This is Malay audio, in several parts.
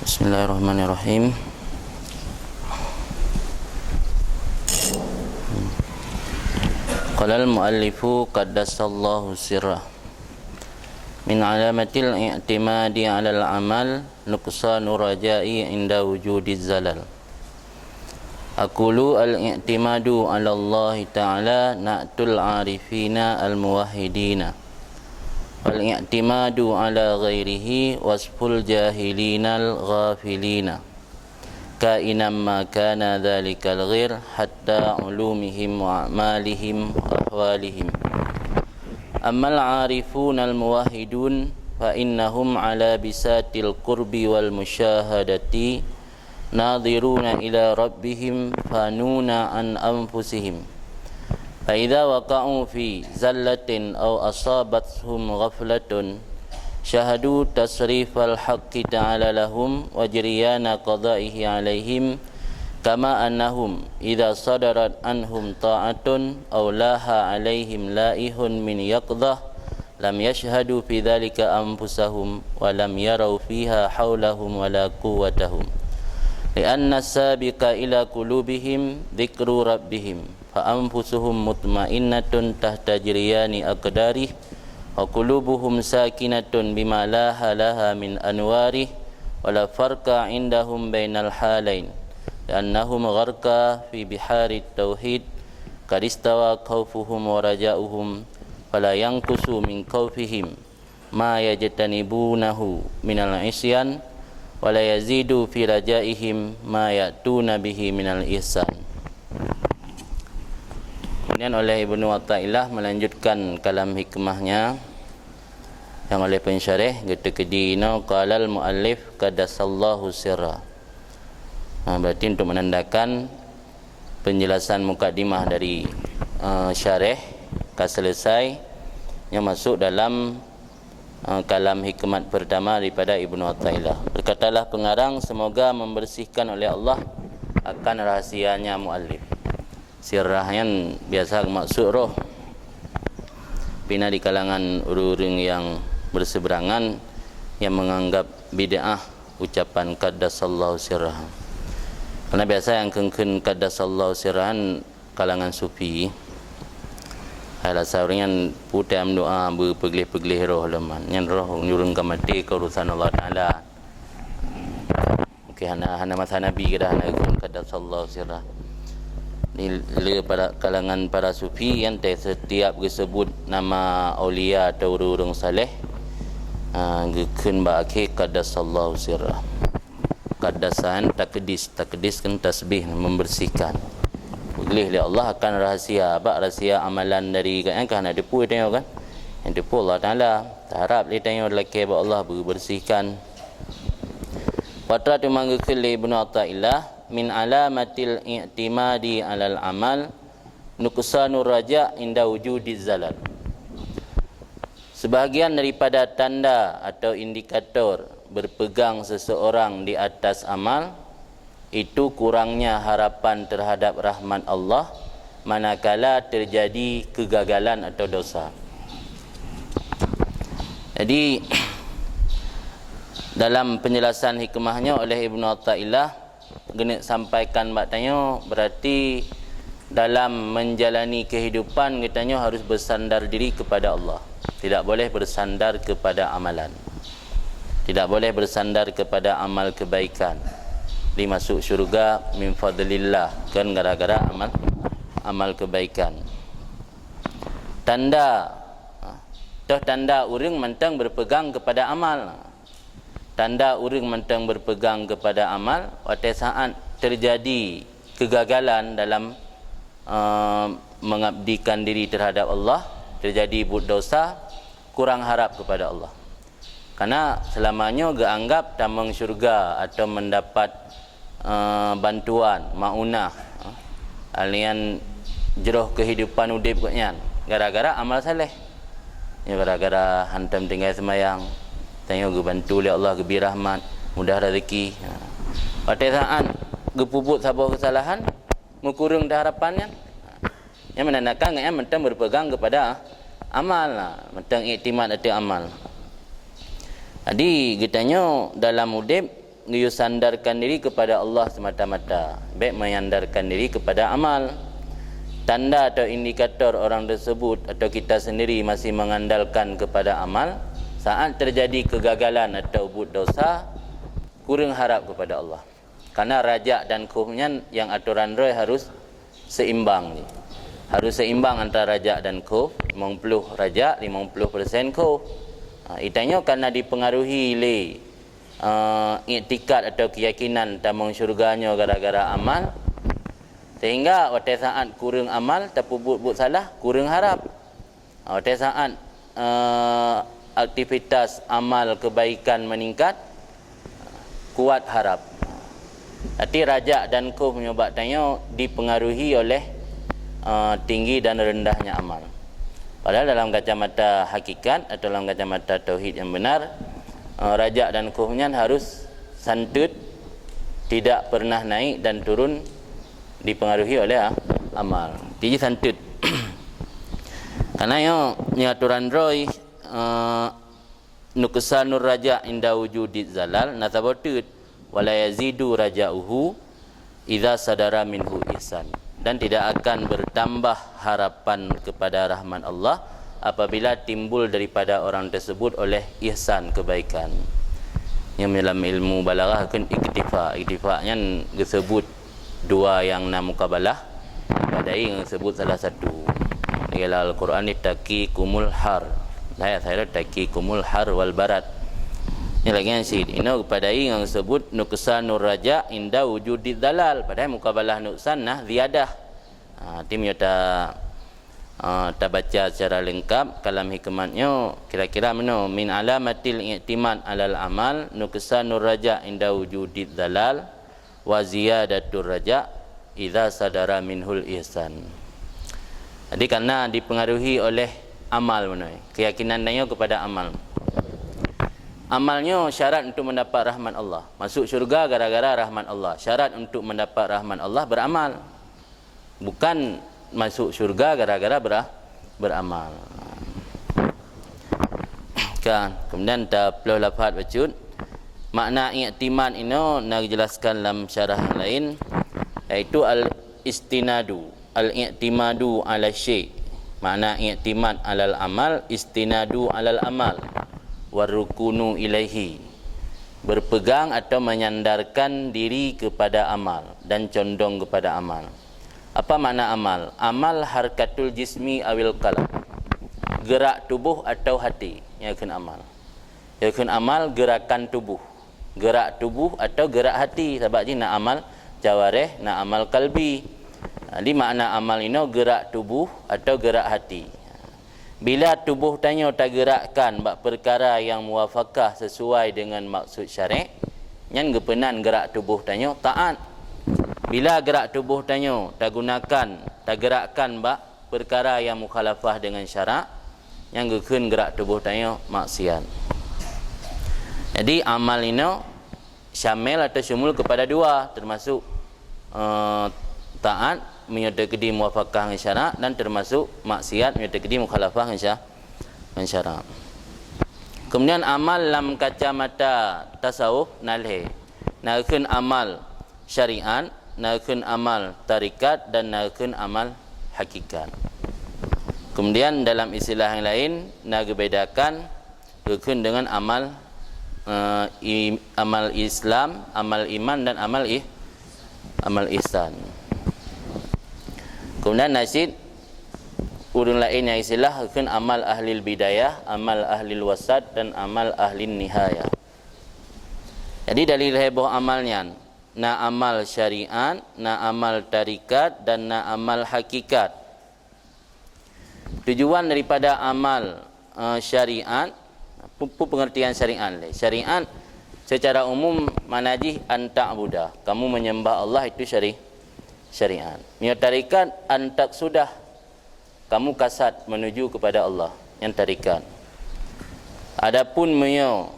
Bismillahirrahmanirrahim. Qala al-muallifu qaddasallahu sirrah min alamatil i'timadi 'alal amal nuqsanu raja'i inda wujudiz zalal. Aqulu al-i'timadu 'ala Allah ta'ala na'tul 'arifina al-muwahhidina wal i'timadu 'ala ghairihi wasful jahilinal ghafilina kainam ma kana dhalikal ghair hatta ulumihim wa a'malihim wa ahwalihim. Ammal 'arifuna al-muwahhidun fa innahum 'ala bisatil qurbi wal musyahadati nadhiruna ila rabbihim fanuna an anfusihim. فإذا وقعوا في زلة أو أصابتهم غفلة شهدوا تصريف الحق تعالى لهم وجريان قضائه عليهم كما أنهم إذا صدرت عنهم طاعة أو لاها عليهم لائح من يقظة لم يشهدوا في ذلك أنفسهم ولم يروا فيها حولهم ولا قوتهم لأن السابق إلى قلوبهم ذكر ربهم فأنفسهم مطمئنة تحت جريان أقداره وقلوبهم ساكنة بما لاها لها من أنواره ولا فرق عندهم بين الحالين لأنهم غرقا في بحار التوحيد قد استوى خوفهم ورجاؤهم فلا ينقص من خوفهم ما يجتنبونه من العصيان ولا يزيد في رجائهم ما يأتون به من الإحسان. Kemudian oleh Ibnu Athaillah melanjutkan kalam hikmahnya yang oleh pensyarih ketika qala al-muallif qaddasallahu sirra. Berarti untuk menandakan penjelasan mukadimah dari syarih selesai yang masuk dalam kalam hikmat pertama daripada Ibnu Athaillah. Berkatalah pengarang, semoga membersihkan oleh Allah akan rahasianya muallif. Sirrah yang biasa maksud roh. Bina di kalangan orang yang berseberangan yang menganggap bid'ah ucapan qaddasallahu sirrah. Karena biasa yang kengken qaddasallahu sirran kalangan sufi. Ada seorang yang putih doa berpegih-pegih roh leman. Yang roh nyurungkan mati ke urusan Allah Ta'ala. Mungkin hana masa Nabi kita hana qaddasallahu sirrah. Ini pada kalangan para sufi yang setiap disebut nama aulia atau orang saleh gekun baki qaddasallahu sirrah. Qaddasan takdis kan tasbih, membersihkan. Boleh oleh Allah akan rahsia rahsia amalan dari kan ada depu tengok kan. Yang depu Allah Taala harap dia tengok lelaki Allah bersihkan. Patra tu manggil Ibnu Athaillah min alamatil i'timadi 'alal amal nuqsanur raja' inda wujudiz zalal. Sebahagian daripada tanda atau indikator berpegang seseorang di atas amal itu kurangnya harapan terhadap rahmat Allah manakala terjadi kegagalan atau dosa. Jadi dalam penjelasan hikmahnya oleh Ibnu Athaillah kena sampaikan maknanya berarti dalam menjalani kehidupan katanya harus bersandar diri kepada Allah. Tidak boleh bersandar kepada amalan. Tidak boleh bersandar kepada amal kebaikan. Dimasuk syurga min fadlillah kan gara-gara amal kebaikan. Tanda orang mentang berpegang kepada amal. Tanda orang mentang berpegang kepada amal pada saat terjadi kegagalan dalam mengabdikan diri terhadap Allah, terjadi dosa, kurang harap kepada Allah. Karena selamanya dianggap tamang syurga atau mendapat bantuan, maunah, alian jeroh kehidupan udip katnya gara-gara amal saleh. Ya gara-gara hantam tinggal semayang, tengok bantu oleh Allah, gebi rahmat, mudah rezeki. Pada saat gepuput sebuah kesalahan, menkurung dah harapannya. Yang menandakan yang mentang berpegang kepada amal lah, tentang iktimad atau amal. Jadi kitanya dalam udip you sandarkan diri kepada Allah semata-mata, baik menyandarkan diri kepada amal. Tanda atau indikator orang tersebut atau kita sendiri masih mengandalkan kepada amal, saat terjadi kegagalan atau buat dosa, kurang harap kepada Allah. Karena rajak dan khufnya yang aturan roy harus seimbang ni. Harus seimbang antara rajak dan khuf, 50 rajak, 50% khuf. Itanya karena dipengaruhi oleh iktikad atau keyakinan tamang syurganya gara-gara amal, sehingga waktu saat kurang amal tapi buat salah, kurang harap. Waktu saat aktivitas amal kebaikan meningkat, kuat harap. Jadi rajak dan khuf menyebabkannya dipengaruhi oleh tinggi dan rendahnya amal. Padahal dalam kacamata hakikat atau dalam kacamata tauhid yang benar, rajak dan khufnya harus santut, tidak pernah naik dan turun, dipengaruhi oleh amal. Jadi santut. Karena yang aturan roy nuqsanur raja' inda wujudid zalal natabutut wala yazidu raja'uhu idza sadara minhu ihsan. Dan tidak akan bertambah harapan kepada rahmat Allah apabila timbul daripada orang tersebut oleh ihsan, kebaikan. Yang dalam ilmu balaghah kan iktifa. Iktifanya disebut dua yang nama mukabalah, badai yang sebut salah satu. Dalam Al-Quran ni taqikumul har. Ayat saya taqikumul har wal barat. Ini lagi yang sih. Ini kepada yang sebut nuqsanur raja inda wujudid dalal. Padahal mukabalah nuqsan nah ziyadah. Tim yata ta baca secara lengkap kalam hikmatnya kira-kira mana min alamatil i'timad alal amal nuqsanur raja inda wujudid dalal wa ziyadatur raja idza sadara minhul ihsan. Jadi karena dipengaruhi oleh amal menoi, keyakinan dia kepada amal. Amalnya syarat untuk mendapat rahmat Allah. Masuk syurga gara-gara rahmat Allah. Syarat untuk mendapat rahmat Allah beramal. Bukan masuk syurga gara-gara beramal. Kan. Kemudian ta lafaz bacut. Makna i'timad ini nak jelaskan dalam syarah lain, iaitu al-istinadu, al-i'timadu ala syai'. Makna i'timad alal amal, istinadu alal amal, warukunu ilaihi, berpegang atau menyandarkan diri kepada amal dan condong kepada amal. Apa makna amal? Amal harkatul jismi awil qalb, gerak tubuh atau hati yang akan amal. Yang akan amal gerakan tubuh, gerak tubuh atau gerak hati. Sebab ni nak amal jawareh, nak amal kalbi. Jadi makna amal ini gerak tubuh atau gerak hati. Bila tubuh tanya tak gerakkan bak perkara yang muwafaqah sesuai dengan maksud syarak, yang gepenan gerak tubuh tanya taat. Bila gerak tubuh tanya tak gunakan, tak gerakkan bak perkara yang mukhalafah dengan syarak, yang gekeun gerak tubuh tanya maksiat. Jadi amal ini syamil atau syumul kepada dua, termasuk taat menyertai muwafaqah dengan syarak, dan termasuk maksiat menyertai mukhalafah dengan syarak. Kemudian amal dalam kacamata tasawuf nalhe, nakun amal syariat, nakun amal tarikat, dan nakun amal hakikat. Kemudian dalam istilah yang lain nak bedakan nakun dengan amal amal Islam, amal iman, dan amal ihsan. Kemudian nasid urang lain yang istilah kan amal ahlil bidayah, amal ahlil wasat, dan amal ahlin nihayah. Jadi dalil heboh amalnya na amal syariat, na amal tarikat, dan na amal hakikat. Tujuan daripada amal syariat, pengertian syariat. Syariat secara umum manaji anta'budah, kamu menyembah Allah, itu syariat. Yang tarikat antak sudah, kamu kasat menuju kepada Allah, yang tarikat. Adapun menyo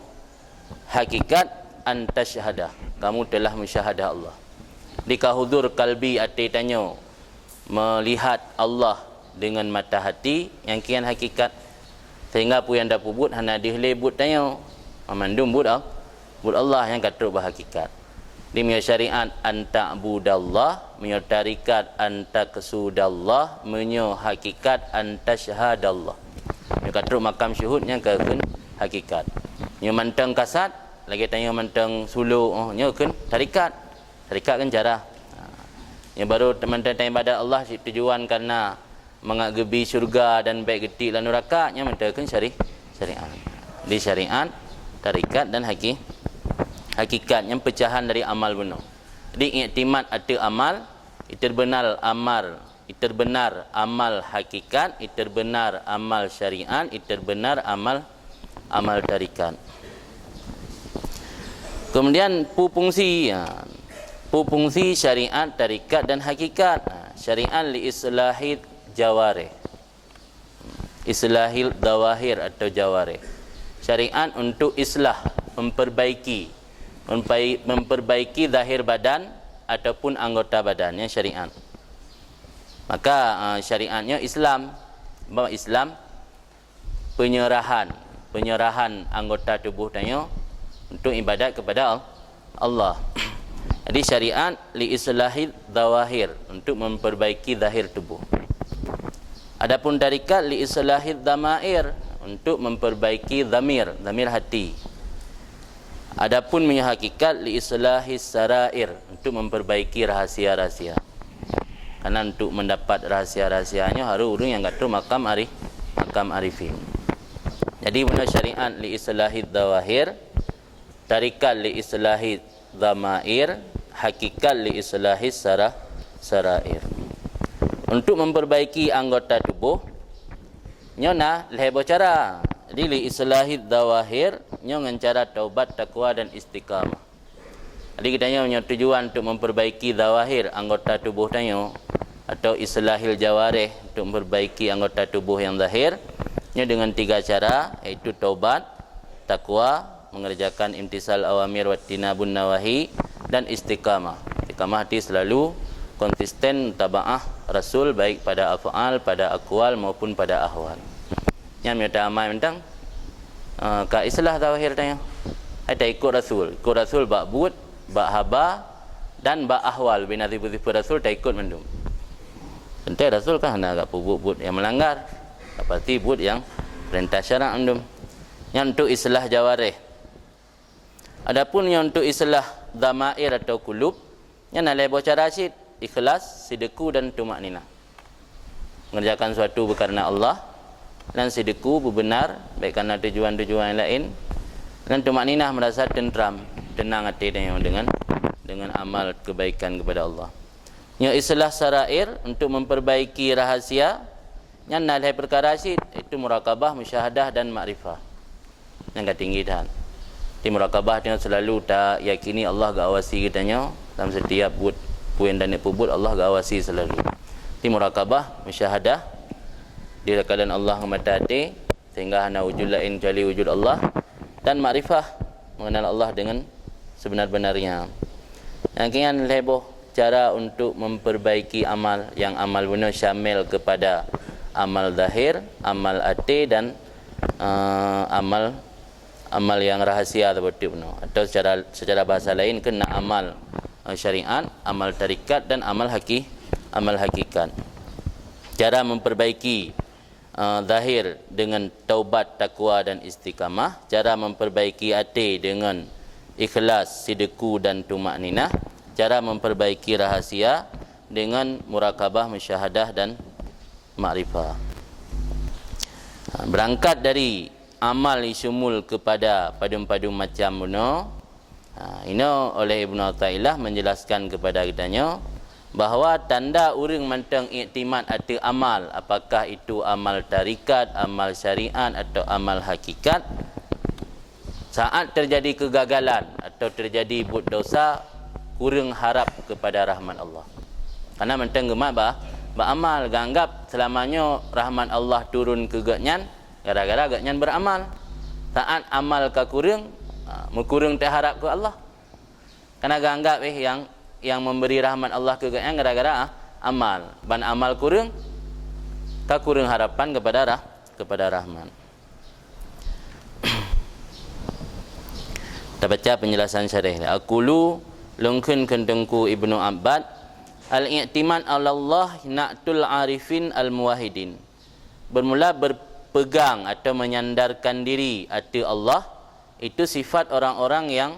hakikat antasyahadah, kamu telah mensyahadah Allah. Dikahudur kalbi ati tanyo, melihat Allah dengan mata hati, yang kian hakikat. Sehingga pu yang dapat but hana dihleh but tanya memandum but Allah yang kata berhakikat. Di minyak syariat anta budallah, minyak tarikat anta kesudallah, minyak hakikat anta syahadallah. Minyak kata makam syuhudnya ke hakikat. Minyak manteng kasat, lagi tanya manteng sulu, oh minyak kan tarikat. Tarikat kan cara. Yang baru manteng tanya pada Allah tujuan karena mengagebi syurga dan baik getik dan neraka, nya manteng kan syariat. Di syariat, tarikat dan hakikat yang pecahan dari amal benar. Jadi iktimat ada amal, itu benar amal hakikat, itu benar amal syariat, itu benar amal tarikat. Kemudian fungsi syariat, tarikat dan hakikat. Syariat li islahid jawarih, islahil dawahir atau jawarih. Syariat untuk islah, memperbaiki zahir badan ataupun anggota badannya syariat. Maka syariatnya Islam penyerahan anggota tubuh tanya untuk ibadat kepada Allah. Jadi syariat li islahid zawahir, untuk memperbaiki zahir tubuh. Adapun tarikat li islahid dhamair, untuk memperbaiki zamir hati. Adapun minyak hakikat li islahis sarair, untuk memperbaiki rahasia-rahasia. Karena untuk mendapat rahasia-rahasianya harus orang yang kata makam arifin. Jadi benar syariat li islahid dawahir, tarikat li islahid dhamair, hakikat li islahis sarair. Untuk memperbaiki anggota tubuh nyona lehebo cara. Jadi li islahid dawahir nyo dengan cara taubat, takwa dan istiqamah. Jadi kita nyo tujuan untuk memperbaiki zawahir anggota tubuh tanyo atau islahil jawarih, untuk memperbaiki anggota tubuh yang zahir nyo dengan 3 cara, iaitu taubat, takwa, mengerjakan imtisal awamir wa tinabun nawahi, dan istiqamah. Istiqamah hati selalu konsisten tabaah Rasul, baik pada af'al, pada aqwal maupun pada ahwal. Yang minta amal mentang ka islah zawahir tanya. Ada ikut Rasul bak but, bak haba dan bak ahwal bin azib Rasul tak ikut mendum. Tentu Rasul kan hendak agak but yang melanggar, pasti but yang perintah syarak mendum. Yang untuk islah jawarih. Adapun yang untuk islah dhamair atau kulub, yang nalai bocah rasyid, ikhlas, sidqu dan tumakninah. Mengerjakan sesuatu berkarena Allah, dan sidqu benar baik karena tujuan-tujuan yang lain, dan tumakninah merasa tenang hati dengan amal kebaikan kepada Allah. Yang islah sarair, untuk memperbaiki rahasia, yang nalai perkara rasyid, itu murakabah, musyahadah dan makrifah. Yang tinggi dah. Di murakabah dia selalu tak yakini Allah gawasi kitanya dalam setiap puin dan pubut, Allah gawasi selalu. Di murakabah, musyahadah, di keadaan Allah mata hati sehingga hana wujud lain kecuali wujud Allah, dan makrifah, mengenal Allah dengan sebenar-benarnya. Yang kian leboh cara untuk memperbaiki amal, yang amal benar syamil kepada amal zahir, amal hati dan amal yang rahasia seperti itu, atau secara bahasa lain kena amal syariat, amal tarikat dan amal hakikat. Cara memperbaiki zahir dengan taubat, takwa dan istiqamah, cara memperbaiki hati dengan ikhlas, sidqu dan tumakninah, cara memperbaiki rahasia dengan murakabah, musyahadah dan makrifah. Berangkat dari amal isumul kepada padu-padu macam buno. Ini oleh Ibnu Athaillah menjelaskan kepada kitanya bahawa tanda orang mantang iktimat atau amal, apakah itu amal tarikat, amal syariat atau amal hakikat, saat terjadi kegagalan atau terjadi buat dosa, kurang harap kepada rahmat Allah. Karena mantang gemak beramal, ganggap selamanya rahmat Allah turun ke gatnyan gara-gara gatnyan beramal. Saat amal ka kurang, kurang terharap ke Allah. Karena ganggap yang memberi rahmat Allah ke gatnyan gara-gara amal. Ban amal kurang, ka kurang harapan kepada rahmat. Kita baca penjelasan syarih. Aqulu lungkun kendengku Ibnu Abbad, al-i'timad 'ala Allah na'tul arifin al-muwahhidin. Bermula berpegang atau menyandarkan diri atas Allah itu sifat orang-orang yang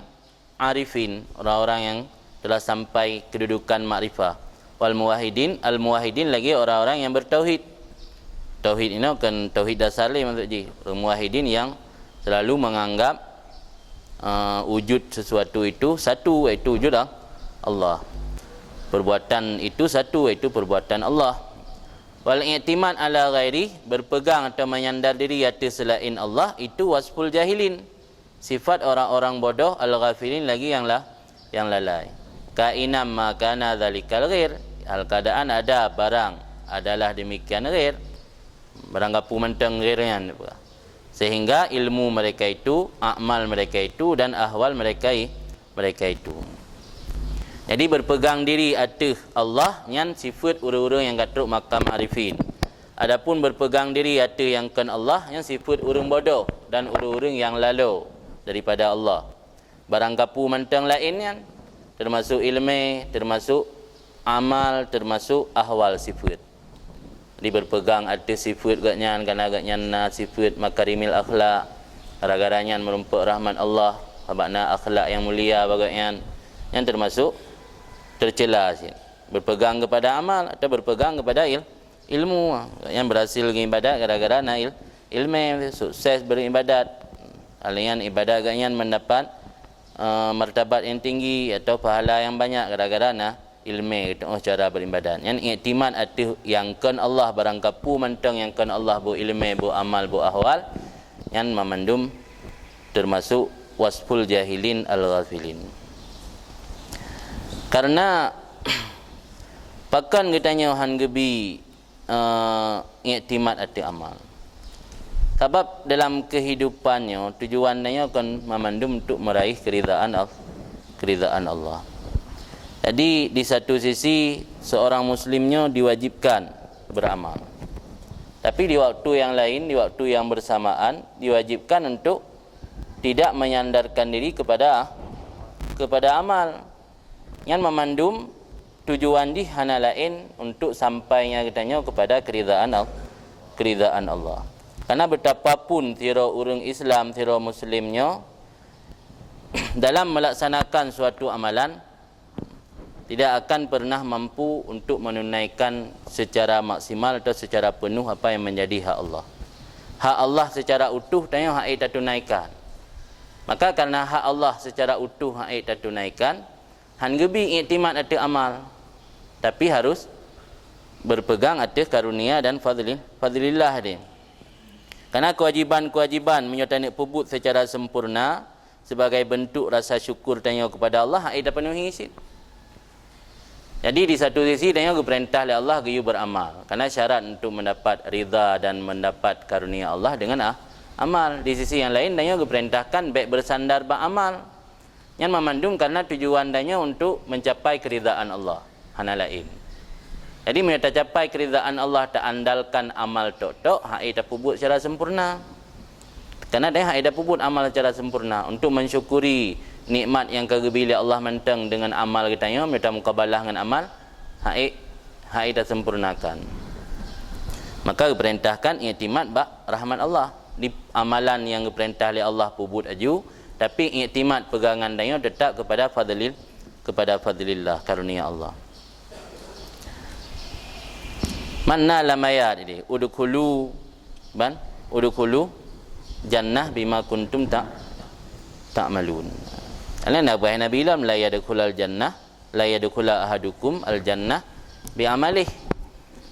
arifin, orang-orang yang telah sampai kedudukan makrifah. Wal muwahhidin, al-muwahhidin lagi orang-orang yang bertauhid. Tauhid ini kan tauhid dasar ni maksud ji. Muwahhidin yang selalu menganggap wujud sesuatu itu satu, iaitu wujud Allah. Perbuatan itu satu, iaitu perbuatan Allah. Wal i'timad ala ghairi, berpegang atau menyandar diri atas selain Allah, itu wasful jahilin, sifat orang-orang bodoh, al-ghafilin lagi yang lalai. Kainam makana dzalikal ghair, hal keadaan ada barang adalah demikian ghair, barang gapu menteng ghairnya, sehingga ilmu mereka itu, amal mereka itu, dan ahwal mereka itu. Jadi berpegang diri atas Allah nyan sifat urang-urang yang gatruk makam arifin. Adapun berpegang diri atas yang kan Allah yang sifat urang bodoh dan urang-urang yang lalu daripada Allah. Barang kapu mentang lainnya termasuk ilmu, termasuk amal, termasuk ahwal sifat. Jadi berpegang atas sifat gatnya agaknya sifat makarimil akhlak, gara-garanya merumpak rahmat Allah, habakna akhlak yang mulia bagaian yang termasuk tercela sih. Berpegang kepada amal atau berpegang kepada ilmu yang berhasil beribadat gara-gara ilmu, sukses beribadat, alian ibadat agaknya mendapat martabat yang tinggi atau pahala yang banyak gara-gara ilmu cara beribadat. Yang iktimad atas yang kan Allah barang kapu mentang yang kan Allah bu ilmu, bu amal, bu ahwal yang memandum termasuk wasful jahilin al-ghafilin. Karena pakan katanya han gebi iktimad atas amal. Sebab dalam kehidupannya tujuannya akan memandum untuk meraih keridaan Allah. Jadi di satu sisi seorang muslimnya diwajibkan beramal. Tapi di waktu yang lain, di waktu yang bersamaan diwajibkan untuk tidak menyandarkan diri kepada amal. Yang memandum tujuan di hana lain untuk sampainya katanya kepada keridaan Allah. Karena betapapun tira orang Islam, tira muslimnya dalam melaksanakan suatu amalan tidak akan pernah mampu untuk menunaikan secara maksimal atau secara penuh apa yang menjadi hak Allah. Hak Allah secara utuh tanya hak itu tunaikan. Maka karena hak Allah secara utuh hak itu tunaikan, han gebi iktimad atas amal, tapi harus berpegang atas karunia dan fadlillah dia. Karena kewajiban-kewajiban menyertai pebut secara sempurna sebagai bentuk rasa syukur tanya kepada Allah hak itu penuhi isi. Jadi di satu sisi tanya perintah oleh Allah gayu beramal. Karena syarat untuk mendapat ridha dan mendapat karunia Allah dengan amal. Di sisi yang lain tanya perintahkan baik bersandar beramal. Yang memandung karena tujuan danya untuk mencapai keridaan Allah hana lain. Jadi mereka capai keridaan Allah tak andalkan amal tok hak ida pubut secara sempurna. Karena dia hak ida pubut amal secara sempurna untuk mensyukuri nikmat yang kagabili Allah mentang dengan amal kitanya, mereka mukabalah dengan amal hak ida sempurnakan. Maka diperintahkan iktimad rahmat Allah di amalan yang diperintah oleh Allah pubut aju. Tapi iktimad pegangan dia tetap kepada fadlillah karunia Allah. Manna lamayat ini udkhulu jannah bima kuntum ta'malun. Alana bahaya Nabi lam la yadkhulul jannah la yadkhulu ahadukum al jannah bi amalih.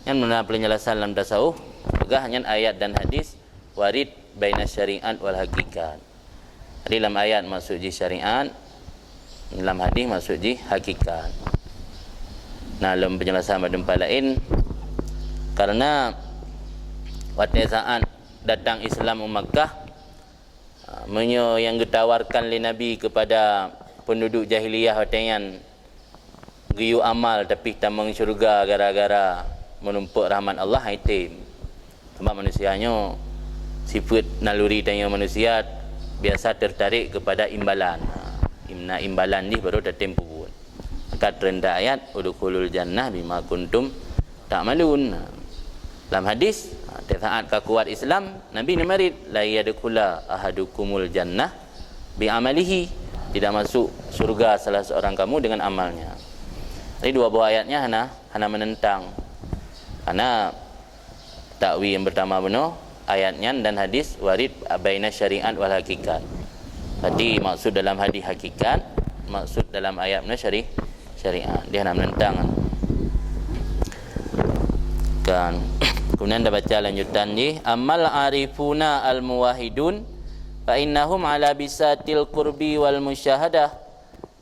Yang menurut penjelasan dalam tasawuf pegahnya ayat dan hadis warid baina syariat wal hakikat. Jadi dalam ayat masuk di syariat, dalam hadis masuk di hakikat. Nah, dalam penjelasan tempat lain, karena pada saat datang Islam Makkah, menyo yang ditawarkan oleh Nabi kepada penduduk jahiliyah watangan giyu amal tapi tamang syurga gara-gara menumpuk rahmat Allah haitim. Sebab manusianya sifat naluri tanya manusia biasa tertarik kepada imbalan. imbalan ni baru datem puput. Kat rendah ayat udkhulul jannah bima kuntum ta'malun. Dalam hadis saat ka kuat Islam Nabi namarid la yadkhula ahadukumul jannah bi amalihi, tidak masuk surga salah seorang kamu dengan amalnya. Ini dua buah ayatnya hana menentang. Karena takwil yang pertama benar ayatnya dan hadis warid baina syariat wal hakikat. Tadi maksud dalam hadis hakikat, maksud dalam ayat benar syariat. Dia hana menentang kan. Kemudian dah baca lanjutan ni, amal arifuna al muwahhidun fa innahum ala bisatil qurbi wal musyahadah.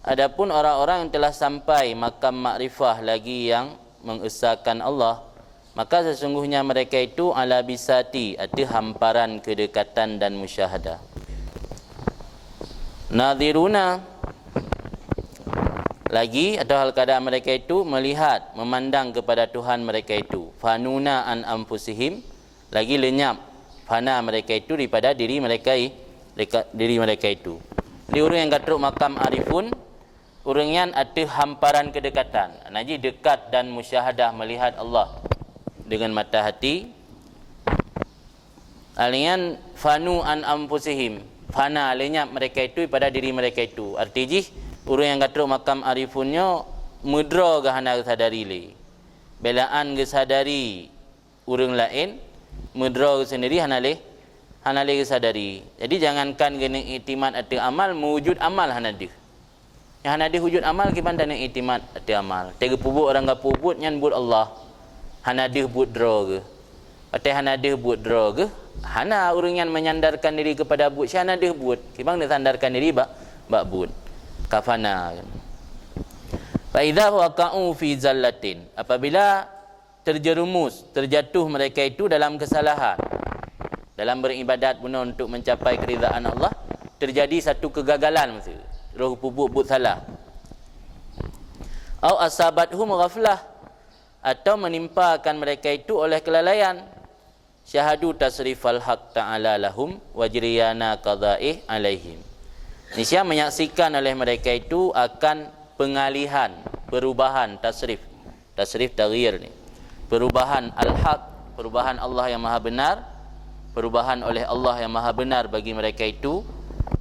Adapun orang-orang yang telah sampai makam makrifah lagi yang mengesahkan Allah, maka sesungguhnya mereka itu ala bisati, ada hamparan kedekatan dan musyahadah. Nadhiruna lagi atau hal keadaan mereka itu melihat, memandang kepada Tuhan mereka itu. Fanuna an anfusihim, lagi lenyap fana mereka itu daripada diri mereka itu. Di orang yang gatruk makam arifun, orang yang ada hamparan kedekatan. Naji dekat dan musyahadah melihat Allah dengan mata hati. Alian fanu an anfusihim, fana lenyap mereka itu pada diri mereka itu. Artinya orang yang gatruk makam arifunnya mudra ke hana sadari le. Belaan ke sadari orang lain, mudra ke sendiri hana le ke sadari. Jadi jangankan kena iktimat atau amal, mewujud amal hana dia. Yang hana dia wujud amal kiban dan iktimat atau amal. Tega pubut orang ka pubut nyan buat Allah. Hana dia buat dra ke. Atau hana dia buat dra ke. Hana orang yang menyandarkan diri kepada buat, si hana dia buat. Kiban dia sandarkan diri bak buat. Kafana. Fa idza waqa'u fi zallatin, apabila terjerumus, terjatuh mereka itu dalam kesalahan, dalam beribadat guna untuk mencapai keridaan Allah, terjadi satu kegagalan mesti roh pubuk buat salah. Au asabathum ghaflah, atau menimpakan mereka itu oleh kelalaian. Syahadu tasrifal haq ta'ala lahum wajriyana qada'ih alaihim. Niscaya menyaksikan oleh mereka itu akan pengalihan, perubahan tasrif taghyir ni. Perubahan al-haq, perubahan Allah yang maha benar, perubahan oleh Allah yang maha benar bagi mereka itu,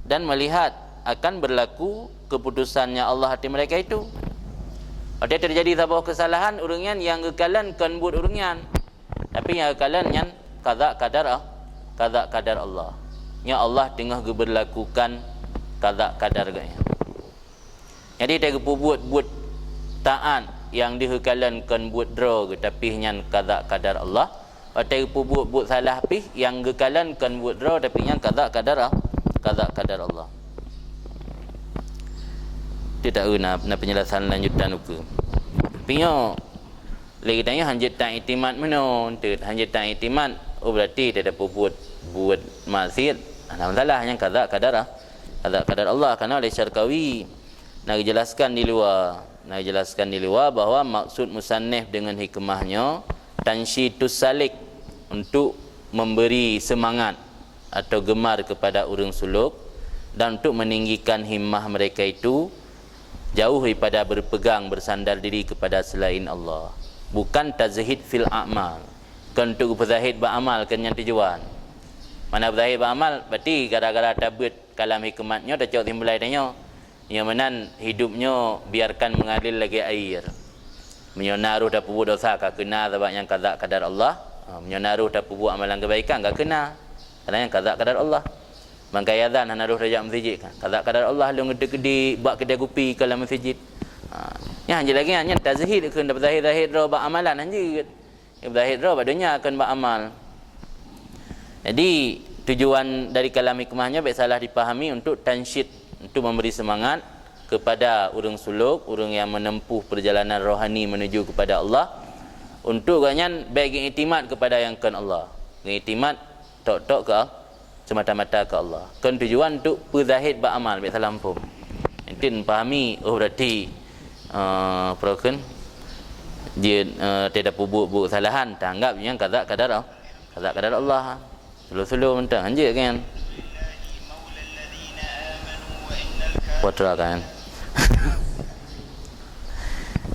dan melihat akan berlaku keputusannya Allah hati mereka itu. Ada terjadi sebuah kesalahan orang yang kekalan kan buat orang, tapi yang kekalan yang qada qadar Allah. Yang Allah tengah berlakukan qada qadar gaya. Jadi dia buat taat yang dihekalankan buat dra ke, tapi nyan qada qadar Allah. Atau buat salah pi yang gekalankan buat dra tapi yang qada qadar Allah. Dia tak guna penjelasan lanjutan uku. Pinya lagi tanya hanjit tak iktimat mana? Hanjit tak iktimat, oh berarti dia ada buat maksiat. Ada masalah yang qada qadar Allah. Kerana oleh Syarqawi nak jelaskan di luar bahawa maksud musannif dengan hikmahnya tansyitus salik, untuk memberi semangat atau gemar kepada orang suluk dan untuk meninggikan himmah mereka itu jauh daripada berpegang bersandar diri kepada selain Allah. Bukan tazhid fil a'mal, kan untuk berzahid beramal kan yang tujuan. Mana berzahid beramal berarti gara-gara tabut kalam hikmatnya dah cakap timbulai tanya yang menan hidupnya biarkan mengalir lagi air. Menyonaruh dah buat dosa kah kena sebab yang qada qadar Allah. Menyonaruh dah buat amalan kebaikan kah kena kerana yang qada qadar Allah. Bangkai azan naruh rajak masjid kan qada qadar Allah lu ngede-gede buat kedai kopi kalau masjid. Yang hanya lagi hanya tazhid kan dapat zahir ro buat amalan hanya. Yang zahir ro badunya akan buat amal. Jadi tujuan dari kalam hikmahnya baik salah dipahami untuk tansyid, untuk memberi semangat kepada orang suluk, orang yang menempuh perjalanan rohani menuju kepada Allah, untuk ganyan baik iktimat kepada yang kan Allah. Iktimat tok-tok ke semata-mata ke Allah. Kan tujuan untuk berzahid beramal baik salah pun. Nanti pahami oh berarti proken dia tidak buat kesalahan, tak anggap yang qada qadar Allah. Sulu-sulu mentang anjir kan. Putra kan.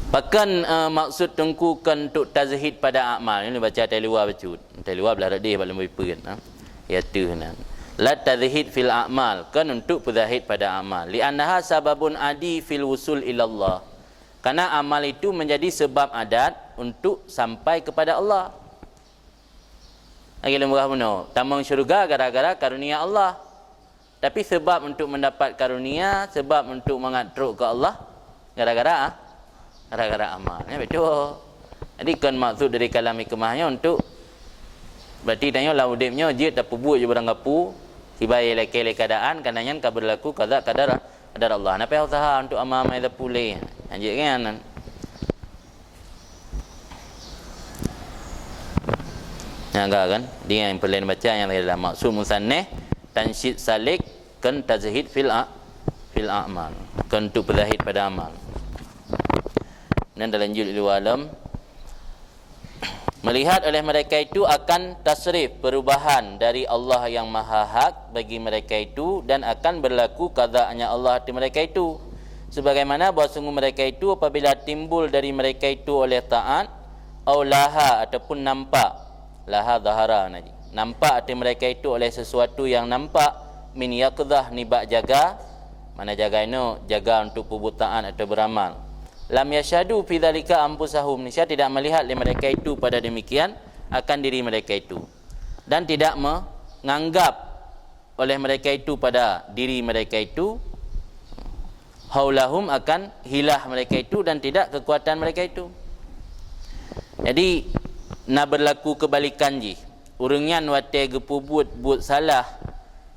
Bahkan maksud tengkukan untuk tazhid pada amal. Ini baca luar bacut. Luar belah radih balik lebih kan. Ya tu nan. La tazhid fil a'mal, kan untuk berzahid pada amal. Li'annaha sababun adi fil wusul ilallah. Karena amal itu menjadi sebab adat untuk sampai kepada Allah. Lagi lemburah benar. Tamang syurga gara-gara karunia Allah. Tapi sebab untuk mendapat karunia, sebab untuk mengatruk ke Allah, gara-gara amal. Ya betul. Jadi kan maksud dari kalam hikmahnya untuk berarti tanya lah udipnya je tak buat je barang gapu tibai lekele keadaan kanannya ka berlaku qada qadar Allah. Napa usaha untuk amal mai dah pulih. Anjik kan. Ya enggak kan? Dia yang perlu baca yang dalam maksud musanneh tansyid salik kan tazhid fil a'mal. Kan untuk berzahid pada amal. Dan dalam judul alam melihat oleh mereka itu akan tasrif perubahan dari Allah yang maha hak bagi mereka itu dan akan berlaku qada'nya Allah di mereka itu sebagaimana bahawa sungguh mereka itu apabila timbul dari mereka itu oleh taat au laha ataupun nampak laha zahara naji nampak di mereka itu oleh sesuatu yang nampak min yaqdah nibak jaga mana jaga ini jaga untuk perbuatan atau beramal lam yashadu fi dzalika anfusahum nisya tidak melihat mereka itu pada demikian akan diri mereka itu dan tidak menganggap oleh mereka itu pada diri mereka itu haulahum akan hilah mereka itu dan tidak kekuatan mereka itu. Jadi nak berlaku kebalikan ji urungan wate gepubut buat salah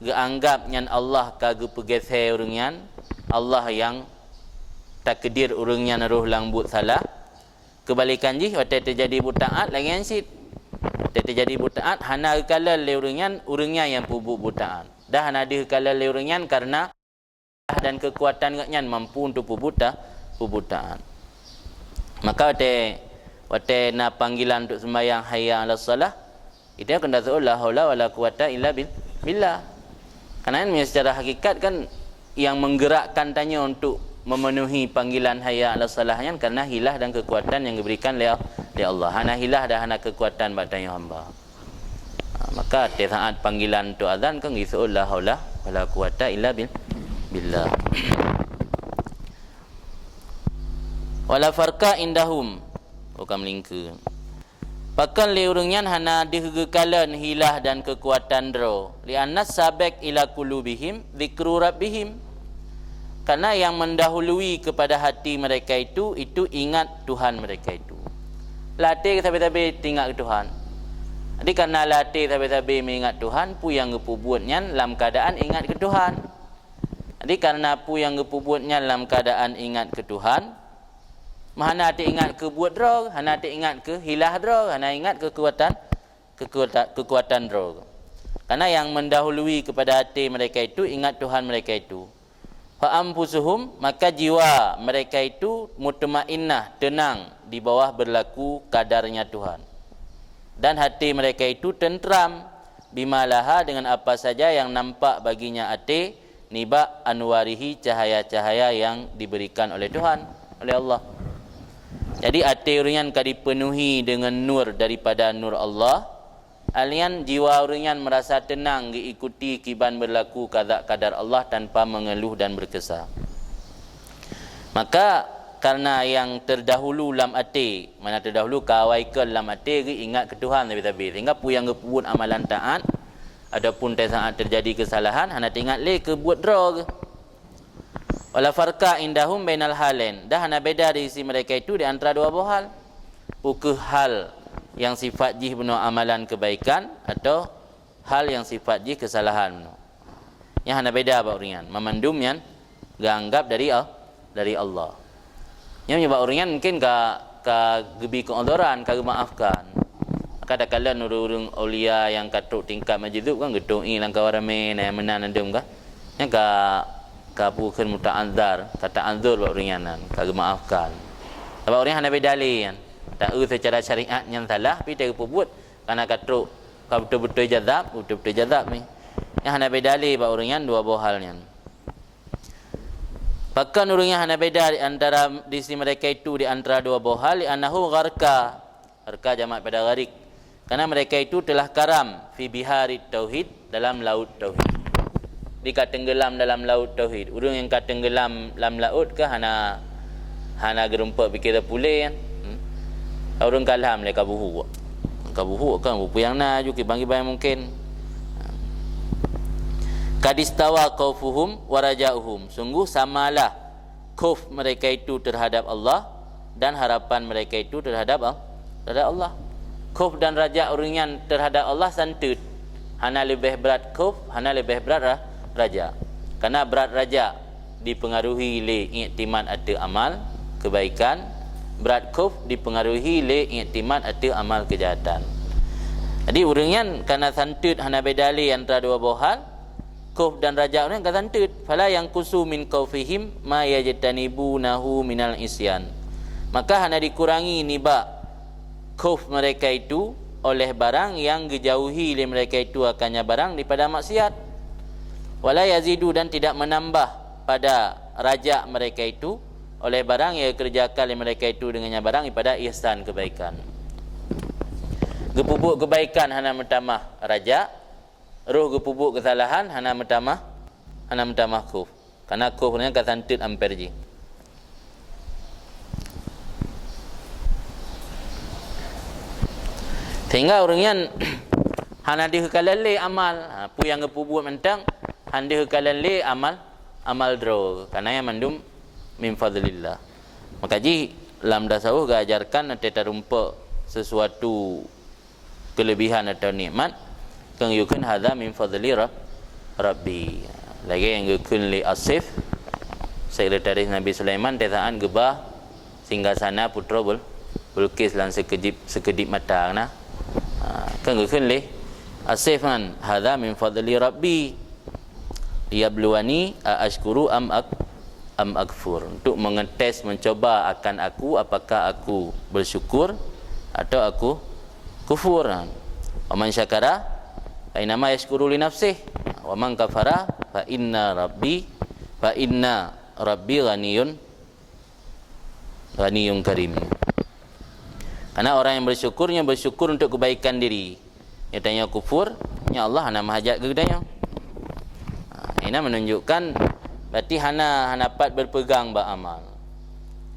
geanggap nyan Allah kage pegeser urungan Allah yang takdir urungnya naruh lang buat salah kebalikan ji waktu terjadi butaat lagi ansit waktu terjadi butaat hana kala le urungnya yang pubuk butaat dah hana di kala le urungan karena dan kekuatan ngaknya mampu untuk pubutaan maka waktu na panggilan untuk sembahyang hayya 'alas salah itu akan datang la haula wala quwata illa billah karena ini secara hakikat kan yang menggerakkan tanya untuk memenuhi panggilan hayya 'alas salahnya karena hilah dan kekuatan yang diberikan oleh Allah. Hana hilah dan hana kekuatan batanya hamba. Maka di saat panggilan tu azan kan gitu la haula wala quwata illa billah. Wala farqa indahum. Bukan melingka. Pakan li urungan hana dihegekalan hilah dan kekuatan dro. Li annas sabaq ila qulubihim dzikru rabbihim. Karena yang mendahului kepada hati mereka itu ingat Tuhan mereka itu. Latih sampai-sampai ingat Tuhan. Jadi karena latih sampai-sampai mengingat Tuhan, pu yang ngepubuatnya dalam keadaan ingat ke Tuhan. Jadi karena pu yang ngepubuatnya dalam keadaan ingat ke Tuhan, mana hati ingat ke buat drog, hana hati ingat ke hilah drog, hana ingat kekuatan drog. Karena yang mendahului kepada hati mereka itu ingat Tuhan mereka itu. Fa anfusuhum maka jiwa mereka itu mutmainnah tenang di bawah berlaku kadarnya Tuhan dan hati mereka itu tentram bimalaha dengan apa saja yang nampak baginya hati niba anwarihi cahaya-cahaya yang diberikan oleh Tuhan oleh Allah. Jadi hati orang yang dipenuhi dengan nur daripada nur Allah alian jiwa orang merasa tenang diikuti kiban berlaku kadar Allah tanpa mengeluh dan berkesah. Maka karena yang terdahulu dalam hati, mana terdahulu kawaikan dalam hati ingat ke Tuhan lebih-lebih. Sehingga pu yang buat amalan taat adapun saat terjadi kesalahan hana ingat le ke buat drog. Wala farqa indahum bainal halain. Dah hana beda di sisi mereka itu di antara dua buah hal. Bukan hal yang sifat jih benar amalan kebaikan atau hal yang sifat jih kesalahan benar. Yang hana beda apa orang memandum yang ganggap dari Allah. Yang menyebab orang mungkin ka gebi keodoran, ka maafkan. Kadang-kadang urung aulia yang katuk tingkat majidub kan gedung i langkah warame na menan andum kan. Yang ka bukan muta'anzar, kata anzur buat ringanan, ka maafkan. Sebab orang hana beda kan. Tak secara syariat yang salah tapi dia buat kerana katruk kau betul-betul jazab ni yang hana bedali ba orang dua buah halnya Bahkan urangnya hana beda di antara di sisi mereka itu di antara dua buah hal, annahu gharqa jamak pada gharik, karena mereka itu telah karam fi bihari tauhid, dalam laut tauhid. Dia tenggelam dalam laut tauhid. Urang yang tenggelam dalam laut ke hana gerumpa fikir pulih kan. Urang kalah mereka buhu. Kabuhu kan bupu yang na juga bagi bayang mungkin. Kadistawa khaufuhum wa raja'uhum. Sungguh samalah khauf mereka itu terhadap Allah dan harapan mereka itu terhadap Allah. Khauf dan raja orang terhadap Allah santut. Hana lebih berat khauf, hana lebih berat raja. Karena berat raja dipengaruhi oleh iktimat atau amal kebaikan, berat khauf dipengaruhi oleh iktimat atau amal kejahatan. Jadi orang karena santut hana bedali antara dua buah hal, khauf dan raja orang kan santut. Fala yang kusu min khaufihim ma yajtanibunahu minal isyan. Maka hana dikurangi nibak khauf mereka itu oleh barang yang dijauhi oleh mereka itu akannya barang daripada maksiat. Wala yazidu, dan tidak menambah pada raja mereka itu oleh barang yang kerjakan oleh mereka itu dengannya barang daripada ihsan kebaikan. Gepubuk kebaikan hana mentamah raja, roh gepubuk kesalahan hana mentamah khauf. Karena khauf ni kasantut amperji. Sehingga orang yang hana dihekalalai amal, pu yang gepubuk mentang handi hekalalai amal draw. Karena yang mandum min fadlillah. Maka ji lam dasawuh gajarkan nanti terumpa sesuatu kelebihan atau nikmat kang yukun hadza min fadli rabbi. Lagi yang yukun li asif sekretaris Nabi Sulaiman tetaan gebah singgasana putra Bilqis lan sekedip mata na. Kang yukun li asif man hadza min fadli rabbi liyabluwani ashkuru am akfur, untuk mengetes mencoba akan aku apakah aku bersyukur atau aku kufur. Wa man syakara fa inna ma yashkuru li nafsihi wa man kafara fa inna rabbi ghaniyun karim. Karena orang yang bersyukur untuk kebaikan diri. Yang tanya kufur, ya Allah hana mahajat ke kedanya. Ini menunjukkan berarti hana dapat berpegang beramal.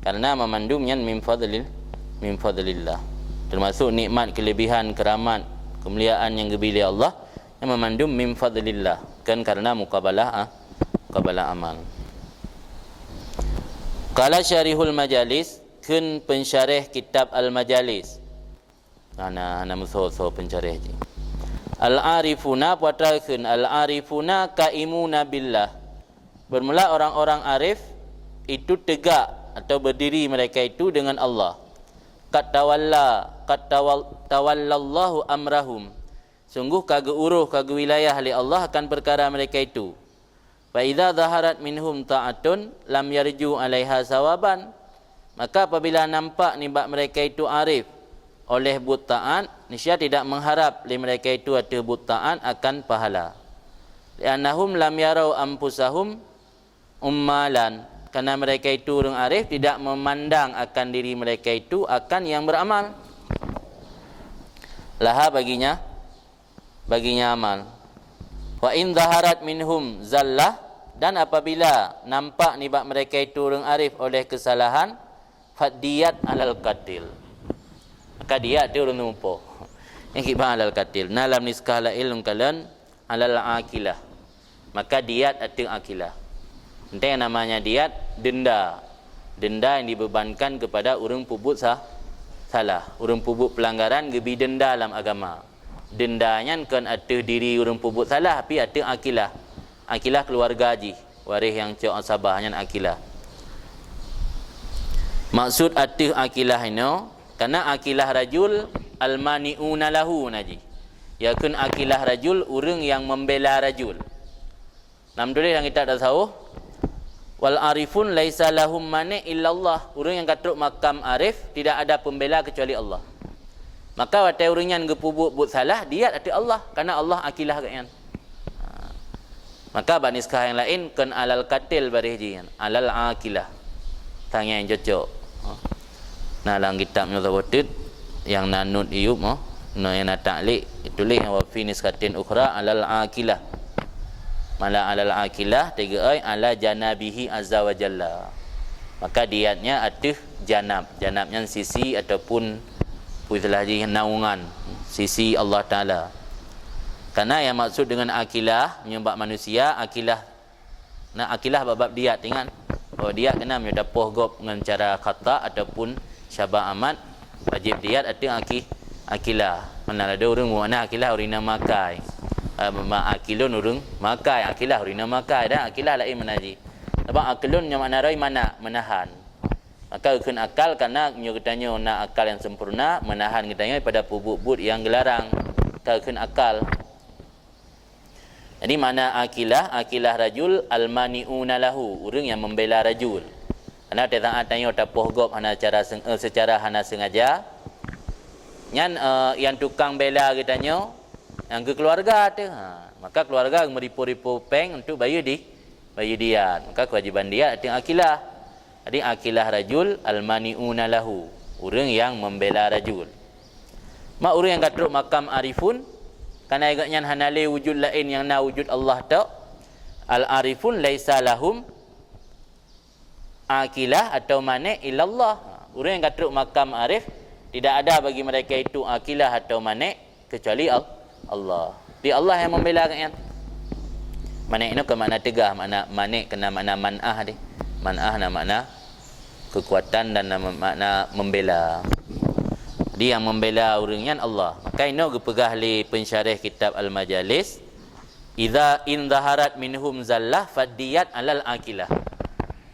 Karena memandumnya min fadlillah. Termasuk nikmat, kelebihan, keramat, kemuliaan yang diberi Allah yang memandum min fadlillah, kan karena muqabalah amal. Qala syarihul majalis, kun pensyarih kitab al-majalis. Ana musuh pensyarih ni. Al-arifuna puatrakeun al-arifuna qaimuna billah. Bermula orang-orang arif itu tegak atau berdiri mereka itu dengan Allah. Tawallallahu amrahum. Sungguh kagak uruh kagak wilayah li Allah akan perkara mereka itu. Fa idza zaharat minhum ta'atun lam yarju 'alaiha sawaban. Maka apabila nampak nibak mereka itu arif oleh but taat, niscaya tidak mengharap li mereka itu atau but taat akan pahala. Li'annahum lam yarau anfusahum ummalan, karena mereka itu orang arif tidak memandang akan diri mereka itu akan yang beramal. Laha baginya amal. Wa in zaharat minhum zallah, dan apabila nampak nibak mereka itu orang arif oleh kesalahan, fadiyat alal qatil, maka dia orang numpo yang kibah alal qatil nalam niskah la ilm kalan alal akilah, maka diat atau akilah. Nanti yang namanya diat denda yang dibebankan kepada orang pubut salah, orang pubut pelanggaran gebi denda dalam agama. Dendanya kan atau diri orang pubut salah, tapi atau akilah keluarga haji waris yang cok sabahnya akilah. Maksud atau akilah ini karena akilah rajul almani'una lahu naji, yakun akilah rajul orang yang membela rajul. Nam tulis yang kita dah tahu, wal arifun laisa lahum mani illallah. Orang yang katruk makam arif tidak ada pembela kecuali Allah. Maka watai orang yang gepubuk but salah dia ati Allah, karena Allah akilah kalian. Maka bab niskah yang lain kan alal katil barih jian, alal akilah. Tang yang cocok. Nah dalam kitab Nuzawatid yang nanut iub no yang ta'liq tulis wa fi niskatin ukhra alal akilah. Mala alal akilah tiga ai ala janabihi azza wa jalla. Maka diatnya atif janab. Janabnya sisi ataupun puilah di naungan sisi Allah Taala. Karena yang maksud dengan akilah menyebab manusia akilah. Nah akilah bab diat ingat. Oh diat kena menyedapoh gop dengan cara khata ataupun syabah amat wajib diat ada akilah. Mana ada orang mana akilah urina makai. Akilun urung makai akilah urina makai dan akilah lain menaji. Sebab akilun yang makna rai mana menahan. Maka ukun akal karena katanya nak akal yang sempurna menahan katanya pada pubut-pubut yang gelarang. Ukun akal. Jadi mana akilah rajul almaniuna lahu, orang yang membela rajul. Karena dia tak tanya tapoh gop hana secara hana sengaja. Yang tukang bela katanya yang ke keluarga tu. Maka keluarga meripu-ripu peng untuk bayar dia. Maka kewajiban dia itu akilah. Jadi akilah rajul almaniuna lahu, orang yang membela rajul. Mak orang yang katruk makam arifun karena agaknya hanale wujud lain yang na wujud Allah tak. Al arifun laisa lahum akilah atau mane illallah. Orang yang katruk makam arif tidak ada bagi mereka itu akilah atau mane kecuali Allah. Di Allah yang membela kan. Mane itu ke makna tegah, makna mane kena makna man'ah dia. Man'ah na makna kekuatan dan makna membela. Dia yang membela orangnya Allah. Maka ini gepegah li pensyarih kitab Al-Majalis. Idza in zaharat minhum zallah fadiyat alal akilah.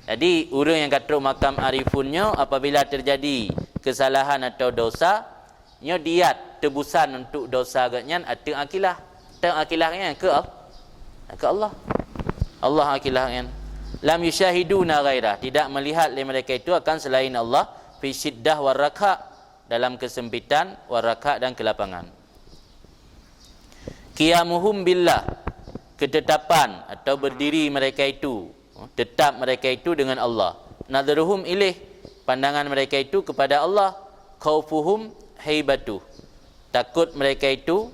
Jadi orang yang katruk makam arifunnya apabila terjadi kesalahan atau dosa, nya diat tebusan untuk dosa agaknya atau akilah. Atau akilahnya ke Allah. Allah akilahnya. Lam yusyahiduna ghairah, tidak melihat mereka itu akan selain Allah fi syiddah waraka, dalam kesempitan, waraka dan kelapangan. Qiyamuhum billah, ketetapan atau berdiri mereka itu, tetap mereka itu dengan Allah. Nadruhum ilaih, pandangan mereka itu kepada Allah. Khaufuhum haibatu, takut mereka itu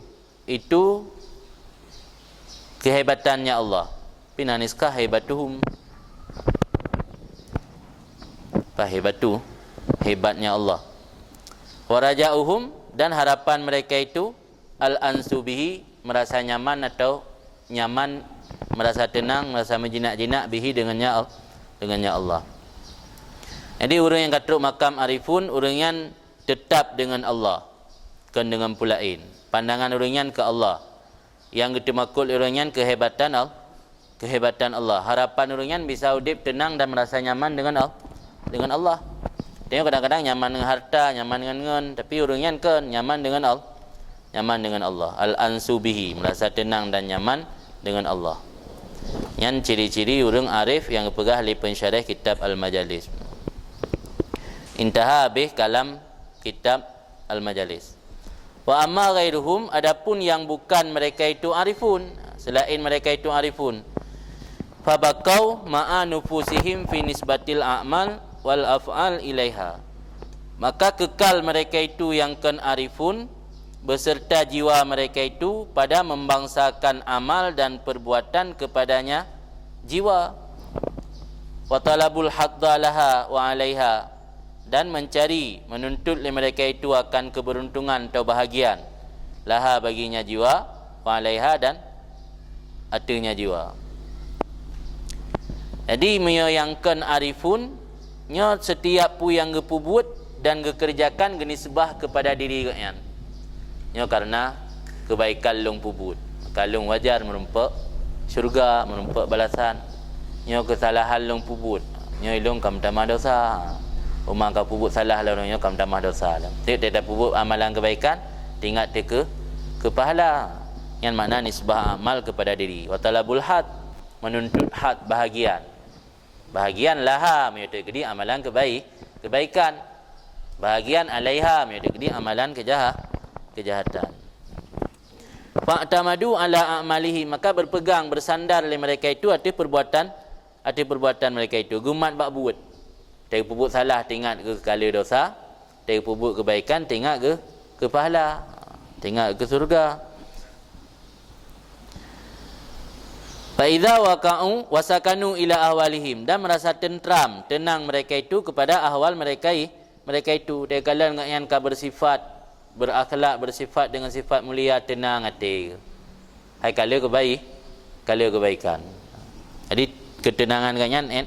kehebatannya Allah. Pinaniskah haibatuhum, hebatu, hebatnya Allah. Waraja'uhum, dan harapan mereka itu al-ansubihi, merasa nyaman atau nyaman, merasa tenang, merasa menjinak-jinak bihi dengannya Allah. Jadi orang yang katruk makam arifun, orang yang tetap dengan Allah, kan dengan pulain. Pandangan orang yang ke Allah. Yang ketemakul orang yang kehebatan Allah. Harapan orang yang bisa udip tenang dan merasa nyaman dengan Allah. Tengok kadang-kadang nyaman dengan harta, nyaman dengan ngen, tapi orangnya kan nyaman dengan Allah. Al-ansubihi, merasa tenang dan nyaman dengan Allah. Yang ciri-ciri orang arif yang pegah li pensyarah kitab Al-Majalis. Intaha habis kalam kitab Al-Majalis. Wa amma ghairuhum, adapun yang bukan mereka itu arifun, selain mereka itu arifun, fabakau ma'a nufusihim fi nisbatil a'mal wal af'al ilaiha, maka kekal mereka itu yang kan arifun beserta jiwa mereka itu pada membangsakan amal dan perbuatan kepadanya jiwa. Wa talabul hadda laha wa alaiha, dan mencari menuntut mereka itu akan keberuntungan atau bahagian laha baginya jiwa, wa alaiha dan aturnya jiwa. Jadi menyayangkan arifun nya setiap pu yang gepubut dan gekerjakan genisbah kepada diri kalian. Nya karena kebaikan long pubut. Kalung wajar merumpak syurga, merumpak balasan. Nya kesalahan long pubut. Nya ilung kam tamah dosa. Umang ka pubut salah lah nya kam tamah dosa. Tiap-tiap pubut amalan kebaikan tingkat ke pahala. Yang makna nisbah amal kepada diri. Wa talabul had, menuntut had bahagian. Bahagian laha menyertai amalan kebaikan. Bahagian alaiha menyertai amalan kejahatan. Fa'tamadu ala a'malihi, maka berpegang bersandar oleh mereka itu atas perbuatan mereka itu. Gumat bak buat. Dia perbuat salah tengok ke kala dosa, dia perbuat kebaikan tengok ke pahala, tengok ke surga. Fa idza waqa'u wasakanu ila ahwalihim, dan merasa tenang mereka itu kepada ahwal mereka itu. Dia kala yang bersifat berakhlak, bersifat dengan sifat mulia, tenang hati. Hai kala kebaikan. Jadi ketenangan kanyan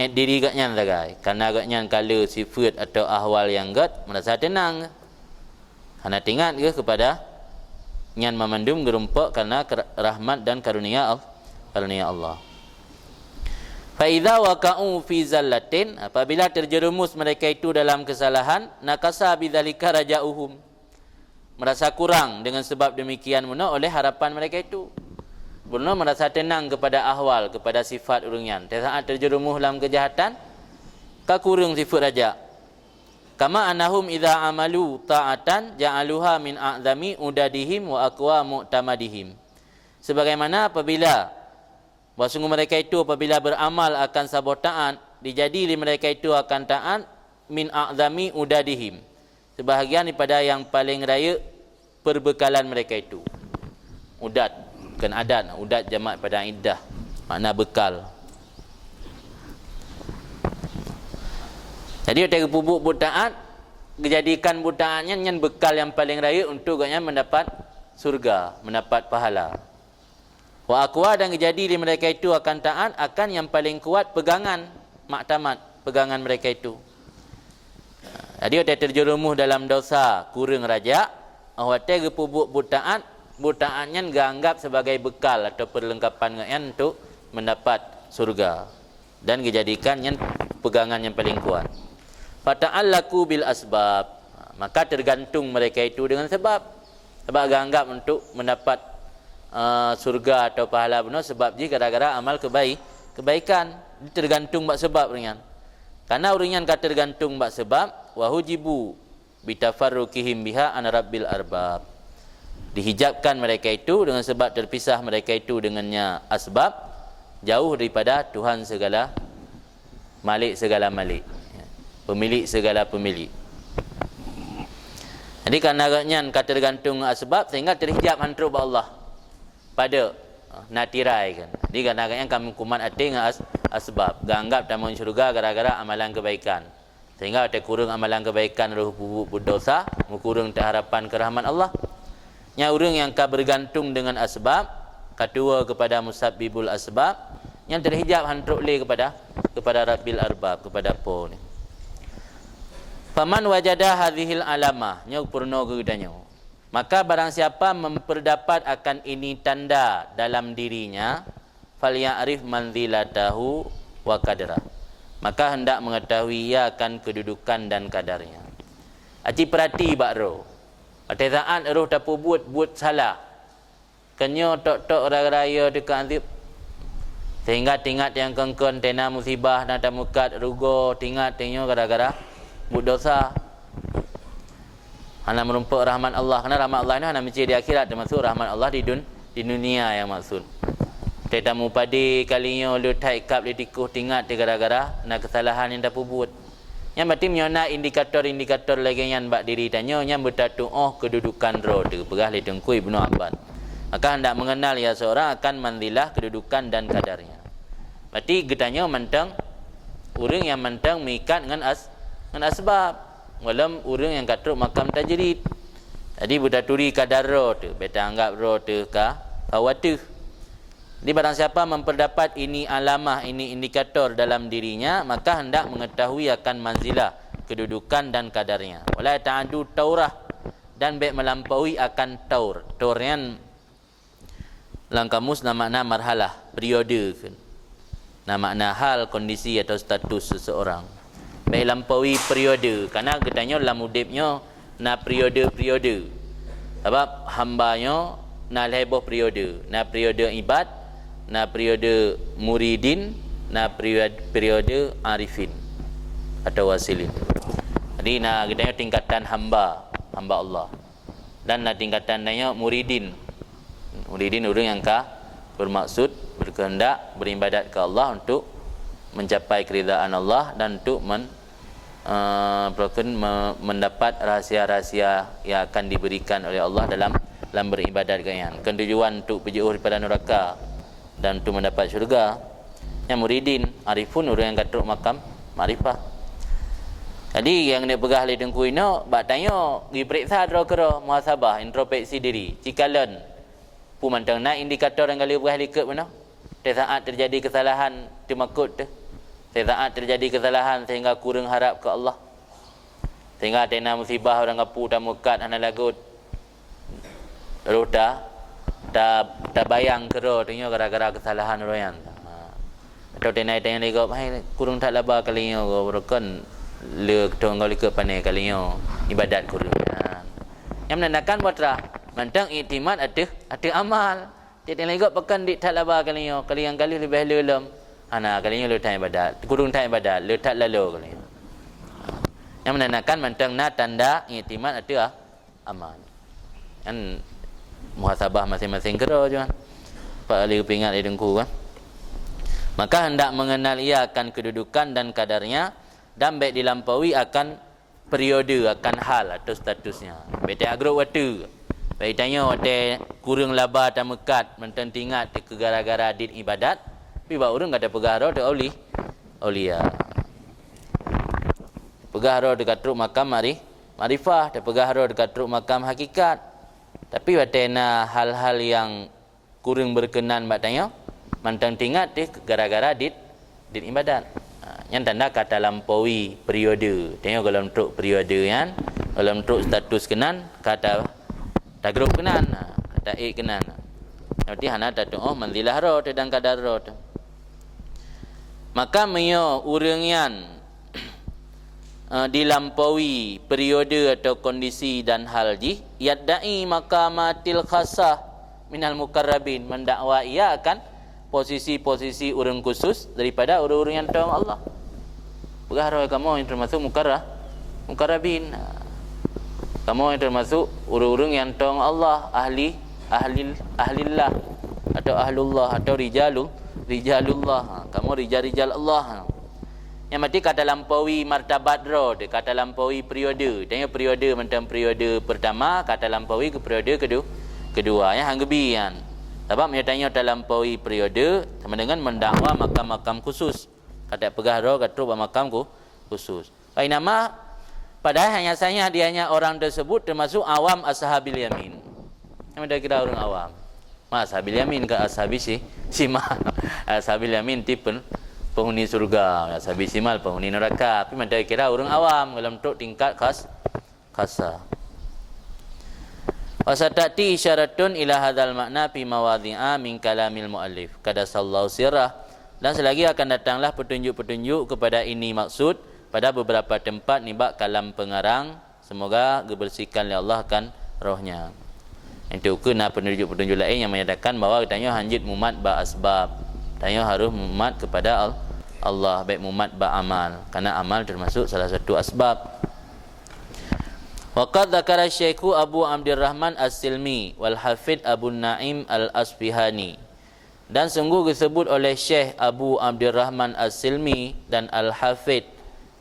diri kanyan sagai. Karena kanyan kala sifat atau ahwal yang merasa tenang. Hana tingat ke kepada nyan memandum gerumpak karena rahmat dan karunia Allah. Fa idza waqa'u fi zallatin, apabila terjerumus mereka itu dalam kesalahan, nakasa bidzalika raja'uhum, merasa kurang dengan sebab demikian oleh harapan mereka itu. Benar merasa tenang kepada ahwal, kepada sifat urungan. Saat terjerumus dalam kejahatan, ka kurang sifat raja. Kama anahum idza amalu ta'atan ja'aluha min a'zami udadihim wa aqwa mu'tamadihim. Sebagaimana apabila sungguh mereka itu apabila beramal akan sebuah taat, dijadikan mereka itu akan taat min a'zami udadihim, sebahagian daripada yang paling raya perbekalan mereka itu. Udad, bukan adat. Udad jamak pada iddah, makna bekal. Jadi dia pupuk butaat, dijadikan butaatnya yang bekal yang paling raya untuk mendapat surga, mendapat pahala. Wa aqwa, dan jadi di mereka itu akan taat akan yang paling kuat pegangan maktamat, pegangan mereka itu. Jadi dia terjerumus dalam dosa kurang raja, awate pupuk butaatnya dianggap sebagai bekal atau perlengkapan untuk mendapat surga, dan dijadikan yang pegangan yang paling kuat. Fata'allaku bil asbab, maka tergantung mereka itu dengan sebab dianggap untuk mendapat surga atau pahala benar sebab ji gara-gara amal kebaikan. Tergantung bak sebab ringan. Karena ringan kata tergantung bak sebab, wahujibu bitafarruqihim biha an rabbil arbab, dihijabkan mereka itu dengan sebab terpisah mereka itu dengannya asbab, jauh daripada Tuhan segala Malik segala Malik, pemilik segala pemilik. Jadi karena kata tergantung asbab sehingga terhijab hantruk Allah pada natirai kan. Jadi kadang-kadang kami kuman hati dengan asbab. Ganggap tamun syurga gara-gara amalan kebaikan. Sehingga ada kurang amalan kebaikan roh berdosa, kurang harapan ke rahmat Allah. Nya orang yang bergantung dengan asbab, kedua kepada musabbibul asbab, yang terhijab hantruk le kepada Rabbil Arbab, kepada Po ni. Faman wajada hadhil alamah, nya purno keudanya. Maka barang siapa memperdapat akan ini tanda dalam dirinya, falya'rif manzilatahu wa qadrah, maka hendak mengetahui ia akan kedudukan dan kadarnya. Aci perhati bakro. Pada saat roh tak buat salah, kenyo tok raya dekat azib, sehingga tingat yang kengkon tena musibah dan tamukat rugo tingat tenyo gara-gara buat dosa. Hana merumpuk rahmat Allah. Karena rahmat Allah ni hana mesti di akhirat, termasuk rahmat Allah di dunia yang maksud. Tetamu padi kalinya lu taikap li tikuh tingat di gara-gara nak kesalahan yang dah buat. Yang berarti menyona indikator-indikator lagi yang bak diri tanya yang bertatu kedudukan roh tu pegah li tengku Ibnu Abbas. Maka hendak mengenal ya seorang akan manzilah kedudukan dan kadarnya. Berarti getanya mentang orang yang mentang mengikat dengan asbab. Walam orang yang katruk makam tajrid. Jadi berdaturi kadar roh tu, beta anggap roh tu kawatu. Jadi barang siapa memperdapat ini alamah, ini indikator dalam dirinya, maka hendak mengetahui akan manzilah, kedudukan dan kadarnya. Wala ta'adu taurah, dan baik melampaui akan taur. Taur yang dalam kamus nama marhalah, periode kan. Nama makna hal, kondisi atau status seseorang. Baik lampaui periode, karena katanya dalam hidupnya na periode-periode. Sebab hambanya na leboh periode, na periode ibad, na periode muridin, na periode arifin atau wasilin. Jadi na katanya tingkatan hamba Allah. Dan na tingkatan muridin, Muridin orang yang bermaksud, berkehendak beribadat ke Allah untuk mencapai keridaan Allah dan untuk mendapat rahsia-rahsia yang akan diberikan oleh Allah dalam beribadat kalian. Tujuan untuk berjauh daripada neraka dan untuk mendapat syurga. Yang muridin arifun orang yang katruk makam makrifah. Jadi yang dia pegah le dengku ino bak tanya gi periksa dro muhasabah introspeksi diri. Cikalan pu mantang nak indikator yang kali pegah likut mana? Saat terjadi kesalahan termakut tu. Saat terjadi kesalahan sehingga kurang harap ke Allah. Sehingga tena musibah orang kapu tak mukat hana lagut. Terus dah bayang kero tengok gara-gara kesalahan royan. Atau tena tanya lagi kurang tak laba kalinya berkan le tong kali ke panai kalinya ibadat kurang. Yang menandakan watra mantang iktimat ada amal. Tena lagi pekan dik tak laba kalinya kali yang kali lebih lelem. Ana kalinya le tak ibadat, kurang tak ibadat, le tak lalu kalinya. Yang menandakan mantang na tanda iktimat ada amal. Kan muhasabah masing-masing kero je kan. Pak Ali pingat dia dengku kan. Maka hendak mengenal ia akan kedudukan dan kadarnya dan baik dilampaui akan periode, akan hal atau statusnya. Baik agro waktu. Baik tanya waktu kurang laba dan mekat menten tingat ke gara-gara din ibadat. Tapi bawa orang kata pegahara tu aulia. Pegahara dekat truk makam marifah, dan pegahara dekat truk makam hakikat. Tapi batena hal-hal yang kurang berkenan batanya mantang tingat dia gara-gara din ibadat. Yang tanda kata lampaui periode. Tengok kalau untuk periode kan, kalau untuk status kenan kata tagruk kenan, kata kenan. Nanti hana tak oh manzilah ro dan kadar ro. Maka menyo urang yang dilampaui periode atau kondisi dan hal ji yadda'i maqamatil khasah minal mukarrabin, mendakwa ia akan posisi-posisi orang khusus daripada orang-orang yang tolong Allah. Pegahara kamu yang termasuk mukarrabin. Kamu yang termasuk orang-orang yang tolong Allah, ahlillah atau ahlullah atau rijalullah. Kamu rijal Allah. Yang mati kata lampaui martabat ro, dia kata lampaui periode. Tanya periode macam periode pertama, kata lampaui ke periode kedua yang hanggebian. Sebab dia tanya kata lampaui periode sama dengan mendakwa makam-makam khusus. Kata pegahara kata makam khusus. Baik nama padahal hanya saja dia hanya orang tersebut termasuk awam ashabil yamin. Yang dah kira orang awam. Ashabil yamin ke ashabi simal. Ashabil yamin tipe penghuni surga, ashabi simal penghuni neraka. Tapi mereka kira orang awam dalam untuk tingkat khasa. Wasatati isyaratun ila hadzal makna fi mawadhi'a min kalamil muallif. Kada sallallahu sirrah. Dan selagi akan datanglah petunjuk-petunjuk kepada ini maksud pada beberapa tempat nibak kalam pengarang. Semoga dibersihkan oleh Allah akan rohnya. Itu kena petunjuk-petunjuk lain yang menyatakan bahawa katanya hanjit mumat ba asbab. Tanya harus mumat kepada Allah, baik mumat ba amal. Karena amal termasuk salah satu asbab. Waqad dzakara Syekhu Abu Abdurrahman As-Silmi wal Hafidh Abu Naim Al-Asfihani. Dan sungguh disebut oleh Syekh Abu Abdurrahman As-Silmi dan Al-Hafidh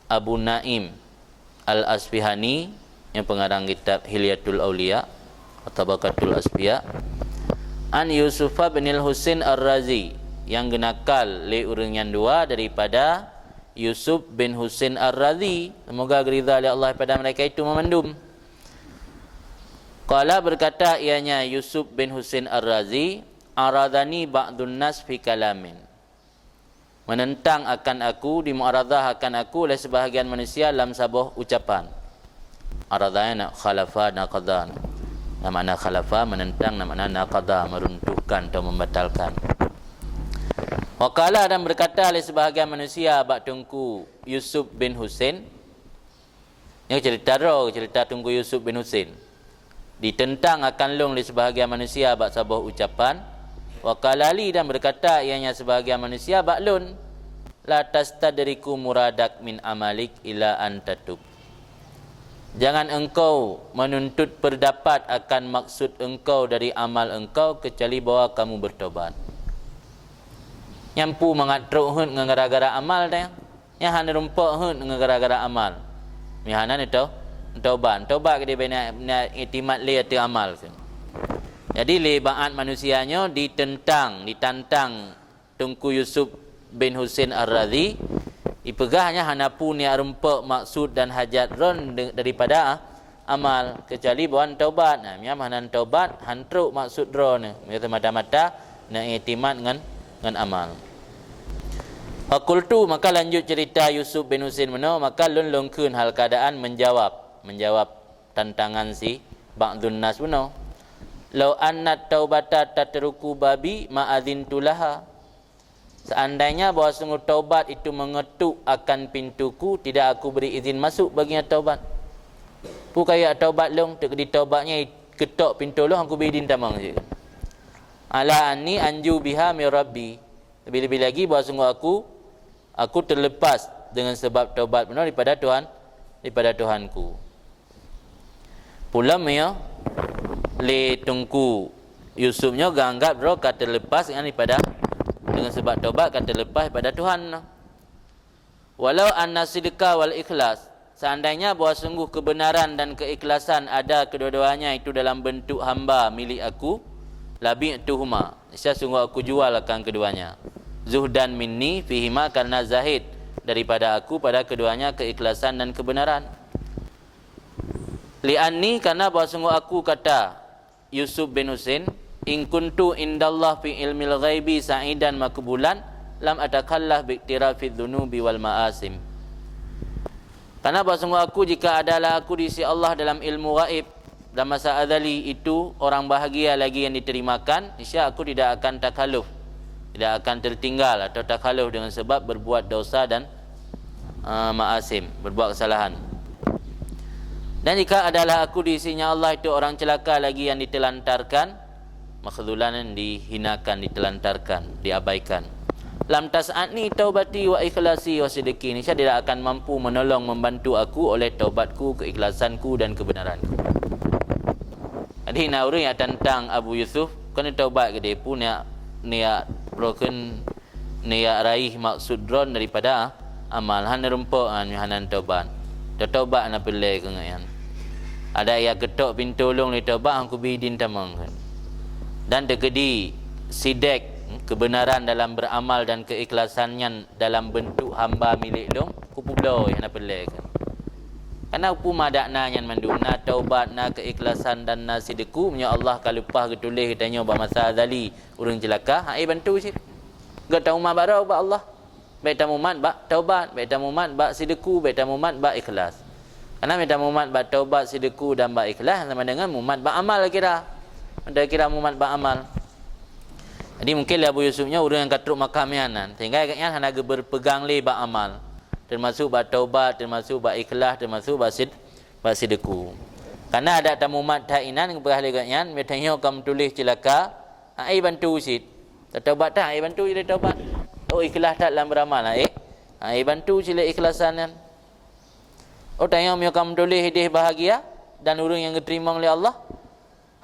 Abu Naim Al-Asfihani yang pengarang kitab Hilyatul Auliya atau Tabaqatul Asfiya, an Yusuf bin Al-Husain Ar-Razi, yang genakal le urang yang dua daripada Yusuf bin Husain Ar-Razi, semoga ridha oleh Allah pada mereka itu memandum. Qala berkata ianya Yusuf bin Husain Ar-Razi, aradani ba'dun nas fi kalamin, menentang akan aku, dimuaradah akan aku oleh sebahagian manusia dalam sebuah ucapan. Aradahnya nak khalafa naqadan. Makna khalafa menentang, makna naqada meruntuhkan atau membatalkan. Waqala dan berkata oleh sebahagian manusia bak tungku Yusuf bin Husain. Ini cerita tungku Yusuf bin Husain. Ditentang akan long oleh sebahagian manusia bak sebuah ucapan. Waqala li dan berkata ianya sebahagian manusia bak lun, la tastadriku muradak min amalik ila an tatub. Jangan engkau menuntut pendapat akan maksud engkau dari amal engkau kecuali bahawa kamu bertobat. Nyampu mengatruk hun dengan gara-gara amal dah. Yang hanya rumpuk hun dengan gara-gara amal. Mihana ni tau taubat ke dia nak iktimat li ati amal. Jadi lebaat manusianya ditantang Tunku Yusuf bin Husain Ar-Radhi ipegahnya hanapu ni rumpuk maksud dan hajat ron daripada amal kecuali buan taubat. Nah, miam hanan taubat hantruk maksud ron ni mata-mata nak iktimat dengan amal. Fakultu, maka lanjut cerita Yusuf bin Husain meno, maka lun longkeun hal keadaan menjawab tantangan si ba'dun nas meno. Lau anna taubata tatruku babi ma'adzintu laha. Seandainya bahawa sungguh taubat itu mengetuk akan pintuku, tidak aku beri izin masuk baginya taubat. Pu kaya taubat long tek di taubatnya ketok pintu long aku beri izin tamang je. Ala anni anju biha mi rabbi. Lebih-lebih lagi bahawa sungguh aku terlepas dengan sebab taubat benar daripada Tuhanku. Pulam ya le tungku Yusufnya ganggap bro kata lepas dengan sebab taubat kata lepas pada Tuhan. Walau anna sidqa wal ikhlas, seandainya bahawa sungguh kebenaran dan keikhlasan ada kedua-duanya itu dalam bentuk hamba milik aku, labi'tuhuma, saya sungguh aku jual akan keduanya. Zuhdan minni fihima, karena zahid daripada aku pada keduanya keikhlasan dan kebenaran. Li'anni, karena bahawa sungguh aku, kata Yusuf bin Husain, in kuntu indallah fi ilmil ghaibi sa'idan makbulan lam atakallah bi'tirafid dhunubi wal ma'asim. Karena bahawa sungguh aku, jika adalah aku di sisi Allah dalam ilmu ghaib dan masa azali itu orang bahagia lagi yang diterimakan, niscaya aku tidak akan takaluf, tidak akan tertinggal atau takaluf dengan sebab berbuat dosa dan ma'asim, berbuat kesalahan. Dan jika adalah aku di sisinya Allah itu orang celaka lagi yang ditelantarkan, makhdhulan, dihinakan, ditelantarkan, diabaikan. Lam tas'atni taubati wa ikhlasi wa sidqi, niscaya tidak akan mampu menolong membantu aku oleh taubatku, keikhlasanku dan kebenaranku. Jadi nauri yang tentang Abu Yusuf kena taubat ke dia pun niat broken niat raih maksud dron daripada amal han rumpuk hanan taubat. Taubat ana pelai ke ngayan. Ada yang ketok pintu long li taubat aku bidin tamang. Dan dekedi sidek kebenaran dalam beramal dan keikhlasannya dalam bentuk hamba milik long kupublo yang ana pelai ke. Karena upuma dakna yang mandu na taubat na keikhlasan dan na sidku punya Allah kalau pah getulih katanya ba masa azali urang celaka hai bantu sit. Ga tahu ma barau ba Allah. Baik tamumat ba taubat, baik tamumat ba sidku, baik tamumat ba ikhlas. Karena baik tamumat ba taubat, sidku dan ba ikhlas sama dengan mumat ba amal kira. Ada kira mumat ba amal. Jadi mungkin Abu Yusufnya urang yang katruk makamianan sehingga agaknya hana berpegang le ba amal. Termasuk bak taubat, termasuk bak ikhlas, termasuk bak sidku. Karena ada tamumat tainan keberhaligatnya, metanya kamu tulis celaka, ai bantu sid. Taubat tak ai bantu dia taubat. Oh ikhlas tak dalam beramal ai bantu sila ikhlasan. Oh tanya kamu tulis hidayah bahagia dan urang yang diterima oleh Allah.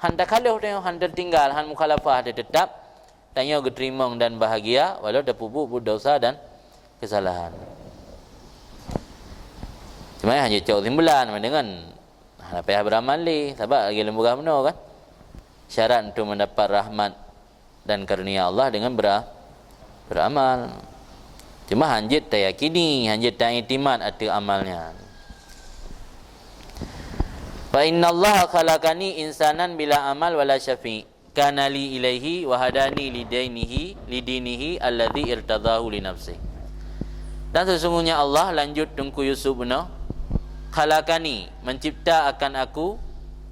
Han tak kalah tanya han tertinggal, han mukhalafah dia tetap tanya diterima dan bahagia walau dah pupuk dosa dan kesalahan. Cuma hanya cok timbulan dengan nak payah beramal li sebab lagi lemburah benar kan. Syarat untuk mendapat rahmat dan karunia Allah dengan beramal. Cuma hanjit tak yakini, hanjit tak iktimat atas amalnya. Fa innallaha khalaqani insanan bila amal wala syafi' kana li ilaihi wa hadani lidinihi alladhi irtadahu li nafsi. Dan sesungguhnya Allah, lanjut Tunku Yusuf benar, khalaqani, mencipta akan aku,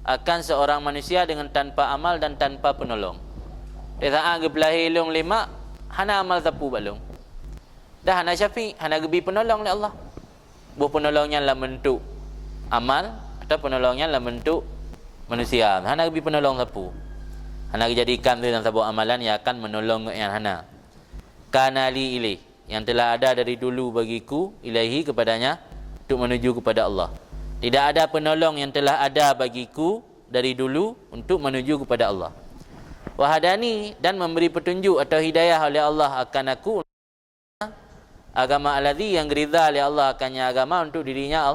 akan seorang manusia dengan tanpa amal dan tanpa penolong. Dia tak gebelahi long lima, hana amal tapu balong. Dah hana syafi, hana gebi penolong oleh Allah. Buh penolongnya dalam bentuk amal atau penolongnya dalam bentuk manusia. Hana gebi penolong tapu. Hana dijadikan tu dalam sebuah amalan yang akan menolong yang hana. Kanali ilaih, yang telah ada dari dulu bagiku, ilahi kepadanya, untuk menuju kepada Allah. Tidak ada penolong yang telah ada bagiku dari dulu untuk menuju kepada Allah. Wahadani, dan memberi petunjuk atau hidayah oleh Allah akan aku agama alladhi yang ridha oleh Allah akannya agama untuk dirinya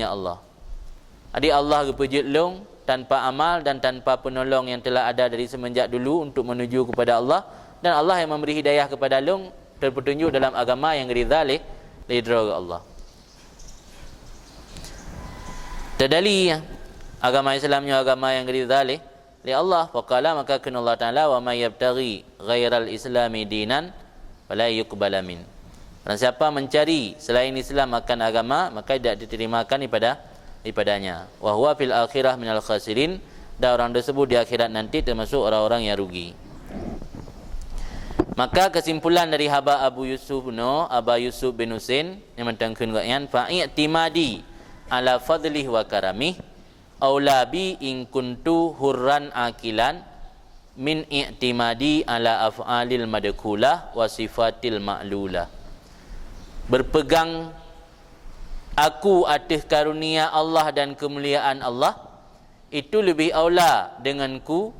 Allah. Jadi Allah berpejelung tanpa amal dan tanpa penolong yang telah ada dari semenjak dulu untuk menuju kepada Allah, dan Allah yang memberi hidayah kepada long terpetunjuk dalam agama yang ridha oleh Allah. Terdali agama Islamnya agama yang ridha oleh Allah. Faqala, maka kena Allah Ta'ala, wa may yabtaghi ghairal islami dinan fala yuqbala min. Dan siapa mencari selain Islam akan agama, maka tidak diterimakan daripadanya. Wa huwa fil akhirah minal khasirin, dan orang tersebut di akhirat nanti termasuk orang-orang yang rugi. Maka kesimpulan dari Aba Yusuf bin Husain yang mentangkan qaian, fa'i'timadi ala fadlih wa karamih aula bi in kuntu hurran akilan min i'timadi ala af'alil madkulah wa sifatil ma'lulah. Berpegang aku atas karunia Allah dan kemuliaan Allah itu lebih aula denganku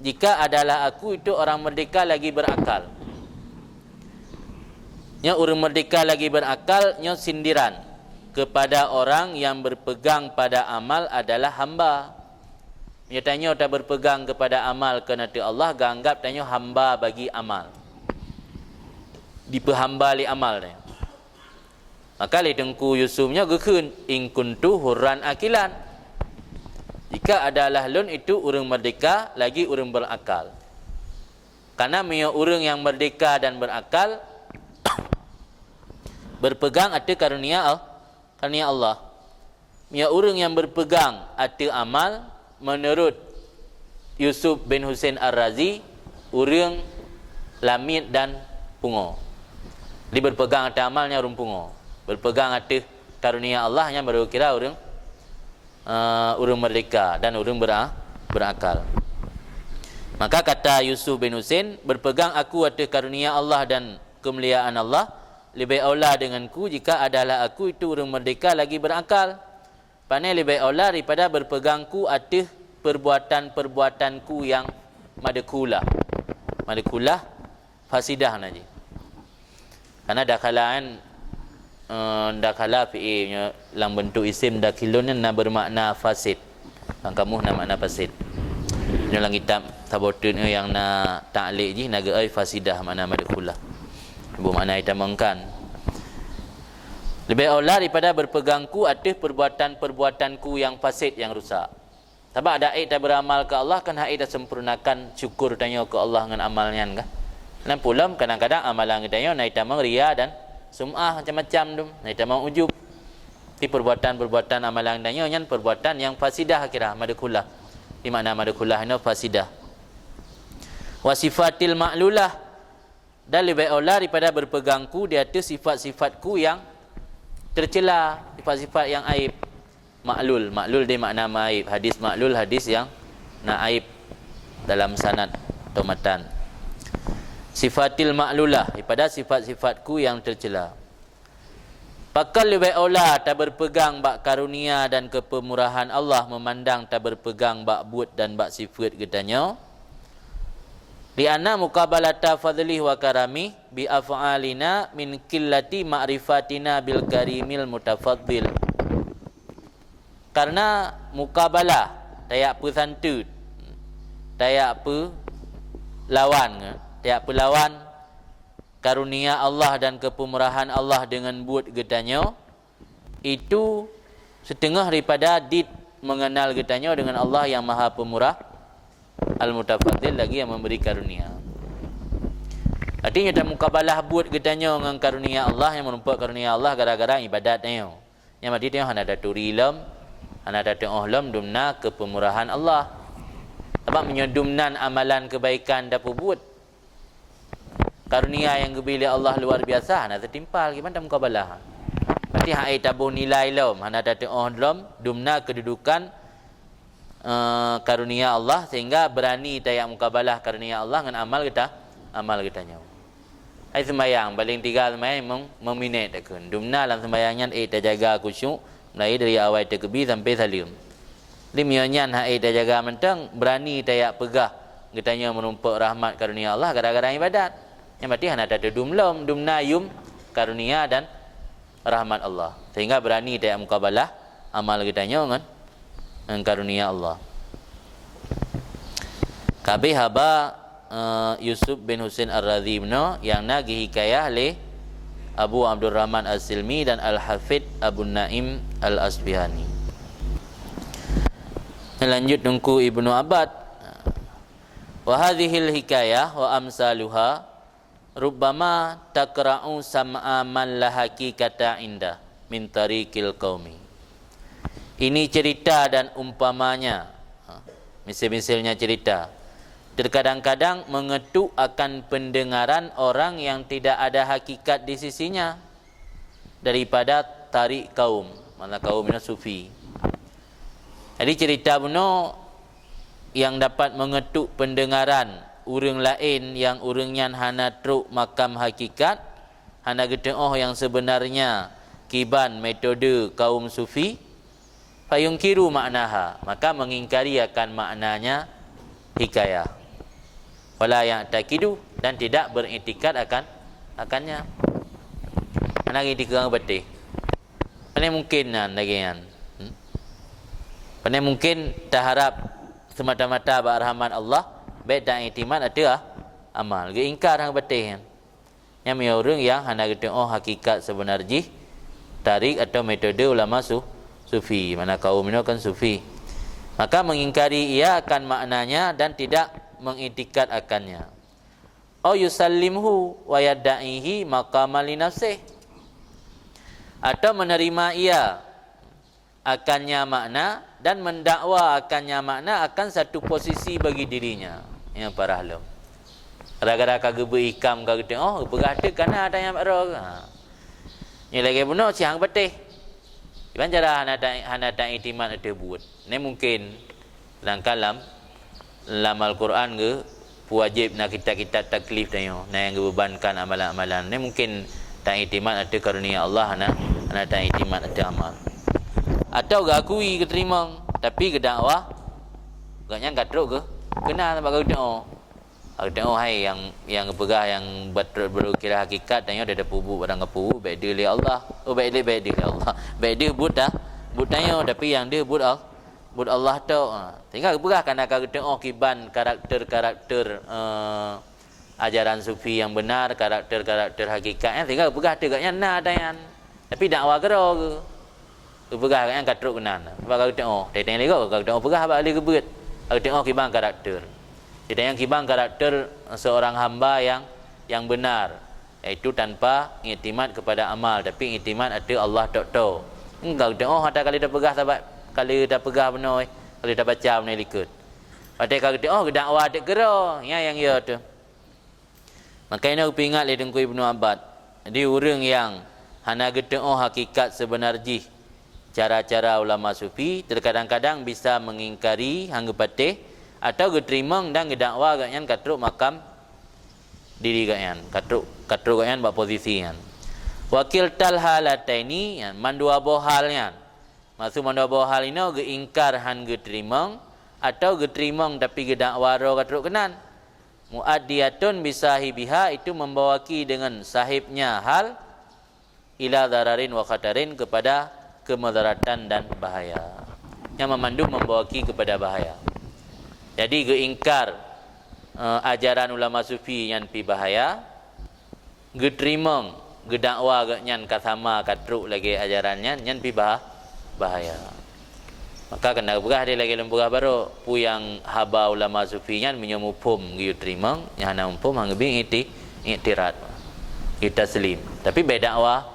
jika adalah aku itu orang merdeka lagi berakal. Nya orang merdeka lagi berakal, nya sindiran kepada orang yang berpegang pada amal adalah hamba. Dia tanya tak berpegang kepada amal kerana Allah, ganggap tanya hamba bagi amal. Dipehamba li amal dia. Maka li Tengku Yusufnya gekun in kuntu hurran akilan. Jika adalah lun itu orang merdeka lagi orang berakal. Karena mia orang yang merdeka dan berakal berpegang atas karunia Allah. Mia orang yang berpegang atas amal menurut Yusuf bin Husain Ar-Razi, orang lamit dan pungo. Dia berpegang atas amalnya orang pungo. Berpegang atas karunia Allah yang baru kira orang merdeka dan orang berakal. Maka kata Yusuf bin Husain, berpegang aku atas karunia Allah dan kemuliaan Allah lebih aula denganku jika adalah aku itu orang merdeka lagi berakal. Pandai lebih aula daripada berpegangku atas perbuatan-perbuatanku yang madkulah. Madkulah fasidah naji. Karena dakhala fi'ilnya dalam bentuk isim dakilun na bermakna fasid. Kamu na makna fasid. Dalam kitab Tabotun yang na ta'liq ji naga ai fasidah makna madkulah. Bermakna itamangkan. Lebih aula daripada berpegangku atas perbuatan-perbuatanku yang fasid, yang rusak. Sebab ada aid tak beramal ke Allah, kan aid dah sempurnakan syukur tanya ke Allah dengan amalnya kan. Dan pula kadang-kadang amalan kita tanya naik tamang ria dan sum'ah macam-macam tu, naik tamang ujub. Tapi perbuatan-perbuatan amalan tanya nyan perbuatan yang fasidah kira madkulah. Di makna madkulah ini fasidah. Wasifatil ma'lulah, dan lebih aula daripada berpegangku di atas sifat-sifatku yang tercela, sifat-sifat yang aib. Maklul dia makna aib. Hadis maklul, hadis yang aib dalam sanad atau matan. Sifatil ma'lulah, daripada sifat-sifatku yang tercela. Pakal lebih aula tak berpegang bak karunia dan kepemurahan Allah, memandang tak berpegang bak buat dan bak sifat getanya. Di anna muqabalata fadlih wa karami bi af'alina min qillati ma'rifatina bil karimil mutafaddil. Karena muqabalah tayak apa santut, tayak apa lawan, tayak apa lawan karunia Allah dan kepemurahan Allah dengan buat getanya, itu setengah daripada dit mengenal getanya dengan Allah yang Maha Pemurah Al-Mutafaddil lagi yang memberi karunia. Artinya tak mukabalah buat getanya dengan karunia Allah, yang menumpak karunia Allah gara-gara ibadatnya. Yang berarti dia hanya ada turilam, hanya ada ohlam dumna kepemurahan Allah. Sebab menyedumnan amalan kebaikan dapat buat. Karunia yang gebila Allah luar biasa, hanya tertimpal. Gimana tak mukabalah? Berarti hai tabuh nilai lam, hanya ada ohlam dumna kedudukan karunia Allah, sehingga berani tayak mukabalah karunia Allah dengan amal kitanya. Ai sembayang paling 3 sembayang meminat takun. Dumna dalam sembayangnya tak jaga khusyuk, mulai dari awal terkebi sampai salim. Limionyan hak ida jaga mentang berani tayak pegah getanya menumpuk rahmat karunia Allah gara-gara ibadat. Yang berarti hana ada dumnayum karunia dan rahmat Allah. Sehingga berani tayak mukabalah amal getanya dengan karunia Allah. Kabeh haba Yusuf bin Husain Ar-Radhi yang nagih hikayah le Abu Abdurrahman As-Silmi dan Al-Hafidh Abu Naim Al-Asbihani. Lanjut nungku Ibnu Abbad. Wa hadhil hikayah wa amsaluha rubbama taqra'u sam'a man la haqiqata indah min tariqil qaumi. Ini cerita dan umpamanya, misal-misalnya cerita, terkadang-kadang mengetuk akan pendengaran orang yang tidak ada hakikat di sisinya daripada tarik kaum, mana kaum ini sufi. Jadi cerita buno yang dapat mengetuk pendengaran urang lain yang urangnya hana truk makam hakikat, hana getengah yang sebenarnya kiban metode kaum sufi, fayungkiru maknaha, maka mengingkari akan maknanya hikayah. Wala yang takidu, dan tidak beriktikad akannya. Anak ini dikerang betih. Pandai mungkin lagi kan. Pandai mungkin tak harap semata-mata berrahmat Allah, baik dan iktimat ada amal. Ge ingkar hang betih kan. Yang orang yang hana geteng hakikat sebenarnya tarik atau metode ulama sufi, mana kaum ini kan sufi. Maka mengingkari ia akan maknanya dan tidak mengiktikad akannya. Au yusallimhu wa yad'ihi maqaman li nafsih, atau menerima ia akannya makna dan mendakwa akannya makna akan satu posisi bagi dirinya. Yang para halam gara-gara kagak berikam kagak berada kerana ada yang makro. Ni lagi bunuh siang betih. Iban cara hana tak itimat ada buat. Ni mungkin dalam kalam dalam Al-Quran ke wajib nak kita taklif tanya nak yang bebankan amalan-amalan ni mungkin tak iktimat ada karunia Allah hana tak iktimat ada amal atau gak akui keterima tapi ke dakwah gaknya gatruk ke kena nampak kau tengok hai yang pegah yang berkira hakikat tanya dia ada pubuk barang kepu baik dia li Allah baik dia li Allah baik dia but tanya tapi yang dia but Allah tu tinggal berah kan akan tengok kiban karakter ajaran sufi yang benar, karakter hakikatnya tinggal berah tegaknya na dayan tapi dakwah gero ke berah kan katruk kenan bagi tengok tengok lego kalau tengok berah balik ke beut kalau tengok kiban karakter kita yang kiban karakter seorang hamba yang benar, iaitu tanpa iktimat kepada amal tapi iktimat ada Allah tok kalau tengok ada kali dah berah sahabat kali dah pegah benar kali dah baca benar likut pada kali dakwah tak kira yang ya tu makanya aku ingat le dengku Ibnu Abbad jadi orang yang hana geteng hakikat sebenarnya cara-cara ulama sufi terkadang-kadang bisa mengingkari hangga patih atau geterima dan gedakwa gaknyan katruk makam diri gaknyan katruk gaknyan buat posisi kan wakil tal halataini mandua bohalnya. Maksud mana bahawa hal ini geingkar han geterima atau geterima tapi gedakwa ro katruk kenan. Muaddiyatun bisahibiha itu membawaki dengan sahibnya hal ila dararin wa khatarin kepada kemudaratan dan bahaya. Yang memandu membawaki kepada bahaya. Jadi geingkar ajaran ulama sufi yang pi bahaya, geterima gedakwa gaknyan kasama katruk lagi ajarannya yang pi bahaya. Maka kena berah dia lagi lemburah baru pu yang haba ulama sufinya menyemupum giu terima yang hana umpum hang bing iktirat kita selim tapi beda dakwah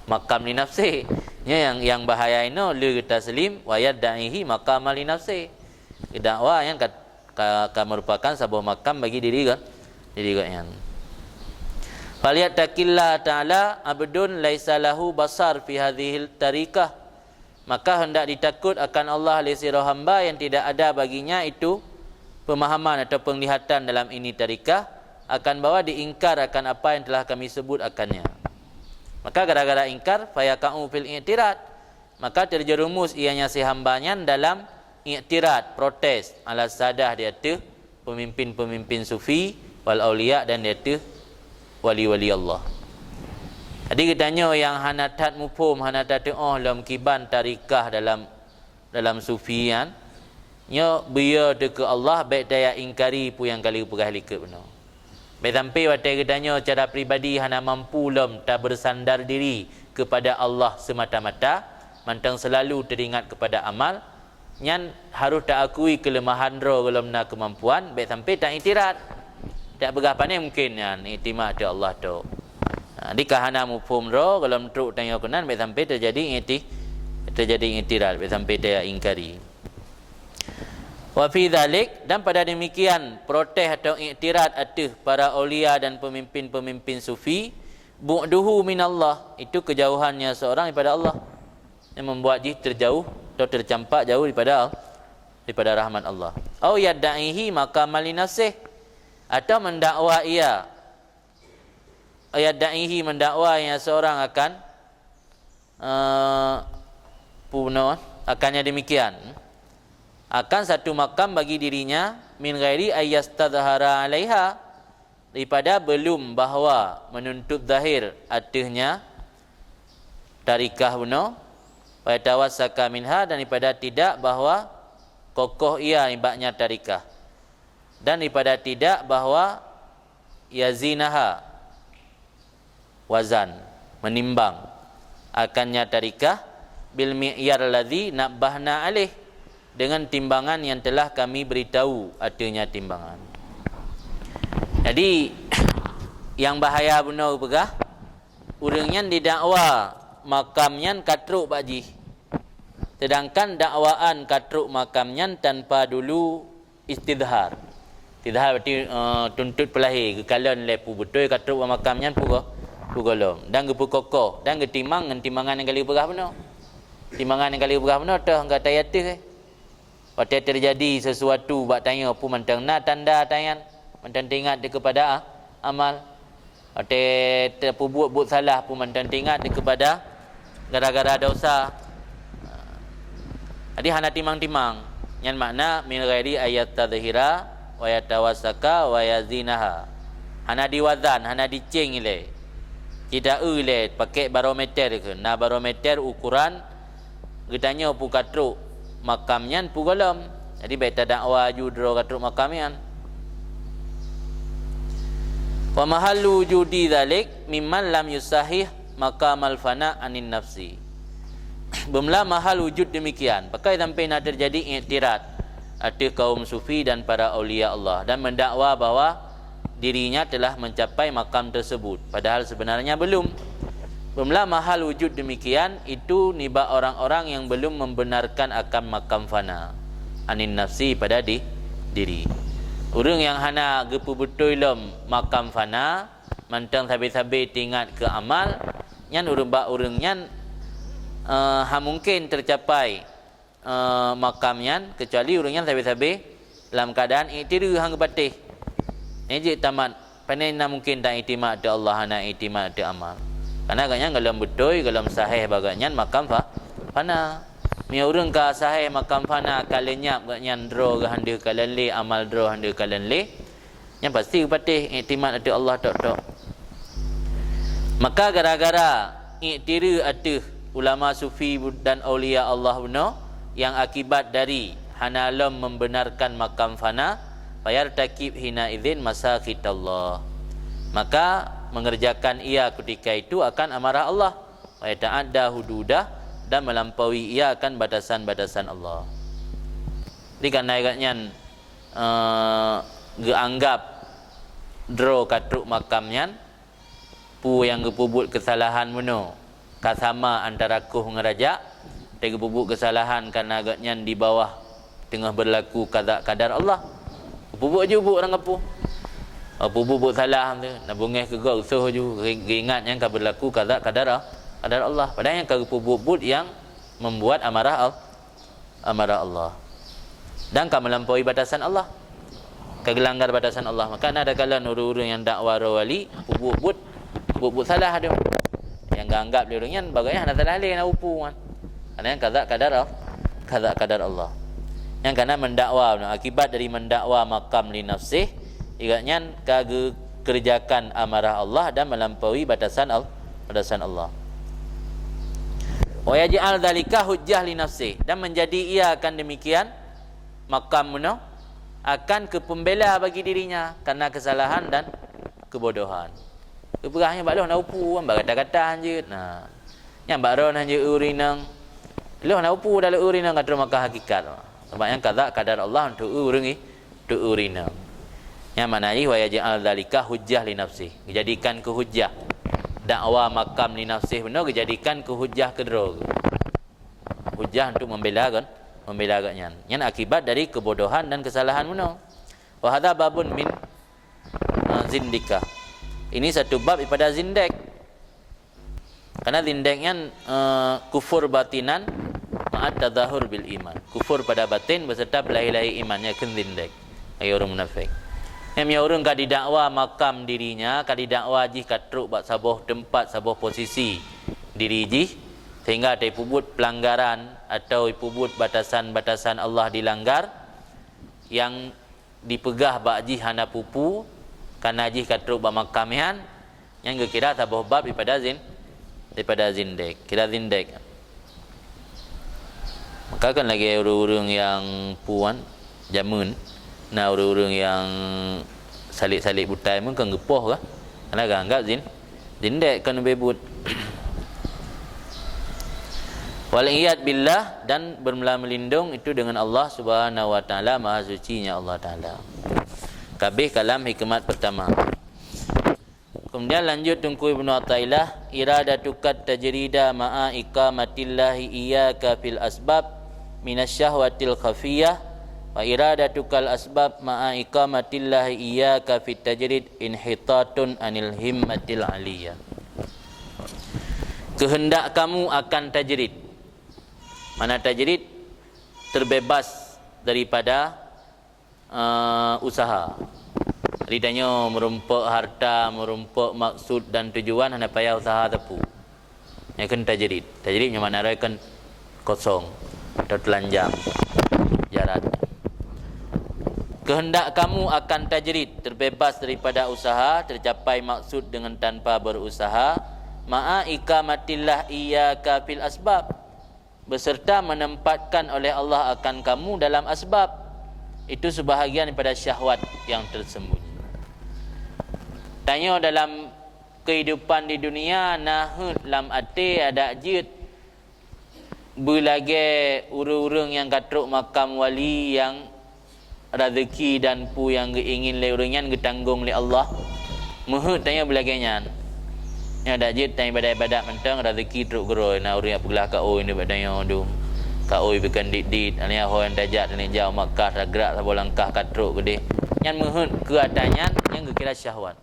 makam li nafsi nya yang bahaya ini li taslim wa yad'ihi maqam li nafsi dakwah yang merupakan sebuah makam bagi diri kan faliyat takillah ta'ala abdun laisa lahu basar fi hadhil tariqah, maka hendak ditakut akan Allah oleh sirah hamba yang tidak ada baginya itu pemahaman atau penglihatan dalam ini tarikah, akan bawa diingkar akan apa yang telah kami sebut akannya. Maka gara-gara ingkar fayaqa'u fil i'tirad, maka terjerumus ianya si hambanya dalam i'tirad, protes ala sadah dia tu pemimpin-pemimpin sufi wal auliya dan dia tu wali-wali Allah. Jadi katanya yang hanatat mufhum hanatat dalam kiban tarikah dalam sufian nya biya tu ke Allah baik daya ingkari pu yang kali pegah likut benar. Baik sampai watai katanya cara pribadi hana mampu lem tak bersandar diri kepada Allah semata-mata, mantang selalu teringat kepada amal, nyan harus tak akui kelemahan ro dalam na kemampuan, baik sampai tak iktirad. Tak begah pandai mungkin nyan iktimad tu Allah tu. Di kahana mufhum ro dalam truk tanya kenan baik sampai terjadi iktirad, baik sampai dia ingkari. Wa fi dzalik, dan pada demikian protes atau iktirad atas para aulia dan pemimpin-pemimpin sufi, bu'duhu minallah, itu kejauhannya seorang daripada Allah, yang membuat dia terjauh atau tercampak jauh daripada rahmat Allah. Au yadda'ihi maqamal linafsih, atau mendakwa ia, yadda'ihi mendakwa yang seorang akan akannya demikian, akan satu makam bagi dirinya, min ghairi ayyastadhara 'alaiha, daripada belum bahawa menuntut zahir atasnya tarikah benar, wa tawassaka minha, dan daripada tidak bahawa kokoh ia ibadnya tarikah, dan daripada tidak bahawa yazinaha wazan, menimbang akannya tarikah bil mi'yar ladzi nabbahna alaih, dengan timbangan yang telah kami beritahu adanya timbangan. Jadi yang bahaya benar pegah urangnya didakwa makamnya katruk baji, sedangkan dakwaan katruk makamnya tanpa dulu istidhar. Istidhar berarti tuntut pelahir kekalan lepu betul katruk makamnya pugolom dan gepu kokoh dan getimang dengan timbangan yang kali pegah benar. Timbangan yang kali pegah benar dah enggak tayatis. Waktu terjadi sesuatu bak tanya pun mantang na tanda tayan, mantang ingat dia kepada amal. Waktu terpubuat buat salah pun mantang ingat dia kepada gara-gara dosa. Jadi hana timang-timang. Yang makna min ghairi ayat tadhira wa yatawassaka wa yazinaha. Hana diwazan, hana dicing ile. Tidak ile pakai barometer ke. Na barometer ukuran getanya pu katruk makamnya pu golom. Jadi baik dakwa judro katruk makamnya. Wa mahallu judi dzalik mimman lam yusahih maqamal fana anin nafsi. Bemla mahal wujud demikian, pakai sampai nak terjadi iktirad atas kaum sufi dan para aulia Allah, dan mendakwa bahawa dirinya telah mencapai makam tersebut padahal sebenarnya belum. Bemla mahal wujud demikian, itu niba orang-orang yang belum membenarkan akan makam fana anin nafsi pada diri. Orang yang hana gepu betul makam fana, mantang sabi-sabi tingat ke amal, nyan urang nyan mungkin tercapai makamnya, kecuali orang yang sabi-sabi dalam keadaan iktiru hang batih. Ini tamat. Pandai nak mungkin tak iktimat ke Allah, nak iktimat ke amal. Karena agaknya dalam betul, dalam sahih bagaknya makam fana. Mi urang ka sahih makam fana kalenyap agaknya dro ke hande kalen le, amal dro hande kalen le. Yang pasti batih iktimat ke Allah tok. Maka gara-gara iktiru atas ulama sufi dan aulia Allah benar, yang akibat dari hanalam membenarkan makam fana, fayartakib hina idzin masakit Allah, maka mengerjakan ia ketika itu akan amarah Allah, wa ta'adda hududah, dan melampaui ia akan batasan-batasan Allah. Jadi kan agaknya geanggap dro katruk makamnya pu yang gepubut kesalahan benar kasama antara kuh ngeraja, dia pupuk kesalahan kerana agaknya di bawah tengah berlaku kadar Allah. Pupuk je pupuk orang kapu. Pupuk salah tu, nak bungeh ke gau usuh ju, ingat yang ka berlaku kadar Allah. Padahal yang ka pupuk yang membuat amarah Allah. Dan ka melampaui batasan Allah. Ka gelanggar batasan Allah. Maka ada kala nuru-nuru yang dakwa wali pupuk salah dia. Yang anggap dia orangnya bagainya nak salah leh nak upu kan. Karena yang kadar Allah. Yang karena mendakwa, akibat dari mendakwa makam li nafsih, igatnya kerjakan amarah Allah dan melampaui batasan Allah. Wa yaj'al dzalika hujjah li nafsih, dan menjadi ia akan demikian makam akan kepembela bagi dirinya karena kesalahan dan kebodohan. Keperahnya baklah nak upu ambak kata-kata je. Nah, yang bakron hanya urinang. Lu nak upu dalam urinang kata maka hakikat. Sebab yang kadar Allah untuk urinang. Yang mana ni wa yaj'al dzalika hujjah li nafsih. Dijadikan ke hujjah. Dakwa makam li nafsih benar dijadikan ke hujjah kedua. Hujjah untuk membela agaknya. Yang akibat dari kebodohan dan kesalahan benar. Wa hadza babun min zindikah. Ini satu bab daripada zindek. Karena zindeknya kufur batinan ma'at tadzahur bil iman. Kufur pada batin beserta belai-belai imannya kan zindek. Ai orang munafik. Yang orang ka didakwa makam dirinya, ka didakwa jih katruk bak sabuh tempat, sabuh posisi diri jih sehingga ada pubut pelanggaran atau pubut batasan-batasan Allah dilanggar yang dipegah bak jih hana pupu karena jih katruk bak makamian yang kira sabuh bab daripada zindek. Kira zindek. Maka kan lagi orang-orang yang puan jamun. Nah orang-orang yang salik-salik butai pun kan gepoh kah? Karena kan anggap zindek kan bebut. Wal iyad billah, dan bermula melindung itu dengan Allah Subhanahu wa taala, maha sucinya Allah taala. Kabeh kalam hikmat pertama. Kemudian lanjut tungku Ibnu Athaillah, iradatukat tajrida ma'a iqamatillahi iyyaka fil asbab minasyahwatil khafiyah wa iradatukal asbab ma'a iqamatillahi iyyaka fit tajrid inhitatun anil himmatil aliyah. Kehendak kamu akan tajrid. Mana tajrid? Terbebas daripada usaha. Ridanya merumpuk harta, merumpuk maksud dan tujuan, hanya payah usaha tepu. Yang kan tajrid. Tajrid yang mana kan kosong atau telanjang jarat. Kehendak kamu akan tajrid, terbebas daripada usaha, tercapai maksud dengan tanpa berusaha. Ma'a ikamatillah iyyaka fil asbab, beserta menempatkan oleh Allah akan kamu dalam asbab. Itu sebahagian daripada syahwat yang tersembunyi. Tanya dalam kehidupan di dunia, nahud lam ate ada jid berlagi urang-urang yang katruk makam wali yang rezeki dan pu yang ingin le urangan getanggung le Allah. Muhud tanya belagainya. Ya ada jid tanya badak-badak mentang rezeki truk geroi na urang pegelah ka oi ni badanya dum. Ka oi bekan dit-dit ani ho yang dajat ni jauh Makkah gerak sabo langkah katruk gede. Yang muhud ke adanya yang kira syahwat.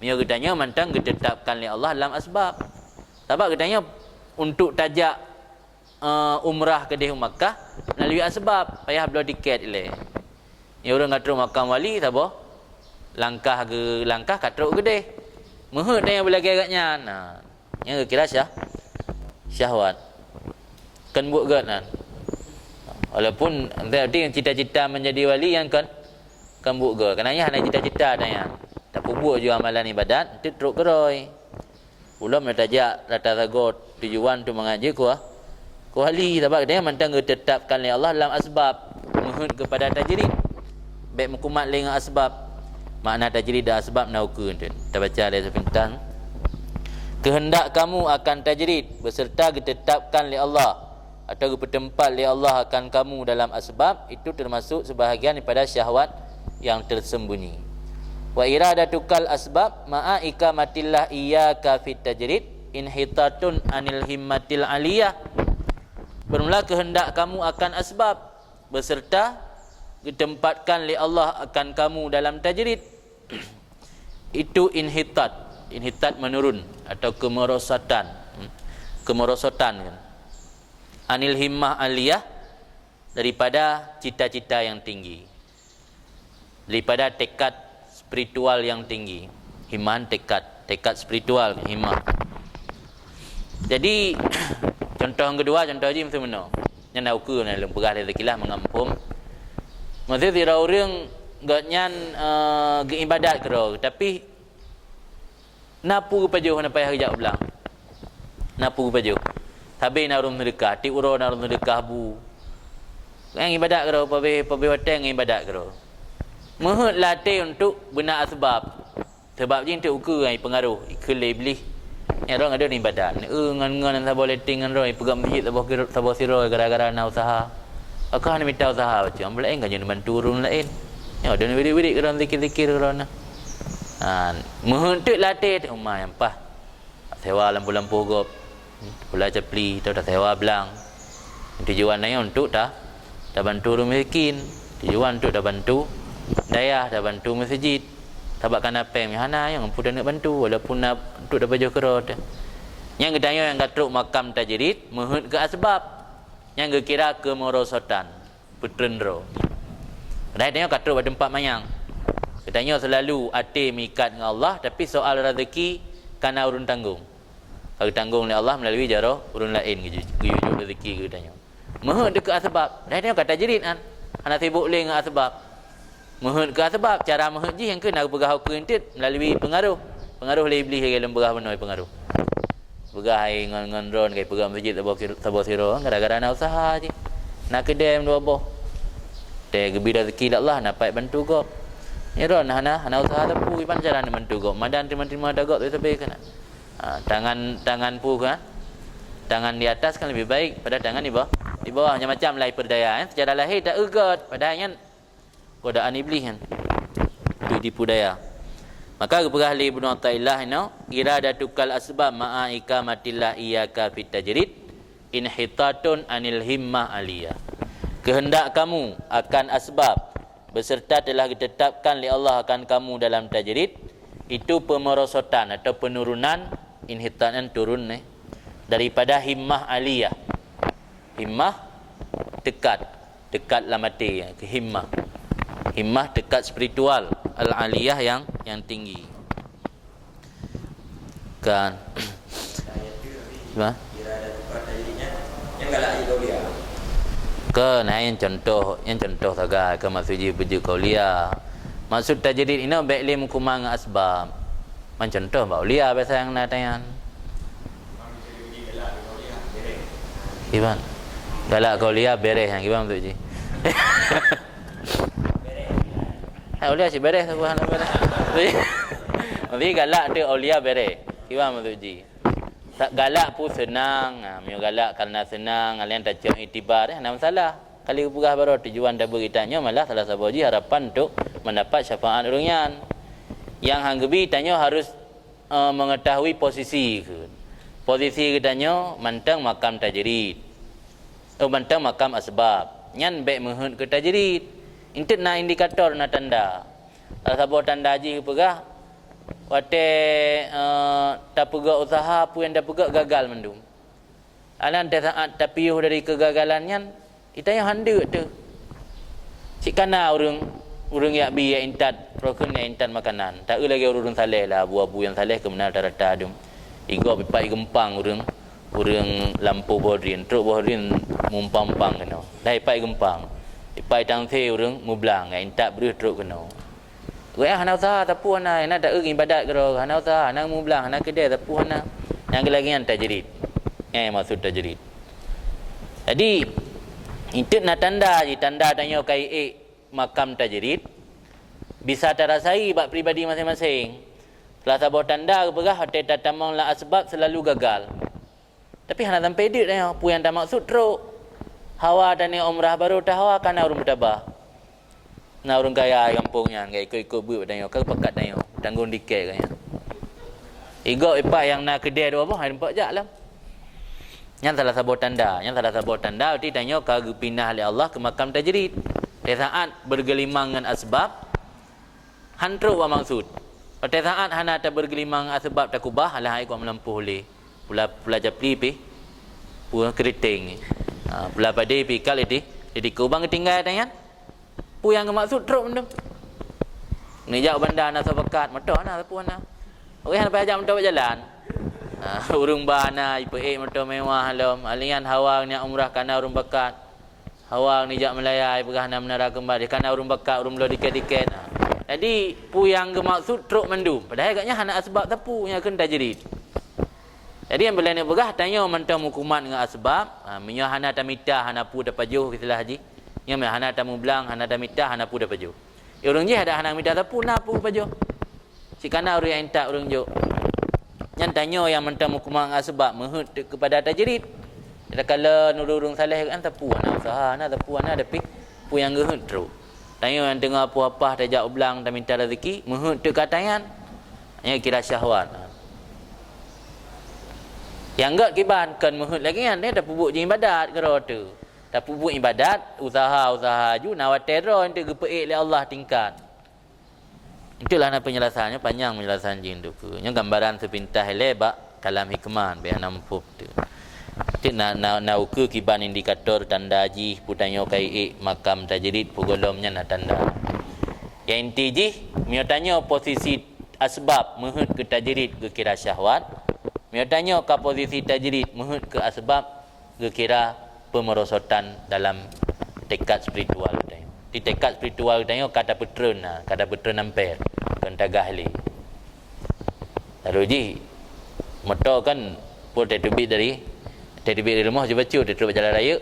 Mio gedanya mantang ditetapkan oleh Allah dalam asbab. Sebab gedanya untuk tajak umrah ke di Makkah melalui asbab, payah beli tiket le. Ya orang katruk makam wali sabo langkah ke langkah katruk gede. Muhud yang belagi agaknya. Nah, yang kira syahwat. Kan buat gad kan. Walaupun nanti yang cita-cita menjadi wali yang kan buat gad. Kenanya hanya cita-cita tanya. Tak buat juga amalan ibadat, itu teruk geroi. Ulama nak tajak rata ragot tujuan tu mengaji ku wali, sebab dia mantang ditetapkan oleh Allah dalam asbab, muhud kepada tajrid. Baik mukumat dengan asbab. Makna tajrid dan asbab nauku tu. Kita baca dari sebentar. Kehendak kamu akan tajrid beserta ditetapkan oleh Allah atau bertempat oleh Allah akan kamu dalam asbab, itu termasuk sebahagian daripada syahwat yang tersembunyi. Wa iradatukal asbab ma'a ikamatillah iyyaka fit tajrid inhitatun anil himmatil aliyah. Bermula kehendak kamu akan asbab beserta ditempatkan oleh Allah akan kamu dalam tajrid. Itu inhitat menurun atau kemerosotan kan. Anil himmah aliyah, daripada cita-cita yang tinggi, daripada tekad spiritual yang tinggi. Himmah tekad spiritual, himmah. Jadi Contoh yang kedua, contoh haji mesti benar. Yang nak ukur ni dalam perah rezeki lah mengampun. Mesti tidak orang gaknyan ibadat kero, tapi napu pajuh nak payah kerja belang. Napu pajuh. Tapi nak urung sedekah, ti uro nak urung sedekah bu. Yang ibadat kero, pabe wateng ibadat kero. Mohon latih untuk benar sebab. Sebab je untuk ukur ai pengaruh ikhlil iblis. Yang orang ada ni ibadat. Ngan tak boleh tinggal orang pegang masjid tak boleh siro gara-gara nak usaha. Akak nak minta usaha macam ambil lain kan jangan bantu orang lain. Ya ada wirid-wirid orang zikir-zikir orang. Mohon untuk latih umah yang pah. Sewa lampu-lampu gop. Pula capli atau dah sewa belang. Tujuan dia untuk dah bantu orang miskin. Tujuan untuk dah bantu dayah, dah bantu masjid. Tabakkan apa yang hana yang ampu dah nak bantu walaupun nak untuk dah baju kerot. Yang kedanya yang katruk makam tajrid mohon ke asbab. Yang kira ke merosotan putrendro. Dia katruk pada tempat mayang. Katanya selalu ati mikat dengan Allah tapi soal rezeki kana urun tanggung. Kalau tanggung oleh Allah melalui jaro urun lain guyujuk rezeki katanya. Mohon dekat asbab. Dia kata tajrid kan. Ana sibuk leh dengan asbab. Mohon ke sebab cara mohon je yang kena pegah hukum intit melalui pengaruh oleh iblis dalam pegah benar pengaruh. Pegah ai ngan ron kai pegah masjid tabo siro gara-gara nak usaha je. Nak kedai dua boh. Teh gebira rezeki Allah nak pai bantu kau. Ya ron hana usaha tapu iban cara nak bantu kau. Madan terima dagok tu sampai kana. Tangan pu kan. Tangan di atas kan lebih baik pada tangan di bawah macam lai perdaya secara lahir tak ugat padahal godaan iblis kan tu tipu daya. Maka keperah li Ibnu Athaillah iradatukal asbab ma'a ikamatillah iyyaka fit tajrid inhitatun anil himmah aliyah. Kehendak kamu akan asbab beserta telah ditetapkan oleh Allah akan kamu dalam tajrid itu pemerosotan atau penurunan inhitatan turun daripada himmah aliyah. Himmah dekat lamati ke himmah. Himmah dekat spiritual al-aliyah yang tinggi. Kan. Apa? Yang galak je kauliah. Kan yang contoh saja ke maksud baju kauliah. Maksud tajrid ini baik lim kumang asbab. Macam contoh kauliah biasa yang nak tanya. Iban. Galak kauliah beres yang gimana maksud je? Aulia si beres aku hana beres. Tapi galak tu aulia beres. Kiwa maksud tak galak pun senang. Mio galak kerana senang, kalian tak cak itibar ada masalah. Kali pegah baru tujuan dah beritanya malah salah satu harapan untuk mendapat syafaat urungan. Yang hang gebi tanya harus mengetahui posisi ke. Posisi katanya mantang makam tajrid. Mantang makam asbab. Nyan baik mohon ke tajrid. Intit na indikator na tanda. Sabar tanda haji pegah. Wate tak pegak usaha pun yang dah pegak gagal mendung. Alan dah saat tapiuh dari kegagalannya kita yang handuk tu. Cik kana urang yak bi yak intat rokun yak intat makanan. Tak lagi urang saleh lah abu-abu yang saleh ke mana rata adum. Igo pipai gempang urang lampu bodrin, truk bodrin mumpang-pang kena. Dah pipai gempang. Ipai tang the urang mublang ngai tak berus truk kena. Gue hana usaha tapu hana tak ibadat kero hana usaha hana mublang hana kedai tapu hana. Yang lagi yang tajrid. Maksud tajrid. Jadi itu nak tanda tanya kai makam tajrid bisa terasai bab pribadi masing-masing. Setelah sabar tanda kepegah hotel tatamang la asbab selalu gagal. Tapi hana sampai dik tanya pu yang tak maksud truk. Hawa dan umrah baru dah hawa kan urang bertabah. Na urang kaya kampungnya enggak ikut-ikut buat tanya kau pekat tanya tanggung diket kaya. Igo ipak yang nak kedai tu apa hai nampak jak lah. Yang salah sabar tanda arti tanya kau pindah oleh Allah ke makam tajrid. Pada saat bergelimang dengan asbab hantruk wa maksud. Pada saat hana tak bergelimang asbab tak kubah lah ai kau melampuh oleh pula japli pi pula keriting. Pula pada pikal jadi kubang tinggal tanya. Pu yang maksud truk benda. Ni jauh bandar nak sepakat, mata nak sapu ana. Okey hang payah jam untuk berjalan. Urung bahana ipe motor mewah lom. Alian hawang ni umrah kana urung bakat. Hawang ni jak melayai pegah na menara kembali kana urung bakat urung lo diket-diket. Jadi pu yang gemaksud truk mendum. Padahal agaknya hana asbab tapu yang akan tajrid. Jadi yang boleh ni pegah tanya mentang hukuman dengan asbab. Menyo hana tamita hana pu dapat jauh kitalah haji. Yang hana tamu belang hana tamita hana pu dapat jauh. Urang je ada hana mita tapu na pu pajo. Si kana urang yang tak urang jo. Yang tanya yang mentang hukuman asbab menghut kepada tajrid. Kita kala nurung saleh kan tapu ana usaha ana tapu ana tapi pu yang gehut teruk. Tanya yang tengah apa-apa tajak belang dan minta rezeki menghut ke katayan. Yang kira syahwat. Yang enggak kiban kan menghut lagi kan dia dah pubuk je ibadat ke tu. Dah pubuk ibadat usaha ju nawatero untuk gepeik oleh Allah tingkat. Itulah penjelasannya panjang penjelasan jin tu. Yang gambaran sepintas lebak kalam hikmah biar nampup tu. Tik na ukur kiban indikator tanda ji putanyo kai makam tajrid pugolomnya na tanda. Yang inti ji mio tanyo posisi asbab menghut ke tajrid ke kira syahwat. Mio tanyo ke posisi tajrid menghut ke asbab ke kira pemerosotan dalam tekad spiritual tanyo. Di tekad spiritual tanyo kata petron ampere kan tagahli. Lalu ji motor kan pun tetubit dari rumah je baca dia terus berjalan raya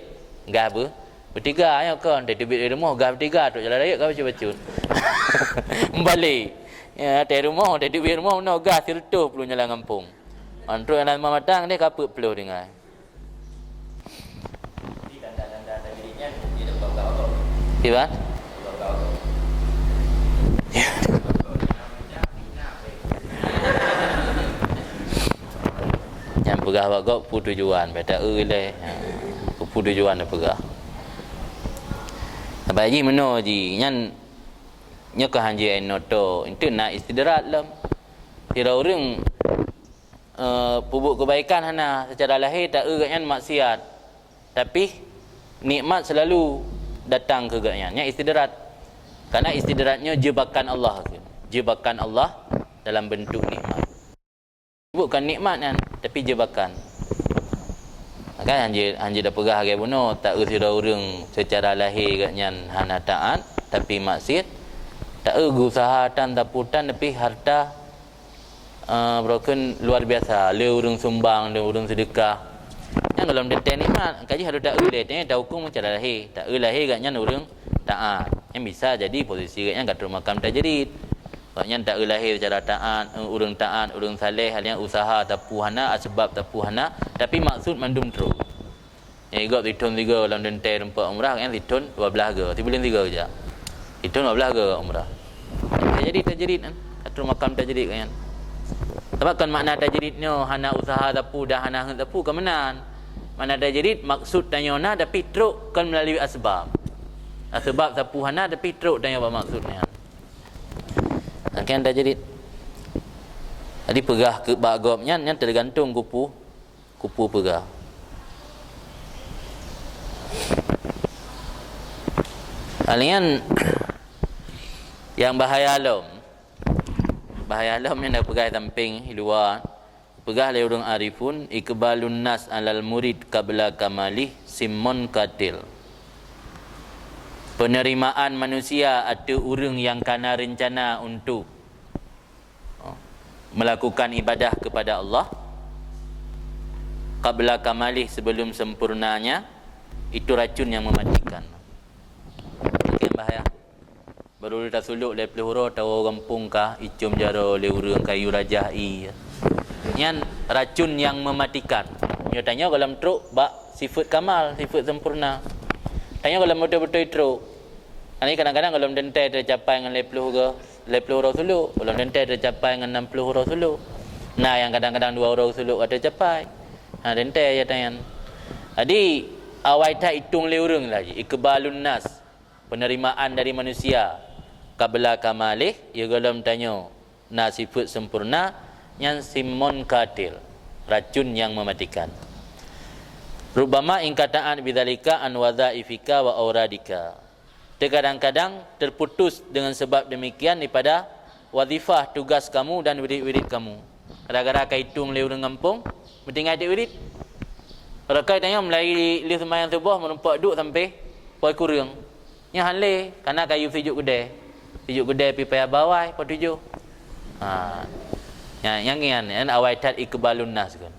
gah apa bertiga ya kan dia tubik dari rumah gah bertiga terus jalan raya kau baca balik ya dari rumah dia tubik rumah no gah sirtuh perlu jalan kampung antro yang lama matang dia kaput perlu dengar tanda-tanda dirinya dia dah bawa Iban yang pegah bagok pu tujuan beta le pu tujuan dah pegah apa ji meno ji nyan nya ka hanji enoto itu nak istidrat lam kira orang pubuk kebaikan hana secara lahir tak agaknya maksiat tapi nikmat selalu datang ke agaknya nya istidrat karena istidratnya jebakan Allah dalam bentuk nikmat bukan nikmat kan tapi jebakan kan anjir dah pegah ke buno tak usira urang secara lahir katnya hana taat tapi maksiat tak usaha tan taputan tapi harta broken luar biasa le urang sumbang le urang sedekah yang dalam detail nikmat kaji harus tak le tak hukum secara lahir tak lahir katnya urang taat yang bisa jadi posisi katnya kat makam tajrid. Maknanya tak lahir secara taat, urang saleh hanya usaha tapu hana asbab tapu hana tapi maksud mandum terus. Yang igak ditun 3 dalam dentai tempat umrah kan ditun 12 ke, tibulan 3 je. Ditun 12 ke umrah. Jadi tajrid kan, atur makam tajrid kan. Sebab kan makna tajridnya hana usaha tapu dah hana tapu kemenan. Makna tajrid maksud tanyona tapi teruk kan melalui asbab. Asbab tapu hana tapi teruk tanya apa maksudnya. Kan tajrid. Jadi pegah ke bagopnya yang tergantung kupu pegah. Alian yang bahaya alam yang dah pegah tamping di luar pegah le urang arifun ikbalun nas alal murid qabla kamali simon katil. Penerimaan manusia ada orang yang kana rencana untuk melakukan ibadah kepada Allah qabla kamalih sebelum sempurnanya itu racun yang mematikan. Makin bahaya. Baru dah suluk le peluru tahu kampung kah icum jaro le urang kayu rajah Yang racun yang mematikan. Dia tanya kalau truk bak sifat kamal, sifat sempurna. Tanya kalau betul-betul truk. Ini kadang-kadang kalau dentai tercapai dengan lepluh orang suluk, kalau dentai tercapai dengan 60 orang suluk. Nah, yang kadang-kadang 2 orang suluk ada tercapai. Nah, dentai ya tanya. Jadi awal tak hitung le urang lagi. Ikbalun nas, penerimaan dari manusia. Qabla kamalih, ya kalau tanya nasifat sempurna yang simon katil, racun yang mematikan. Rubama ingkataan bidzalika an wadhaifika wa auradika. Terkadang-kadang terputus dengan sebab demikian daripada wazifah tugas kamu dan wirid-wirid kamu. Kadang-kadang kaitung le urang kampung, bertinggal dik wirid. Kalau kau tanya melai li sembahyang subuh menumpak duk sampai poi kurang. Nya hale karena kayu sejuk gede. Sejuk gede pi payah bawai po 7. Yang awai tat ikbalun nas kan.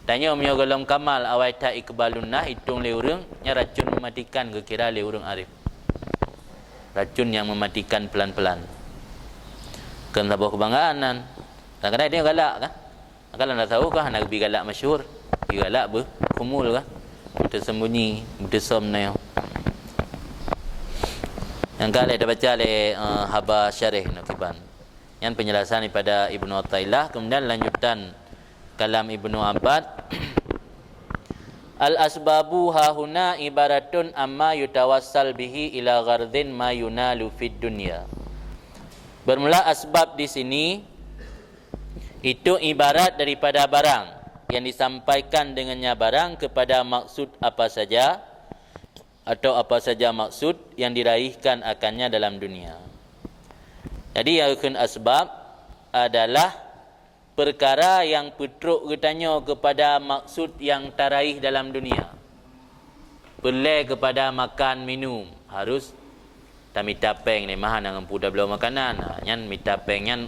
Tanya umnya golong kamal awai tat ikbalun nas hitung le urang nya racun mematikan ke kira le urang arif. Racun yang mematikan pelan-pelan. Kan sebuah kebanggaan. Kadang-kadang dia galak kan. Kalau nak tahu kah nak pergi galak masyhur. Pergi galak berkumul kan. Tersembunyi, bersom na yang. Yang kali dah baca oleh Haba Syarih Nakiban. Yang penjelasan daripada Ibnu Athaillah. Kemudian lanjutan kalam Ibnu Abbad. Al-asbabu hahuna ibaratun amma yutawassal bihi ila ghardin ma yunalu fid dunya. Bermula asbab di sini itu ibarat daripada barang yang disampaikan dengannya barang kepada maksud apa saja atau apa saja maksud yang diraihkan akannya dalam dunia. Jadi yang asbab adalah perkara yang petruk getanya kepada maksud yang taraih dalam dunia. Pelai kepada makan minum harus tak mitapeng ni mahan dengan puda belau makanan. Nyan mitapeng nyan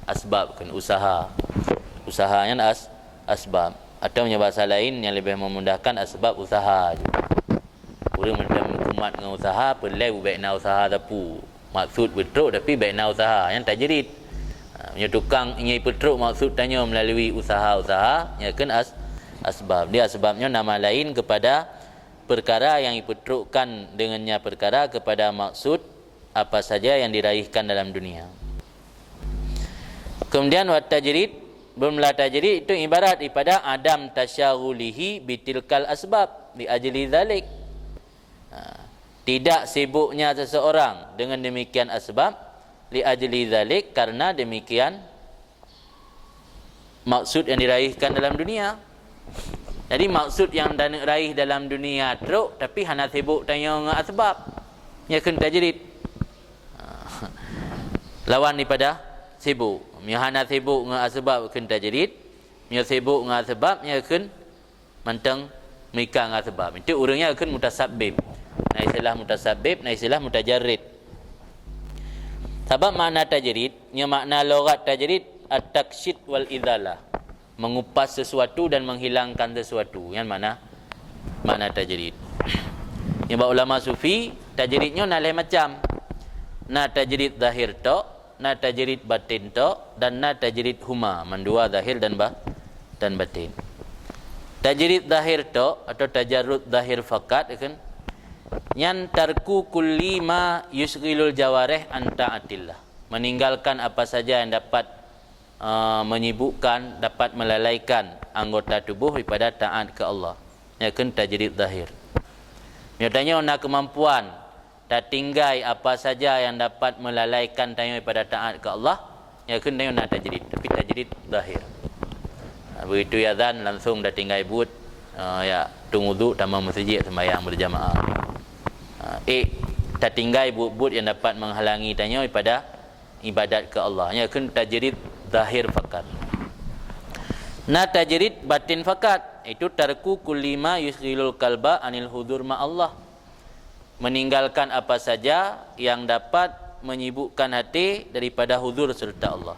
asbab kan usaha. Usaha nyan asbab. Atau punya bahasa lain yang lebih memudahkan asbab usaha juga. Orang macam kumat dengan usaha, pelai baikna usaha tapu. Maksud petruk tapi baikna usaha. Yang tak jerit. Punya tukang ingin petruk maksud tanya melalui usaha-usaha ya kan asbab. Dia asbabnya nama lain kepada perkara yang dipetrukkan dengannya perkara kepada maksud apa saja yang diraihkan dalam dunia. Kemudian wat tajrid, bermula tajrid itu ibarat daripada adam tasyaghulihi bitilkal asbab li ajli zalik. Tidak sibuknya seseorang dengan demikian asbab li ajli zalik karena demikian maksud yang diraihkan dalam dunia. Jadi maksud yang diraih dalam dunia teruk tapi hana sibuk tanya dengan asbab. Ya kan tajrid. Lawan daripada sibuk. Nya hana sibuk dengan asbab kan tajrid. Nya sibuk dengan asbab nya kan mantang mika dengan asbab. Itu orangnya kan mutasabbib. Nah istilah mutasabbib, nah istilah mutajarrid. Sebab makna tajrid, nya makna lughat tajrid at-taksyid wal idzalah. Mengupas sesuatu dan menghilangkan sesuatu. Yang makna tajrid. Yang ulama sufi tajridnya nalai macam. Na tajrid zahir tok, na tajrid batin tok, dan na tajrid huma, mendua zahir dan batin. Tajrid zahir tok atau tajarrud zahir fakat kan yan tarku kulli ma yusghilul jawarih an ta'atillah. Meninggalkan apa saja yang dapat menyibukkan, dapat melalaikan anggota tubuh daripada taat ke Allah. Ya kan tajrid zahir. Nyatanya nak kemampuan tak tinggai apa saja yang dapat melalaikan tanya daripada taat ke Allah, ya kan tanya nak tajrid, tapi tajrid zahir. Begitu azan langsung dah tinggai but ya tung wudu tambah masjid sembahyang berjamaah. Tak tinggai but yang dapat menghalangi tanya daripada ibadat ke Allah. Ya kan tajrid zahir fakat. Na tajrid batin fakat itu tarku kulli ma yusghilul qalba anil hudur ma Allah. Meninggalkan apa saja yang dapat menyibukkan hati daripada huzur serta Allah.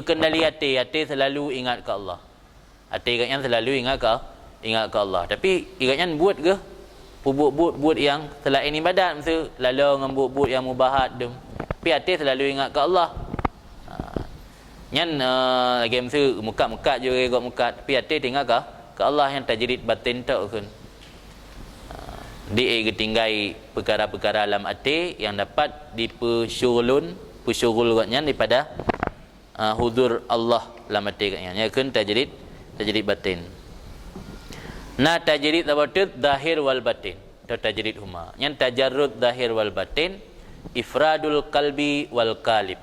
Kendali hati selalu ingat ke Allah. Hati ingatnya selalu ingat ke Allah. Tapi ingatnya buat ke? Buat yang selain ibadat, mesti lalu dengan buat yang mubahat tu. Tapi hati selalu ingat ke Allah. Nyan lagi mesti muka-muka juga gak muka, tapi hati ingat ke Allah yang tajrid batin tu kan. Dia ketinggai perkara-perkara alam hati yang dapat dipersyughulun katnya daripada hudur Allah dalam hati katnya. Ya kan tajrid batin. Na tajrid batin zahir wal batin. Atau tajrid huma. Yang tajarrud zahir wal batin ifradul qalbi wal qalib.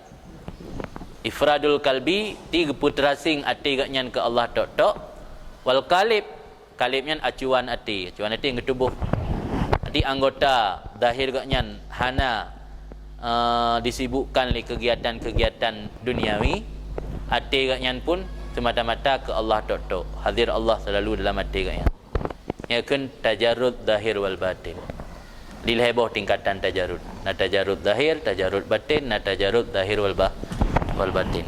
Ifradul qalbi tiga putrasing hati katnya ke Allah tok wal qalib. Qalibnya acuan hati yang ke tubuh. Di anggota zahir katnya hana disibukkan oleh kegiatan-kegiatan duniawi, hati katnya pun semata-mata ke Allah tok. Hadir Allah selalu dalam hati katnya. Ya kan tajarrud zahir wal batin. Di heboh tingkatan tajarrud. Na tajarrud zahir, tajarrud batin, na tajarrud zahir wal batin.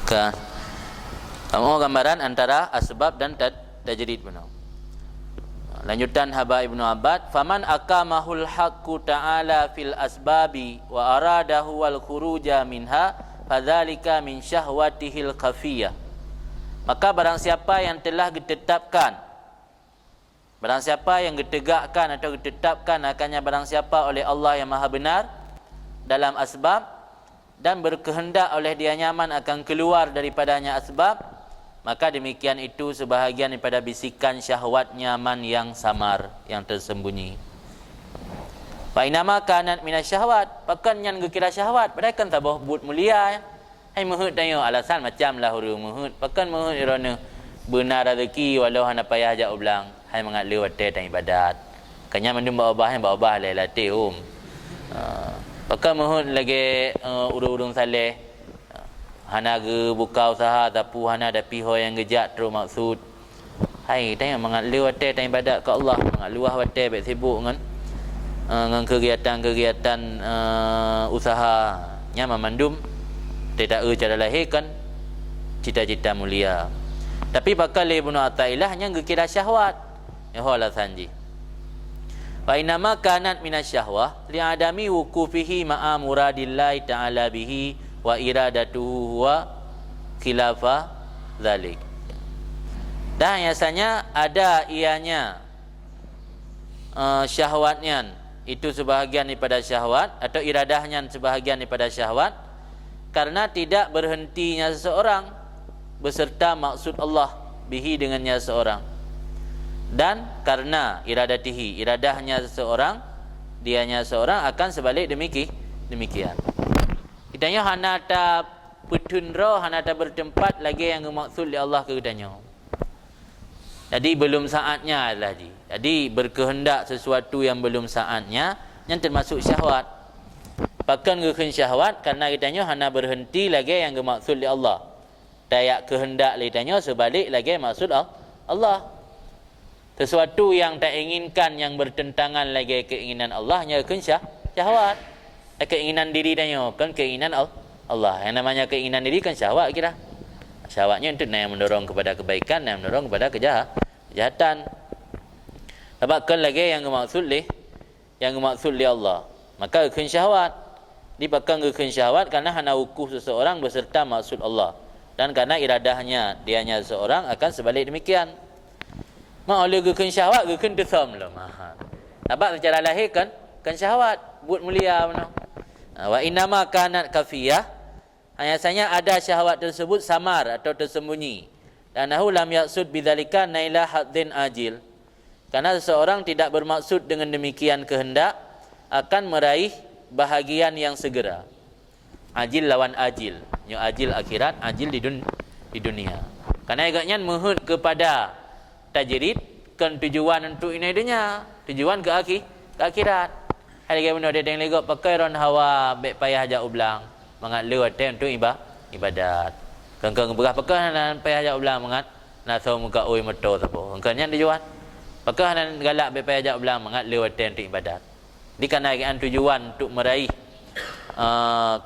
Kan kamu gambaran antara asbab dan tajrid benar. Lanjutan Haba Ibnu Abbad, faman akamahul haqqu ta'ala fil asbabi wa aradahu wal khuruja minha fadzalika min syahwatihil khafiyah. Maka barang siapa yang telah ditetapkan, barang siapa yang ditegakkan atau ditetapkan akannya barang siapa oleh Allah yang Maha Benar dalam asbab dan berkehendak oleh dia nyaman akan keluar daripadanya asbab, maka demikian itu sebahagian daripada bisikan syahwat nyaman yang samar, yang tersembunyi. Fa inama kanat minasyahwat, pakan yang kira syahwat, padahal kan tabah but mulia. Hai muhut tanya alasan macam lah huru muhut. Pakan muhut irona benar rezeki walau hana payah ajak ulang. Hai mengat le wate tang ibadat. Kanya mandum bawa bah le latih pakan muhut lagi urung-urung saleh. Hana ge buka usaha tapi hana ada pihak yang gejat terus maksud. Hai tanya mengat le wate tang ibadat ke Allah, mengat luah wate baik sibuk dengan kegiatan usaha nya memandum tidak cara lahirkan cita-cita mulia. Tapi bakal Ibnu Athaillah hanya kira syahwat. Ya Allah sanji. Fa inama kanat minasyahwah li'adami wuqufihi ma'a muradillahi ta'ala bihi wa iradatuhu huwa khilafa zalik. Dan biasanya ada ianya syahwatnya itu sebahagian daripada syahwat atau iradahnya sebahagian daripada syahwat karena tidak berhentinya seseorang beserta maksud Allah bihi dengannya seseorang, dan karena iradahnya seseorang dianya seseorang akan sebalik demikian. Kitanya hana ta petunra, hana ta bertempat lagi yang maksud oleh Allah ke kitanya. Jadi belum saatnya lagi. Jadi berkehendak sesuatu yang belum saatnya yang termasuk syahwat. Pakan ke syahwat karena kitanya hana berhenti lagi yang maksud oleh Allah. Tayak kehendak kitanya sebalik lagi maksud Allah. Sesuatu yang tak inginkan yang bertentangan lagi keinginan Allah nya ke syahwat. Keinginan diri tanya kan keinginan Allah. Yang namanya keinginan diri kan syahwat kira. Syahwatnya itu yang mendorong kepada kebaikan dan mendorong kepada kejahatan. Sebabkan lagi yang maksud li Allah. Maka kein syahwat. Dipakang kein syahwat karena hana wukuf seseorang beserta maksud Allah. Dan karena iradahnya dianya seorang akan sebalik demikian. Mak oleh kein syahwat kein desam lah mahal. Sebab secara lahir kan syahwat buat mulia mana. Wa inama kanat kafiyah, hanya ada syahwat tersebut samar atau tersembunyi. Dan nahu lam yaqsud bidzalika naila haddin ajil. Karena seseorang tidak bermaksud dengan demikian kehendak akan meraih bahagian yang segera. Ajil lawan ajil. Yang ajil akhirat, ajil di dunia. Karena agaknya menghut kepada tajrid kan tujuan untuk ini dunia, tujuan ke akhirat. Hari benda dia tengok legok pakai ron hawa baik payah ajak ulang mangat lewat untuk ibadat. Kang berah pakai nan payah ajak ulang mangat naso muka oi meto sapa. Engkanya tujuan. Pakai nan galak baik payah ajak ulang mangat lewat untuk ibadat. Dikarenakan tujuan untuk meraih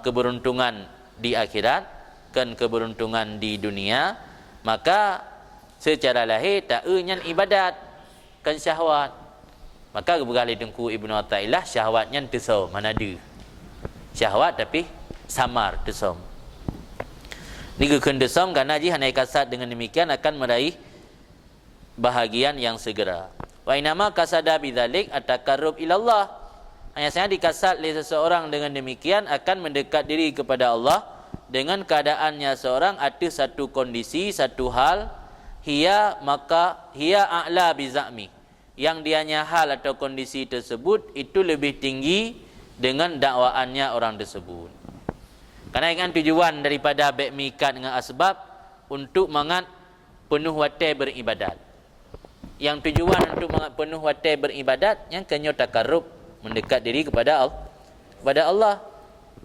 keberuntungan di akhirat kan keberuntungan di dunia, maka secara lahir tak nyan ibadat kan syahwat. Maka bergalih dengku Ibnu Athaillah syahwatnya tersam mana ada. Syahwat tapi samar tersam. Ni keun tersam kerana ji hanai kasad dengan demikian akan meraih bahagian yang segera. Wa inama kasada bidzalik at-taqarrub ila Allah. Hanya saja dikasad oleh seseorang dengan demikian akan mendekat diri kepada Allah dengan keadaannya seorang ada satu kondisi, satu hal hiya a'la bizami. Yang dianya hal atau kondisi tersebut itu lebih tinggi dengan dakwaannya orang tersebut. Karena dengan tujuan daripada baik mikat dengan asbab untuk mangat penuh watai beribadat. Yang tujuan untuk mangat penuh watai beribadat yang kena takarrub mendekat diri kepada Allah.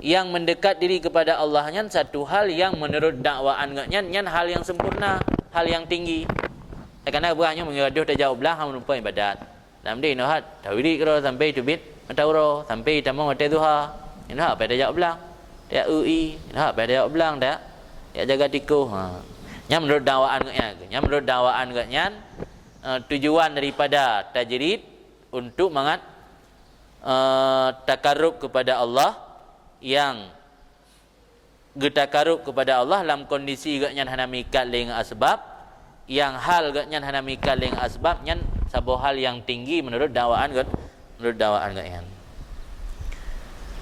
yang mendekat diri kepada Allah nyan satu hal yang menurut dakwaan nyan hal yang sempurna, hal yang tinggi. Kerana buahnya mengaduh tak jawab belah hang merupakan ibadat. Dalam dia nohat tawiri kero sampai tubit matauro sampai tamang mata duha. Ina apa dah jawab belah. Dia UI, ina apa dah jawab belah dak. Ya jaga tikuh. Yang menurut dakwaan nyan, yang menurut dakwaan nyan tujuan daripada tajrid untuk mangat takarrub kepada Allah, yang getakarub kepada Allah dalam kondisi gaknyan hana mikat ling asbab, yang hal gaknyan hana mikat ling asbab nyan sabo hal yang tinggi menurut dakwaan gaknyan.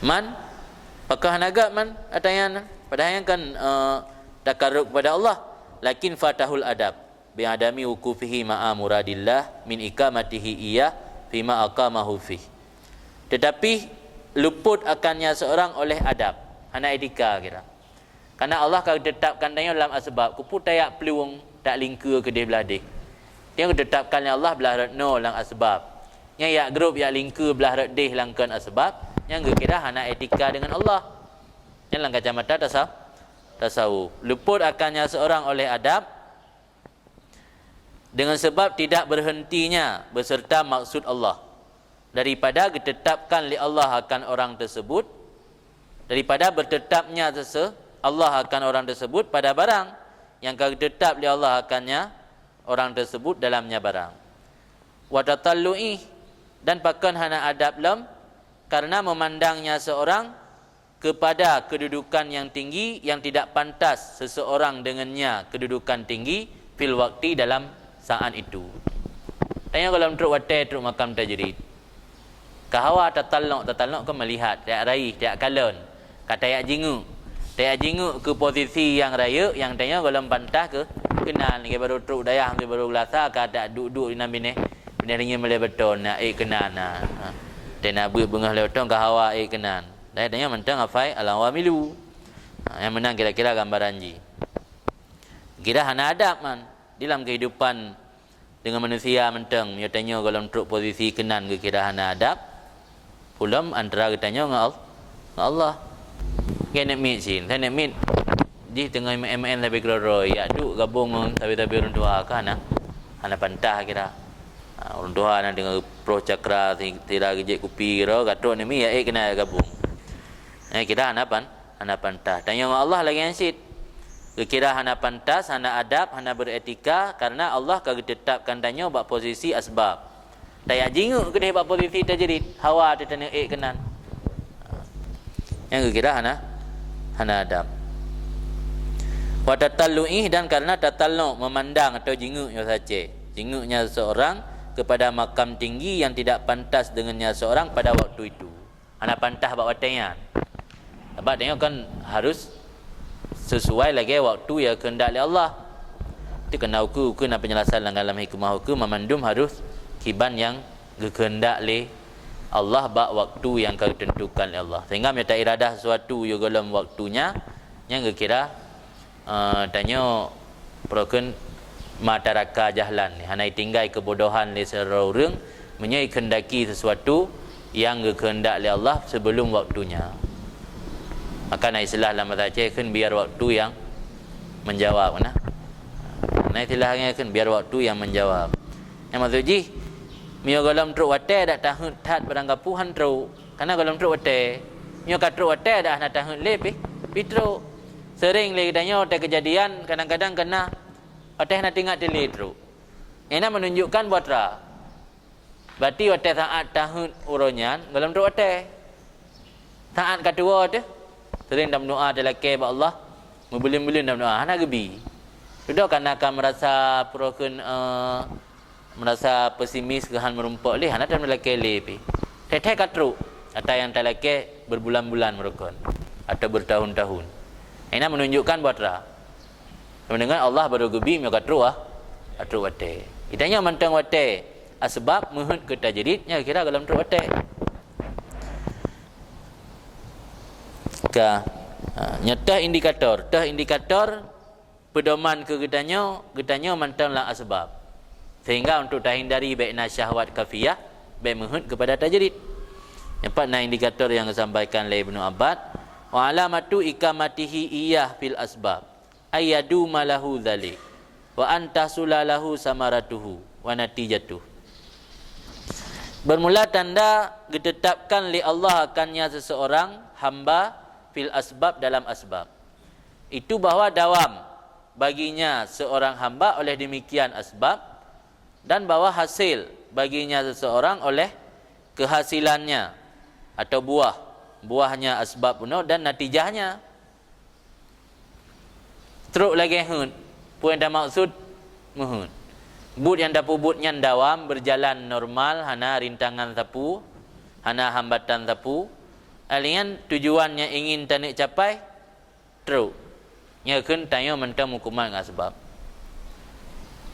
Man pakah naga man atayan padahal kan takarrub kepada Allah, lakin fatahul adab bi adami wukufihi ma'a muradillah min ikamatihi iyah fima aqamahu fi. Tetapi luput akannya seorang oleh adab, hana etika kira. Karena Allah kalau tetapkan dia dalam asbab, kupu tayak peluang tak lingkar ke dia belah dia. Dia tetapkannya Allah belah no dalam asbab. Yang yak grup yak lingkar belah dia langkan asbab, yang kira hana etika dengan Allah. Yang dalam kacamata tasawuf. Luput akannya seorang oleh adab dengan sebab tidak berhentinya beserta maksud Allah. Daripada ditetapkan oleh Allah akan orang tersebut, daripada bertetapnya Allah akan orang tersebut pada barang yang ditetap oleh Allah akannya orang tersebut dalamnya barang. Wa tatallu'i, dan pakan hana adab lam karena memandangnya seorang kepada kedudukan yang tinggi yang tidak pantas seseorang dengannya kedudukan tinggi fil waqti dalam saat itu. Tanya kalau truk wate truk makam tajrid. Kahawa tatalok ke melihat, tak raih, tak kalon. Kata yak jinguk. Tak jinguk ke posisi yang raya, yang tanya golong pantah ke kenal ke baru truk dayah ke baru gelasa kata duduk di nambine. Benda ringin mele beton nak kenan nah. Dan nak bengah leotong kahawa kenan. Dah tanya mentang afai alam wamilu. Yang menang kira-kira gambaran ji. Kira hana adab man dalam kehidupan dengan manusia mentang. Dia tanya golong truk posisi kenan ke kira hana adab. Pulam antara katanya dengan Allah. Kena meet sin, saya nak meet di tengah MN tapi keroro ya duk gabung tapi orang tua kan ana pantah kira. Orang tua nak dengan pro cakra tidak gejek kupi ro gatrok ni ya kena gabung. Kira ana pantah. Tanya dengan Allah lagi ansit. Kira hana pantas, hana adab, hana beretika karena Allah kagak tetapkan tanya bab posisi asbab. Tayak jinguk ke dia buat posisi tajrid hawa dia tanya kenan. Yang kira hana adab. Wa tatallu'i, dan karena tatallu memandang atau jinguknya saja. Jinguknya seorang kepada makam tinggi yang tidak pantas dengannya seorang pada waktu itu. Hana pantah buat watanya. Sebab dia kan harus sesuai lagi waktu yang kehendak oleh Allah. Itu kena hukum nak penjelasan dalam hikmah hukum memandum harus kiban yang kehendak le Allah bak waktu yang kau tentukan oleh Allah. Sehingga minta iradah sesuatu yo dalam waktunya yang kira tanya proken mataraka jahlan hanai tinggai kebodohan le seorang menyai kehendaki sesuatu yang kehendak oleh Allah sebelum waktunya. Maka na istilah dalam bahasa Aceh kan biar waktu yang menjawab nah. Nah istilahnya kan biar waktu yang menjawab. Yang maksud ji mio golom truk wate dak tahun tat barang kapuhan truk. Karena golom truk wate mio kat truk wate dah nak tahun le pitro. Sering le katanya ada kejadian kadang-kadang kena wate nak tinggal tele truk. Ini menunjukkan buat ra. Berarti wate saat tahun uronyan golom truk wate. Saat kedua tu sering dalam doa delake ba Allah membelin-belin dalam doa hana gebi. Sudah kan akan merasa proken merasa pesimis kehan merumpak leh hana dan melake lepi teteh katru atau yang telake berbulan-bulan merukun atau bertahun-tahun. Ini menunjukkan buat ra mendengar Allah baru gebi mi katru atru wate itanya mantang wate asbab muhud ke tajridnya kira dalam tru wate ka nyata indikator pedoman ke getanya mantang la asbab. Sehingga untuk terhindari baikna syahwat kafiyah baik menghud kepada tajrid. Empat indikator yang disampaikan oleh Ibnu Abbad Wa alamatu ikamatihi iyah fil asbab ayyadu malahu dzalik wa antahsulalahu samaratuhu wa natijatuh. Bermula tanda ditetapkan li Allah akannya seseorang hamba fil asbab dalam asbab. Itu bahawa dawam baginya seorang hamba oleh demikian asbab, dan bahawa hasil baginya seseorang oleh kehasilannya atau buahnya asbab puno dan natijahnya. Teruk lagi hun pun ada maksud muhun. But yang dapu but yang dawam berjalan normal, hana rintangan tapu, hana hambatan tapu. Alian tujuannya ingin tanik capai teruk. Nya keun tayo mentang hukuman ngah sebab.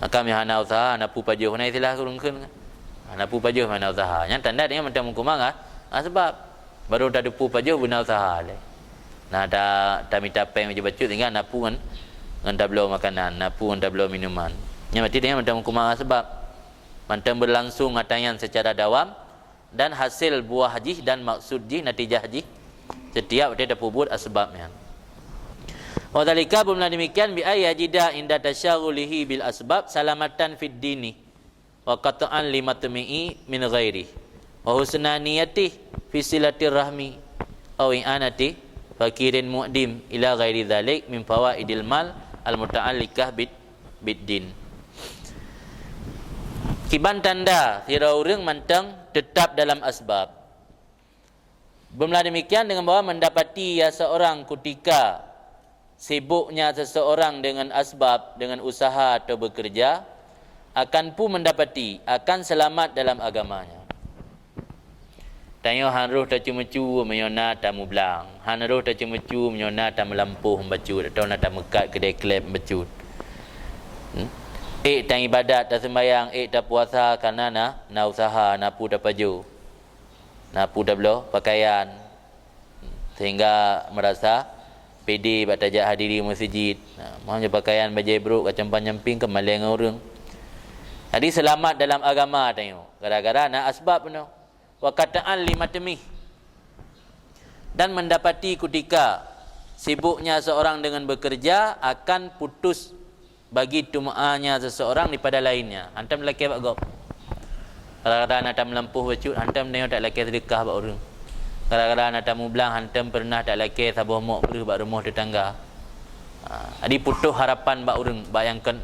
Kami hana usaha, hana pu pajuh, hana istilah kurung keun. Hana pu pajuh hana usaha. Yang tanda dia mentang hukuman ngah sebab. Baru dah pu pajuh guna usaha le. Nah dah minta peng je bacut tinggal napu kan dah belum makanan, napu dah belum minuman. Yang berarti dia mentang hukuman ngah sebab. Mentang berlangsung ngatayan secara dawam dan hasil buah haji dan maksud haji, natijah haji setiap dia dapat buat asbabnya. Wa dzalika bermula demikian bi ayyajida inda tasyaghulihi bil asbab salamatan fid dini wa qat'an limatmi'i min ghairi wa husnaniyati fi silatir rahmi aw i'anati fakirin mu'dim ila ghairi dzalik min fawaidil mal al muta'alliqah bid din. Kiban tanda kira urang mantang tetap dalam asbab. Bermula demikian dengan bahawa mendapati ya seorang ketika sibuknya seseorang dengan asbab, dengan usaha atau bekerja, akan pun mendapati akan selamat dalam agamanya. Tanya han roh tak cuma-cu menyona tak mublang. Han roh tak cuma-cu menyona tak melampuh membacut atau nak tak mekat kedai klep membacut. Tak ibadat, tak sembahyang, tak puasa kerana nak usaha, napu dah paju. Napu dah belah pakaian. Sehingga merasa pede buat tajak hadiri masjid. Mahunya pakaian bajai beruk kacang panyamping ke maleng orang. Jadi selamat dalam agama tengok. Gara-gara nak asbab benar. Wa kata'an limatmi. Dan mendapati ketika sibuknya seorang dengan bekerja akan putus bagi tumaanya seseorang daripada lainnya. Hantam lelaki buat gop. Kadang-kadang hantam melampuh bacut, hantam tengok tak lelaki sedekah buat orang. Kadang-kadang hantam mublang, hantam pernah tak lelaki sabuh mok beruh buat rumah tetangga. Jadi putus harapan buat orang, bayangkan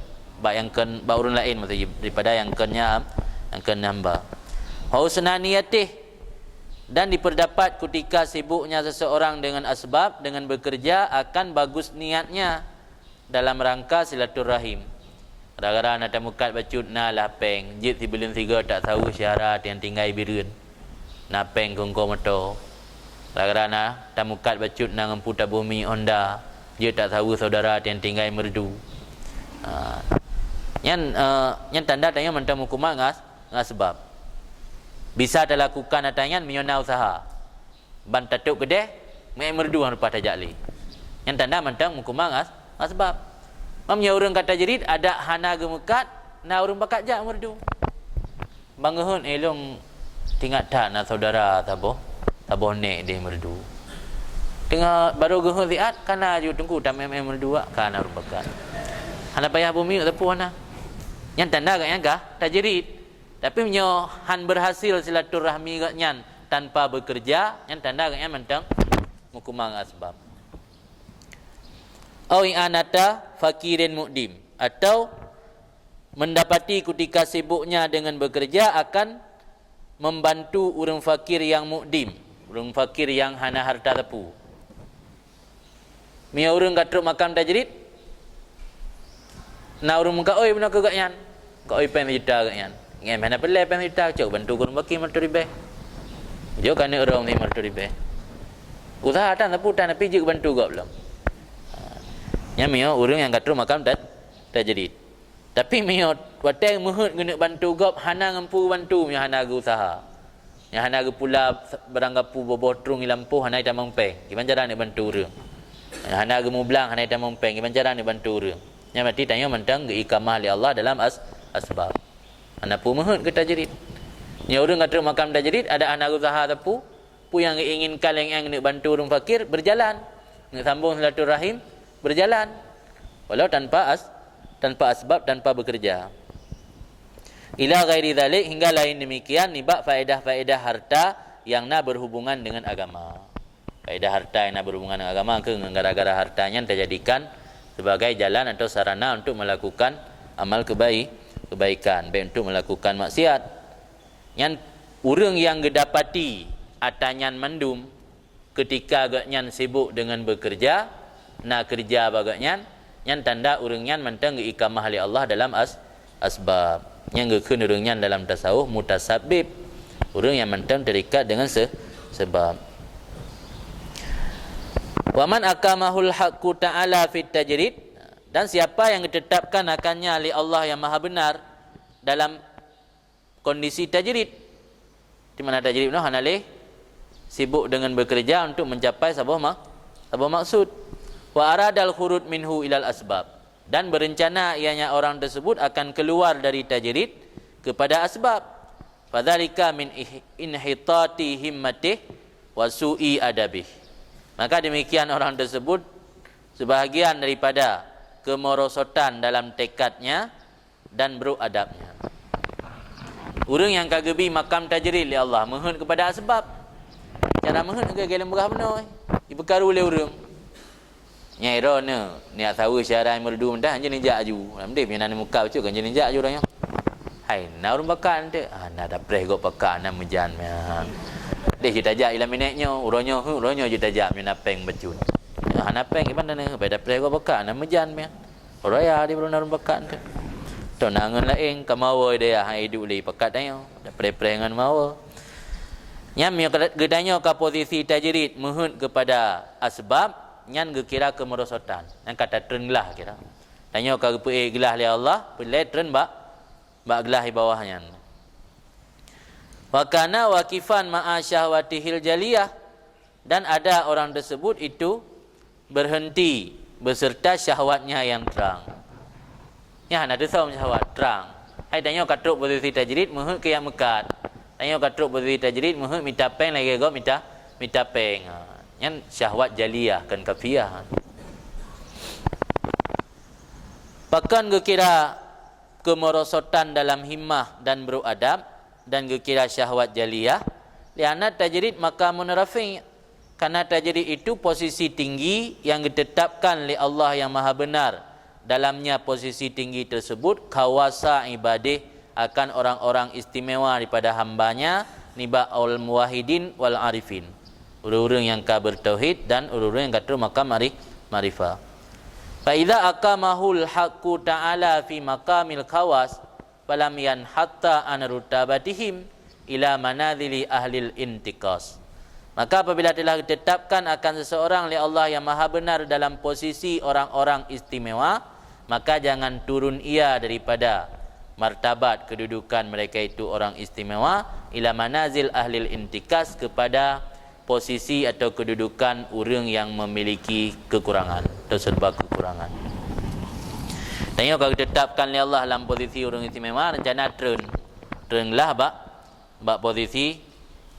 buat orang lain maksudnya daripada yang hamba. Husnaniyatih, dan diperdapat ketika sibuknya seseorang dengan asbab, dengan bekerja akan bagus niatnya dalam rangka silaturahim. Kadang-kadang nak mukat bacut na lapeng, jit si belum tiga tak tahu syarat yang tinggal birun. Napeng kongko motor. Kadang-kadang nak mukat bacut na ngempu tabuh mi Honda, jit tak tahu saudara yang tinggal merdu. Yang tanda tanya mentang hukuman ngas sebab. Bisa dilakukan atangan menyona usaha. Ban tatuk kedai, mai merdu hang rupa tajak li. Yang tanda mentang hukuman ngas sebab. Mamnya orang kata jerit ada hana gemukat, na orang bakat jak merdu. Bangun elong tinggal tak na saudara taboh nek dia merdu. Tengah baru gehun ziat kana ju tunggu tam merdu kana orang bakat. Hana payah bumi tapu hana. Yang tanda gak yang tak jerit. Tapi menyo han berhasil silaturahmi gak nyan tanpa bekerja, yang tanda gak yang mentang hukumang asbab. Au i'anata fakirin mu'dim, atau mendapati ketika sibuknya dengan bekerja akan membantu orang fakir yang mu'dim, orang fakir yang hana harta tepu. Mia orang katruk makan tajrid, na orang muka oi benar ke gak yan, gak oi pen juta gak yan. Ngai mana pelai pen juta, cok bantu kurang baki merturibe. Jo kan orang ni merturibe. Usaha tan tepu tan piji bantu gak belum. Nya mio urang yang katruk makam tajrid. Tapi mio wateng muhut guna bantu gop hana ngampu bantu mio hana ge usaha. Nya hana ge pula beranggapu boboh trung ilampu hana ita mengpeng. Gimana cara nak bantu urang? Hana ge mublang hana ita mengpeng. Gimana cara nak bantu urang? Nya mati tanya mentang ge ikamah li Allah dalam asbab. Hana pu muhut ke tajrid. Nya urang katruk makam tajrid ada hana ge usaha tepu pu yang inginkan yang nak bantu orang fakir berjalan, nak sambung silaturahim berjalan, walau tanpa asbab, tanpa bekerja. Ila ghairi dzalik, hingga lain demikian nibak faedah-faedah harta yang nak berhubungan dengan agama. Faedah harta yang nak berhubungan dengan agama ke gara-gara hartanya terjadikan sebagai jalan atau sarana untuk melakukan amal kebaikan, baik untuk melakukan maksiat. Yang orang yang gedapati atanyan mandum ketika agaknya sibuk dengan bekerja, nak kerja bagaknya, yang tanda orangnya mentang ikamah li Allah dalam asbab. Yang gekun orangnya dalam tasawuf mutasabbib, orang yang mentang terikat dengan sebab. Wa man akamahul haqqu ta'ala fit tajrid, dan siapa yang ditetapkan akannya oleh Allah yang maha benar dalam kondisi tajrid. Di mana tajrid noh hanale sibuk dengan bekerja untuk mencapai sebuah maksud. Wa aradal khurud minhu ilal asbab, dan berencana ianya orang tersebut akan keluar dari tajrid kepada asbab. Fadzalika min inhitati himmatih wa su'i adabih. Maka demikian orang tersebut sebahagian daripada kemerosotan dalam tekadnya dan buruk adabnya. Orang yang kagebi makam tajrid li Allah mohon kepada asbab. Cara mohon ke gelem berah benar. Iperkaru oleh orang. Nyai rona niat tahu syarai merdu dah hanya ninjak aju. Amde pian nan muka becu kan ninjak aju orangnya. Hai, na urang bakan te. Na dah preh go pakan na mejan mian. Deh kita tajak ila minatnya, uronyo je tajak mian apeng becun. Han apeng iban na pada preh go pakan na mejan mian. Oraya di urang bakan te. To nangan laeng kamawa dia hai hidup li pakat ayo. Dah preh-preh ngan mawa. Nyam yo gedanya ka posisi tajrid mohon kepada asbab nyan gekira kemerosotan. Yang kata trenlah kira. Tanya ka pe gelah li Allah, pelai tren ba gelah di bawahnya. Wa kana waqifan ma'a syahwatihil jaliyah, dan ada orang tersebut itu berhenti beserta syahwatnya yang terang. Ya ada syahwat terang. Hai tanya ka truk posisi tajrid mohon ke yang mekat. Tanya ka truk posisi tajrid mohon minta peng lagi go minta peng. Yang syahwat jaliyah kan kafiyah. Bahkan gekira kemerosotan dalam himmah dan beradab, dan gekira syahwat jaliyah lianna tajrid maqamun rafi', karena tajrid itu posisi tinggi yang ditetapkan oleh Allah yang maha benar. Dalamnya posisi tinggi tersebut khawasa ibadah akan orang-orang istimewa daripada hambanya, niba al muwahhidin wal arifin, orang-orang yang bertauhid dan orang-orang yang kata maqam marifah. Fa idza aqamahul haqqu ta'ala fi maqamil khawas falam yanhatta an rutabatihim ila manazili ahlil intiqas. Maka apabila telah ditetapkan akan seseorang oleh Allah yang maha benar dalam posisi orang-orang istimewa, maka jangan turun ia daripada martabat kedudukan mereka itu orang istimewa ila manazil ahlil intiqas, kepada posisi atau kedudukan orang yang memiliki kekurangan atau serba kekurangan. Tanya kalau ditetapkan oleh Allah dalam posisi orang istimewa, rencana trenlah bak posisi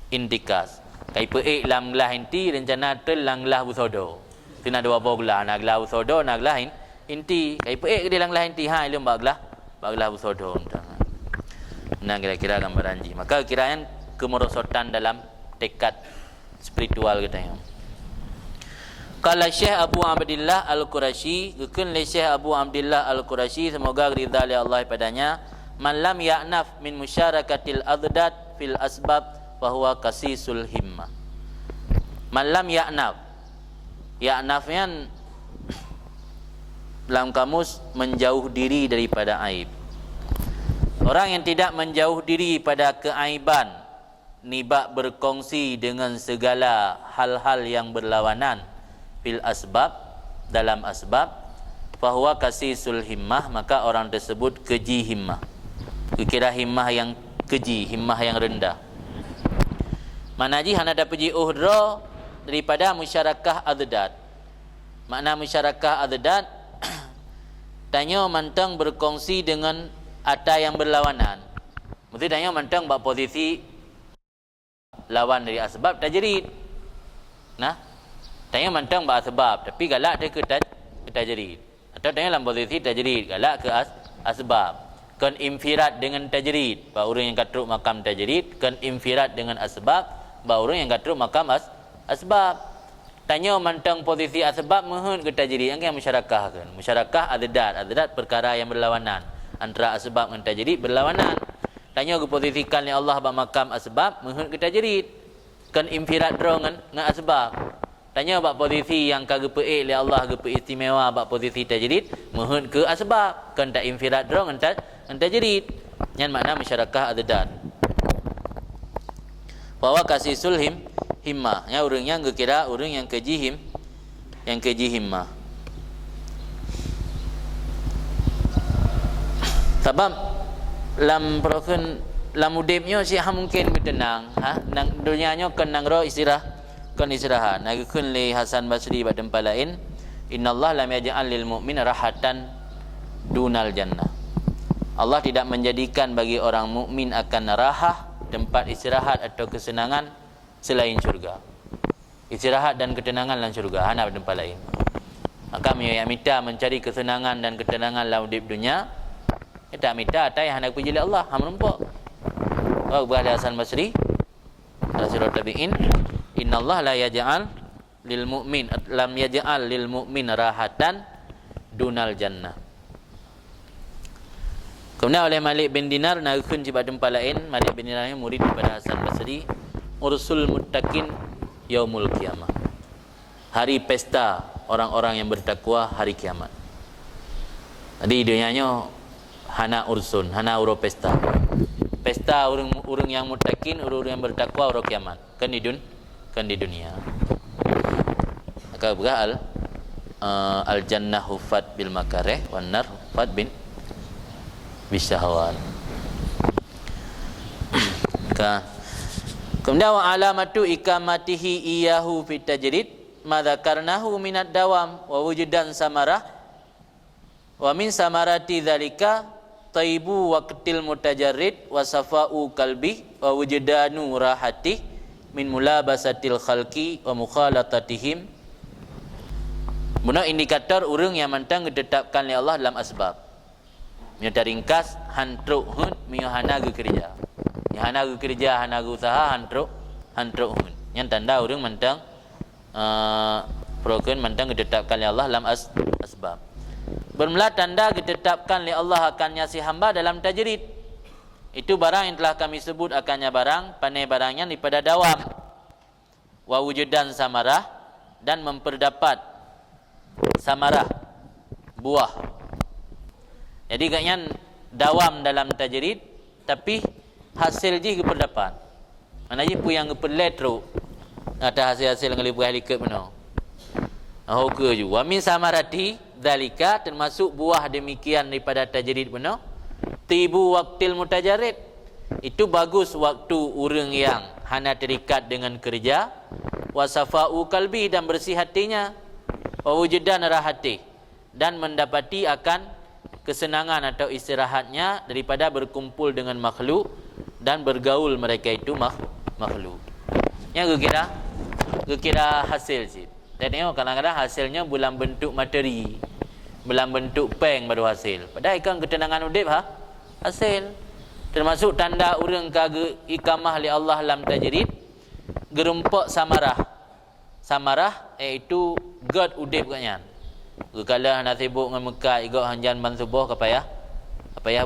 intikas. Kai pe lam gelah inti rencana tren lang gelah busodo. Kena dua bola nak gelah busodo nak gelah inti. Kai pe ke lang gelah inti ha ilmu bak gelah busodo. Nah kira-kira gambaran ji. Maka kiraan kemerosotan dalam tekad spiritual katanya. Qala Syekh Abu Abdillah Al-Qurashi, gekun le Syekh Abu Abdillah Al-Qurashi, semoga ridha li Allah padanya, man lam ya'naf min musyarakatil adad fil asbab fa huwa kasisul himmah. Man lam ya'naf, ya'nafnya dalam kamus menjauh diri daripada aib. Orang yang tidak menjauh diri pada keaiban, nibak berkongsi dengan segala hal-hal yang berlawanan fil asbab, dalam asbab, fahuwa kasisul himmah, maka orang tersebut keji himmah. Kira himmah yang keji, himmah yang rendah. Manaji hana dapat ji uhdra daripada musyarakah adad. Makna musyarakah adad tanya mantang berkongsi dengan ada yang berlawanan. Mesti tanya mantang bak posisi lawan dari asbab tajrid. Nah, tanya mantang ba asbab tapi galak dia ke tajrid. Atau tanya dalam posisi tajrid galak ke asbab. Kan infirad dengan tajrid, ba orang yang katruk makam tajrid, kan infirad dengan asbab, ba orang yang katruk makam asbab. Tanya mantang posisi asbab mohon ke tajrid yang musyarakah kan. Musyarakah adadat perkara yang berlawanan. Antara asbab dengan tajrid berlawanan. Tanya ke posisikan li Allah ba makam asbab mohon ke tajrid. Kan infirad dengan asbab. Tanya bab posisi yang kagak peik li Allah ge istimewa bab posisi tajrid mohon ke asbab. Kan tak infirad dengan tajrid. Yang makna musyarakah adadat. Bahwa kasih sulhim himmah. Ya orang yang kira orang yang keji himmah. Sebab lam proken lam udipnya si mungkin bertenang, nang dunianya kan nang ro istirahat. Nagikun li Hasan Basri pada tempat lain, innallaha lam yaj'al lil mu'min rahatan dunal jannah. Allah tidak menjadikan bagi orang mukmin akan rahah, tempat istirahat atau kesenangan selain syurga. Istirahat dan ketenangan dalam syurga, hana pada tempat lain. Maka minta mencari kesenangan dan ketenangan dalam hidup dunia, kita minta atai hana puji Allah, ham rumpuk. Wa bahasa Hasan Basri, Rasulullah tabi'in, innallaha la yaj'al lil mu'min lam yaj'al lil mu'min rahatan dunal jannah. Kemudian oleh Malik bin Dinar nakun pada tempat lain, Malik bin Dinar murid kepada Hasan Basri, ursul muttaqin yaumul qiyamah. Hari pesta orang-orang yang bertakwa hari kiamat. Jadi dunianya hana ursun, hana uro pesta. Pesta orang yang muttaqin, orang yang bertakwa uro kiamat. Kan di dunia. Maka begal al jannah hufat bil makarih wan nar hufat bin bisyahawat. Kemudian wa alamatu ikamatihi iyahu fit tajrid ma dzakarnahu minad dawam wa wujudan samarah wa min samarati dzalika taibu waqtil mutajarrid wa safa'u qalbi wa wujudanu rahati min mulabasatil khalqi wa mukhalatatihim. Buna indikator urang yang mantang ditetapkan oleh Allah dalam asbab. Minta ringkas hantruk hun mihana ge kerja. Hana ge kerja, hana ge usaha hantruk hun. Yang tanda urang mantang proken mantang ditetapkan oleh Allah dalam asbab. Bermula tanda ditetapkan oleh Allah akannya si hamba dalam tajrid. Itu barang yang telah kami sebut akannya barang, pandai barangnya daripada dawam. Wa wujudan samarah, dan memperdapat samarah, buah. Jadi katanya dawam dalam tajrid, tapi hasil je keperdapat. Mana je pun yang keperletro, ada hasil-hasil yang lebih halikat mana. Hoka ju. Wa min samarati dzalika, termasuk buah demikian daripada tajrid benar. Tibu waqtil mutajarrid, itu bagus waktu orang yang hana terikat dengan kerja. Wasafa'u qalbi, dan bersih hatinya. Wa wujudan rahati, dan mendapati akan kesenangan atau istirahatnya daripada berkumpul dengan makhluk dan bergaul mereka itu makhluk. Yang kira hasil sih. Dan tengok kadang-kadang hasilnya bulan bentuk materi, bulan bentuk peng baru hasil. Padahal ikan ketenangan udip hasil. Termasuk tanda orang kage ikamah li Allah lam tajrid, gerempok samarah. Samarah iaitu god udip katnya. Kala nak sibuk dengan Mekah igak hanjan ban subuh kapayah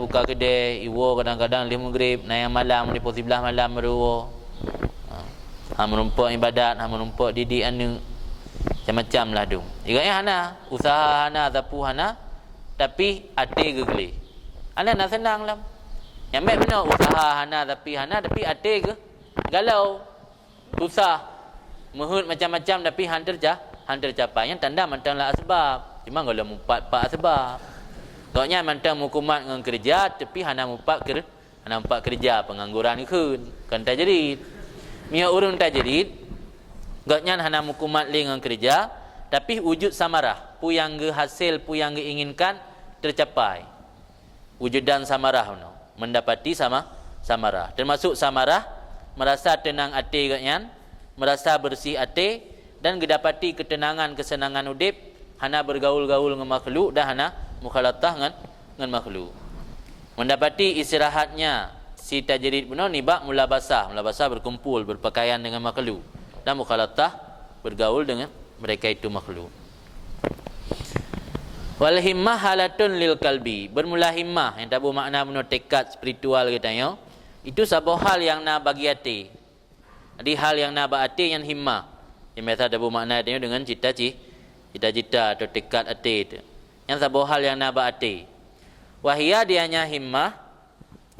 buka kedai iwo kadang-kadang lih maghrib nayang malam di pos 11 malam baru menumpuk ibadat, menumpuk didik anu macam-macam lah tu. Igaknya hana usaha hana tapu hana, tapi ate gegeli. Ana nak senang lah. Yang baik benar usaha hana tapi ate ke galau. Susah. Muhud macam-macam tapi hantar capai. Yang tanda mantanglah asbab. Cuma kalau mumpat asbab. Toknya mantang mukumat dengan kerja tapi hana mumpat kerja pengangguran ikun. Kan tajrid. Mia urun tajrid. Gaknya hana mukumat dengan kerja tapi wujud samarah. Pu yang ge hasil, pu yang ge inginkan tercapai. Wujudan samarah, mendapati samarah. Termasuk samarah merasa tenang hati katnya, merasa bersih hati dan gedapati ketenangan kesenangan udip hana bergaul-gaul dengan makhluk dan hana mukhalatah dengan makhluk. Mendapati istirahatnya si tajrid benar ni bab mulabasah berkumpul berpakaian dengan makhluk dan mukhalatah bergaul dengan mereka itu makhluk. Wal himmah halatun lil kalbi, bermula himmah yang tak bermakna benar tekad spiritual katanya. Itu satu hal yang nak bagi hati. Jadi hal yang nak bagi hati yang himmah. Yang biasa ada bermakna dengan cita-cita atau tekad hati itu. Yang satu hal yang nak bagi hati. Wahia dianya himmah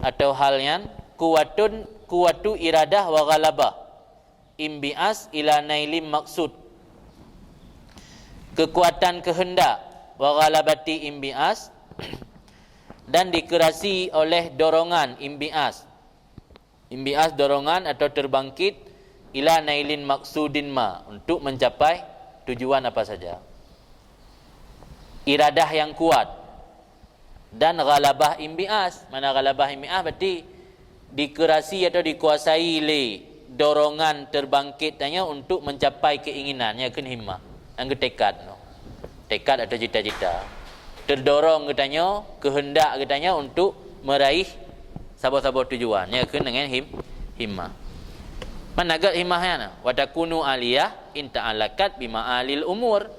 atau hal yang kuwatu iradah wa ghalabah. Imbias ila nailim maksud. Kekuatan kehendak wa ghalabati imbias dan dikerasi oleh dorongan imbias dorongan atau terbangkit ila nailin maksudin ma, untuk mencapai tujuan apa saja. Iradah yang kuat dan ghalabah imbias, mana ghalabah imbias berarti dikerasi atau dikuasai oleh dorongan terbangkitnya untuk mencapai keinginannya, kan himmah yang ketekad no. Tekad atau cita-cita terdorong katanya, kehendak katanya untuk meraih sabar-sabar tujuan, ya kan dengan himmah. Mana agak himmahnya? Wa takunu aliyah in ta'alakat bima alil umur,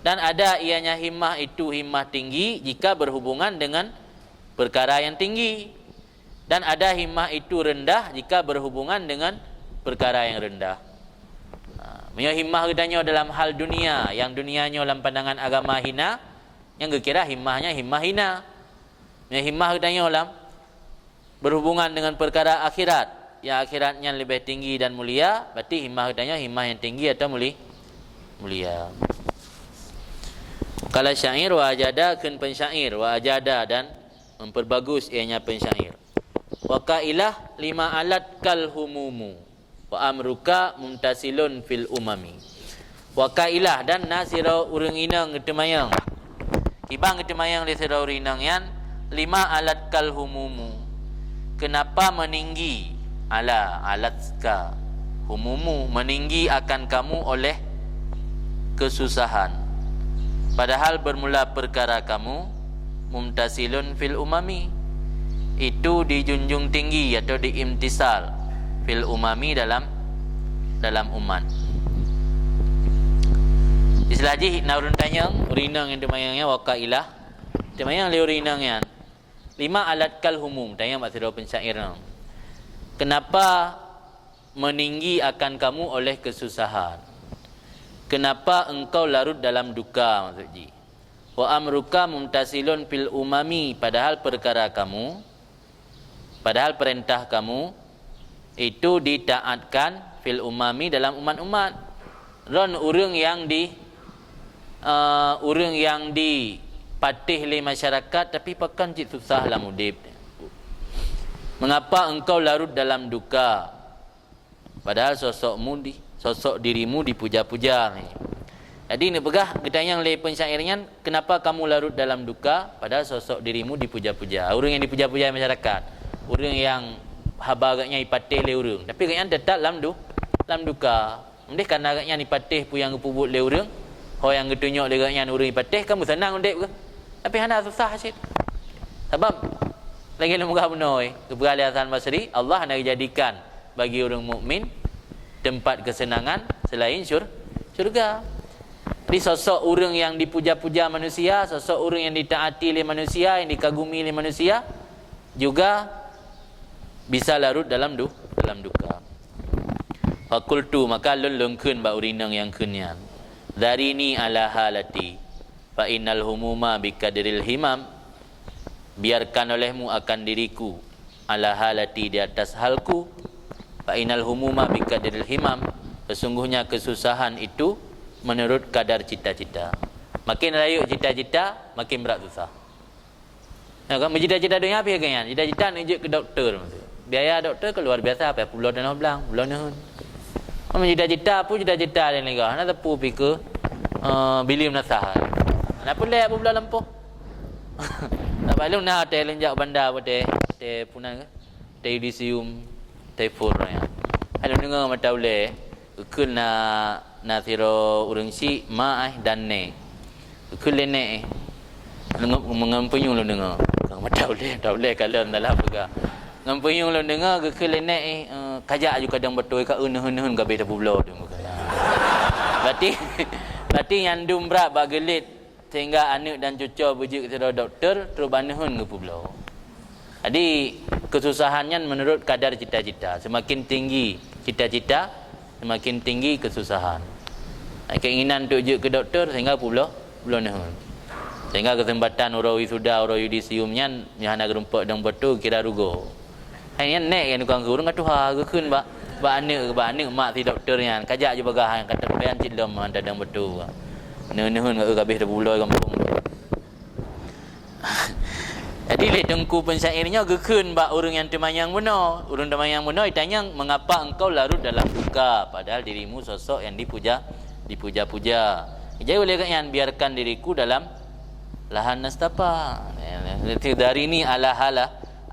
dan ada ianya himmah itu himmah tinggi jika berhubungan dengan perkara yang tinggi, dan ada himmah itu rendah jika berhubungan dengan perkara yang rendah. Punya himmah katanya dalam hal dunia, yang dunianya dalam pandangan agama hina, yang kira himmahnya himmah hina. Punya himmah katanya dalam berhubungan dengan perkara akhirat, yang akhiratnya lebih tinggi dan mulia, berarti himmah katanya himmah yang tinggi atau mulia. Kalau syair wa ajada kun pensyair, wa ajada dan memperbagus ianya pensyair. Wa kailah lima alat kal humumu wa amruka mumtasilun fil umami. Wa kailah dan nasira urang inang getemayang. Ibang getemayang le sira urang inang yan lima alat kal humumu. Kenapa meninggi alat ka humumu, meninggi akan kamu oleh kesusahan, padahal bermula perkara kamu mumtasilun fil umami, itu dijunjung tinggi atau diimtisal fil umami dalam umat. Istilah ji naurun tanyang urinang yang demayangnya wakailah demayang le urinang yan lima alat kal humum tanyang maksud pensyair. Kenapa meninggi akan kamu oleh kesusahan, kenapa engkau larut dalam duka, maksud ji. Wa amruka mumtasilun fil umami, padahal perkara kamu, padahal perintah kamu itu ditaatkan fil umami dalam umat-umat. Ron urang yang dipatih oleh masyarakat tapi pakan cik susah lah mudib. Mengapa engkau larut dalam duka, padahal sosok dirimu dipuja-puja. Jadi ni pegah kita yang le pensyairnya, kenapa kamu larut dalam duka padahal sosok dirimu dipuja-puja. Orang yang dipuja-puja masyarakat, orang yang haba agaknya ipatih le urang, tapi agaknya tetap dalam duka. Mendih kan agaknya ipatih pu yang pubut le urang, ho yang getunjuk le agaknya urang ipatih, kamu senang undip ke? Tapi hana susah asyik. Sebab lagi lemugah benar keberali Hasan Basri, Allah nak jadikan bagi orang mukmin tempat kesenangan selain syurga. Jadi sosok orang yang dipuja-puja manusia, sosok orang yang ditaati oleh manusia, yang dikagumi oleh manusia, juga bisa larut dalam duka. Fakultu, maka lulungkun ba urinang yang kunyan. Darini ala halati, fa innal humuma bikadril himam. Biarkan olehmu akan diriku ala halati, di atas halku. Fa innal humuma bikadril himam, sesungguhnya kesusahan itu menurut kadar cita-cita. Makin rayuk cita-cita, makin berat susah. Nah, kalau cita-cita dunia apa kan? Cita-cita nak ke doktor, biaya doktor ke luar biasa, apa puluh dan belang, bulan nahun. Kalau cita-cita apa cita-cita dan negah, nak tepu pi ke bilim nasah. Nak pulai apa bulan lempoh. Tak balung nak teh lenjak bandar apa teh punan ke? Teh Elysium, teh Fur ya. Kalau dengar mata uleh, ukul na tiro urang si ma dan ne. Ukul ne. Mengampuyung lu dengar. Kang mata uleh kalau dalam juga. Ngampuyung lu dengar ukul ne kajak ju kadang betul ka eun-eun gabe dah pulau tu. Berarti yang dumbrak bagelit sehingga anak dan cucu bujuk kepada doktor terus banehun ke pulau. Jadi kesusahannya menurut kadar cita-cita. Semakin tinggi cita-cita, semakin tinggi kesusahan. Keinginan untuk ujuk ke doktor sehingga pulau nehun. Sehingga kesempatan orang wisuda, orang yudisiumnya nyahana gerumpak dan betul kira rugo. Hanya nek yang tukang kurung kata ha keun ba anak mak si doktornya kajak je bagah kata pean cilem anda dan betul. Nehun ke habis dah pulau kampung. Jadi le dengku pensyairnya gekun bak orang yang temayang benar. Orang temayang benar ditanya mengapa engkau larut dalam duka padahal dirimu sosok yang dipuja-puja. Jadi oleh yang biarkan diriku dalam lahan nastapa. Dari ini ala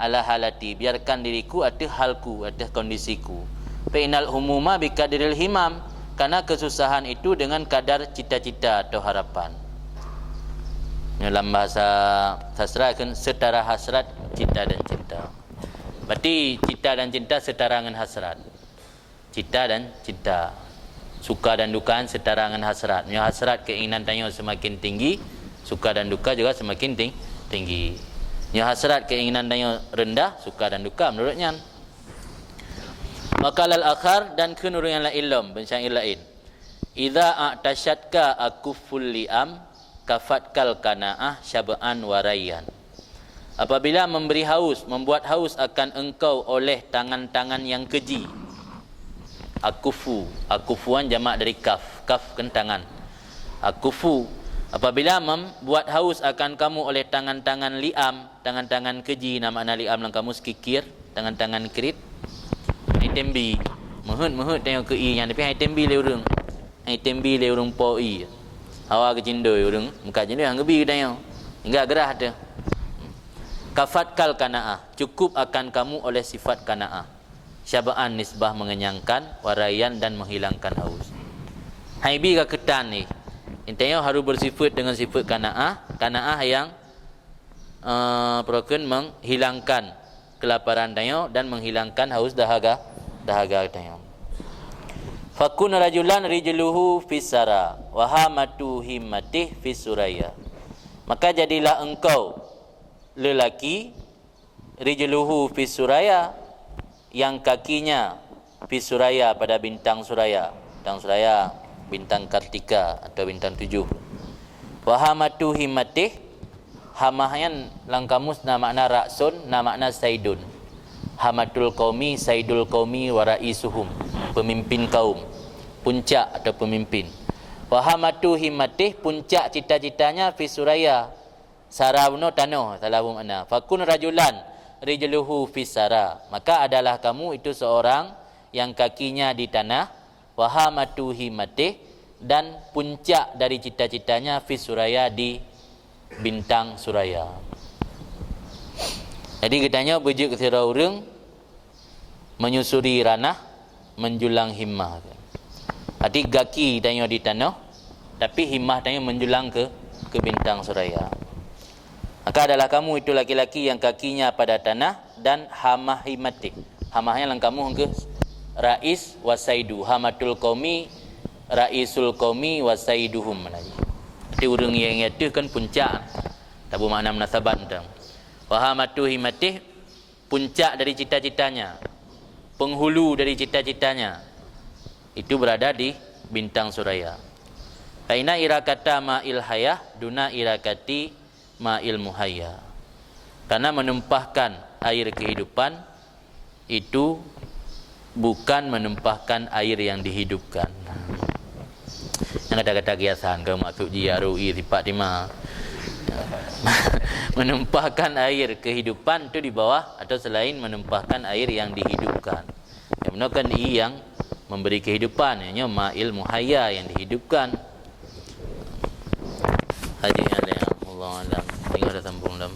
halati biarkan diriku atas halku, atas kondisiku. Fa inal humuma biqadril himam karena kesusahan itu dengan kadar cita-cita atau harapan. Dalam bahasa sastra kan setara hasrat cinta dan cinta. Berarti cinta dan cinta setara dengan hasrat. Cinta dan cinta. Suka dan duka setara dengan hasrat. Nya hasrat keinginan tanya semakin tinggi, suka dan duka juga semakin tinggi. Nya hasrat keinginan tanya rendah, suka dan duka menurutnya. Maqalal akhar dan kunur yang lain pensyair lain. Idza a'tasyatka akuful liam kafatkal kanaah syab'an warayyan. Apabila memberi haus, membuat haus akan engkau oleh tangan-tangan yang keji. Akufuan jamak dari kaf kan tangan. Akufu apabila membuat haus akan kamu oleh tangan-tangan liam, tangan-tangan keji. Nama makna liam lang kamu sekikir, tangan-tangan kerit. Hai tembi. Mehut tengok ke i yang tapi hai tembi le urang. Hai tembi le urang po i. Hawa ke cindoi urang muka cindoi hang gebi tanya hingga gerah tu. Kafatkal kanaah cukup akan kamu oleh sifat kanaah. Syab'an nisbah mengenyangkan, warayan dan menghilangkan haus. Haibi ka ketan ni. Intinya harus bersifat dengan sifat kanaah yang perokun menghilangkan kelaparan tanya dan menghilangkan haus dahaga tanya. Fakun rajulan rijluhu fisara wa hamatu himmatih fisuraya. Maka jadilah engkau lelaki rijluhu fisuraya yang kakinya fisuraya pada bintang suraya. Bintang suraya, bintang Kartika atau bintang 7. Wa hamatu himmatih hamahnya lang kamus na makna raksun, na makna saidun. Hamatul qaumi saidul qaumi wa raisuhum, pemimpin kaum, puncak atau pemimpin. Wa hamatu himmatih puncak cita-citanya fi suraya, sarauno tanoh salahu makna. Fakun rajulan rijluhu fi sara, maka adalah kamu itu seorang yang kakinya di tanah. Wa hamatu himmatih dan puncak dari cita-citanya fi suraya di bintang suraya. Jadi katanya bujuk kepada orang menyusuri ranah, menjulang himmah. Hati kaki tanya di tanah, tapi himmah tanya menjulang ke bintang suraya. Maka adalah kamu itu laki-laki yang kakinya pada tanah dan hamah himmatik. Hamahnya lang kamu ke rais wasaidu, hamatul qaumi raisul qaumi wasaiduhum. Jadi orang yang itu kan puncak. Tak bermakna munasabat tentang. Wahamatu himmatih puncak dari cita-citanya, penghulu dari cita-citanya itu berada di bintang suraya. Aina irakata ma'il hayah duna irakati ma'il muhayya. Karena menumpahkan air kehidupan itu bukan menumpahkan air yang dihidupkan. Yang kata-kata kiasan ke maksud jiarui sifat lima. Menumpahkan air kehidupan itu di bawah atau selain menumpahkan air yang dihidupkan. Yang benar kan yang memberi kehidupan, ianya ma'il muhayya yang dihidupkan. Haji Allah alam. Tinggal ada sambung dalam.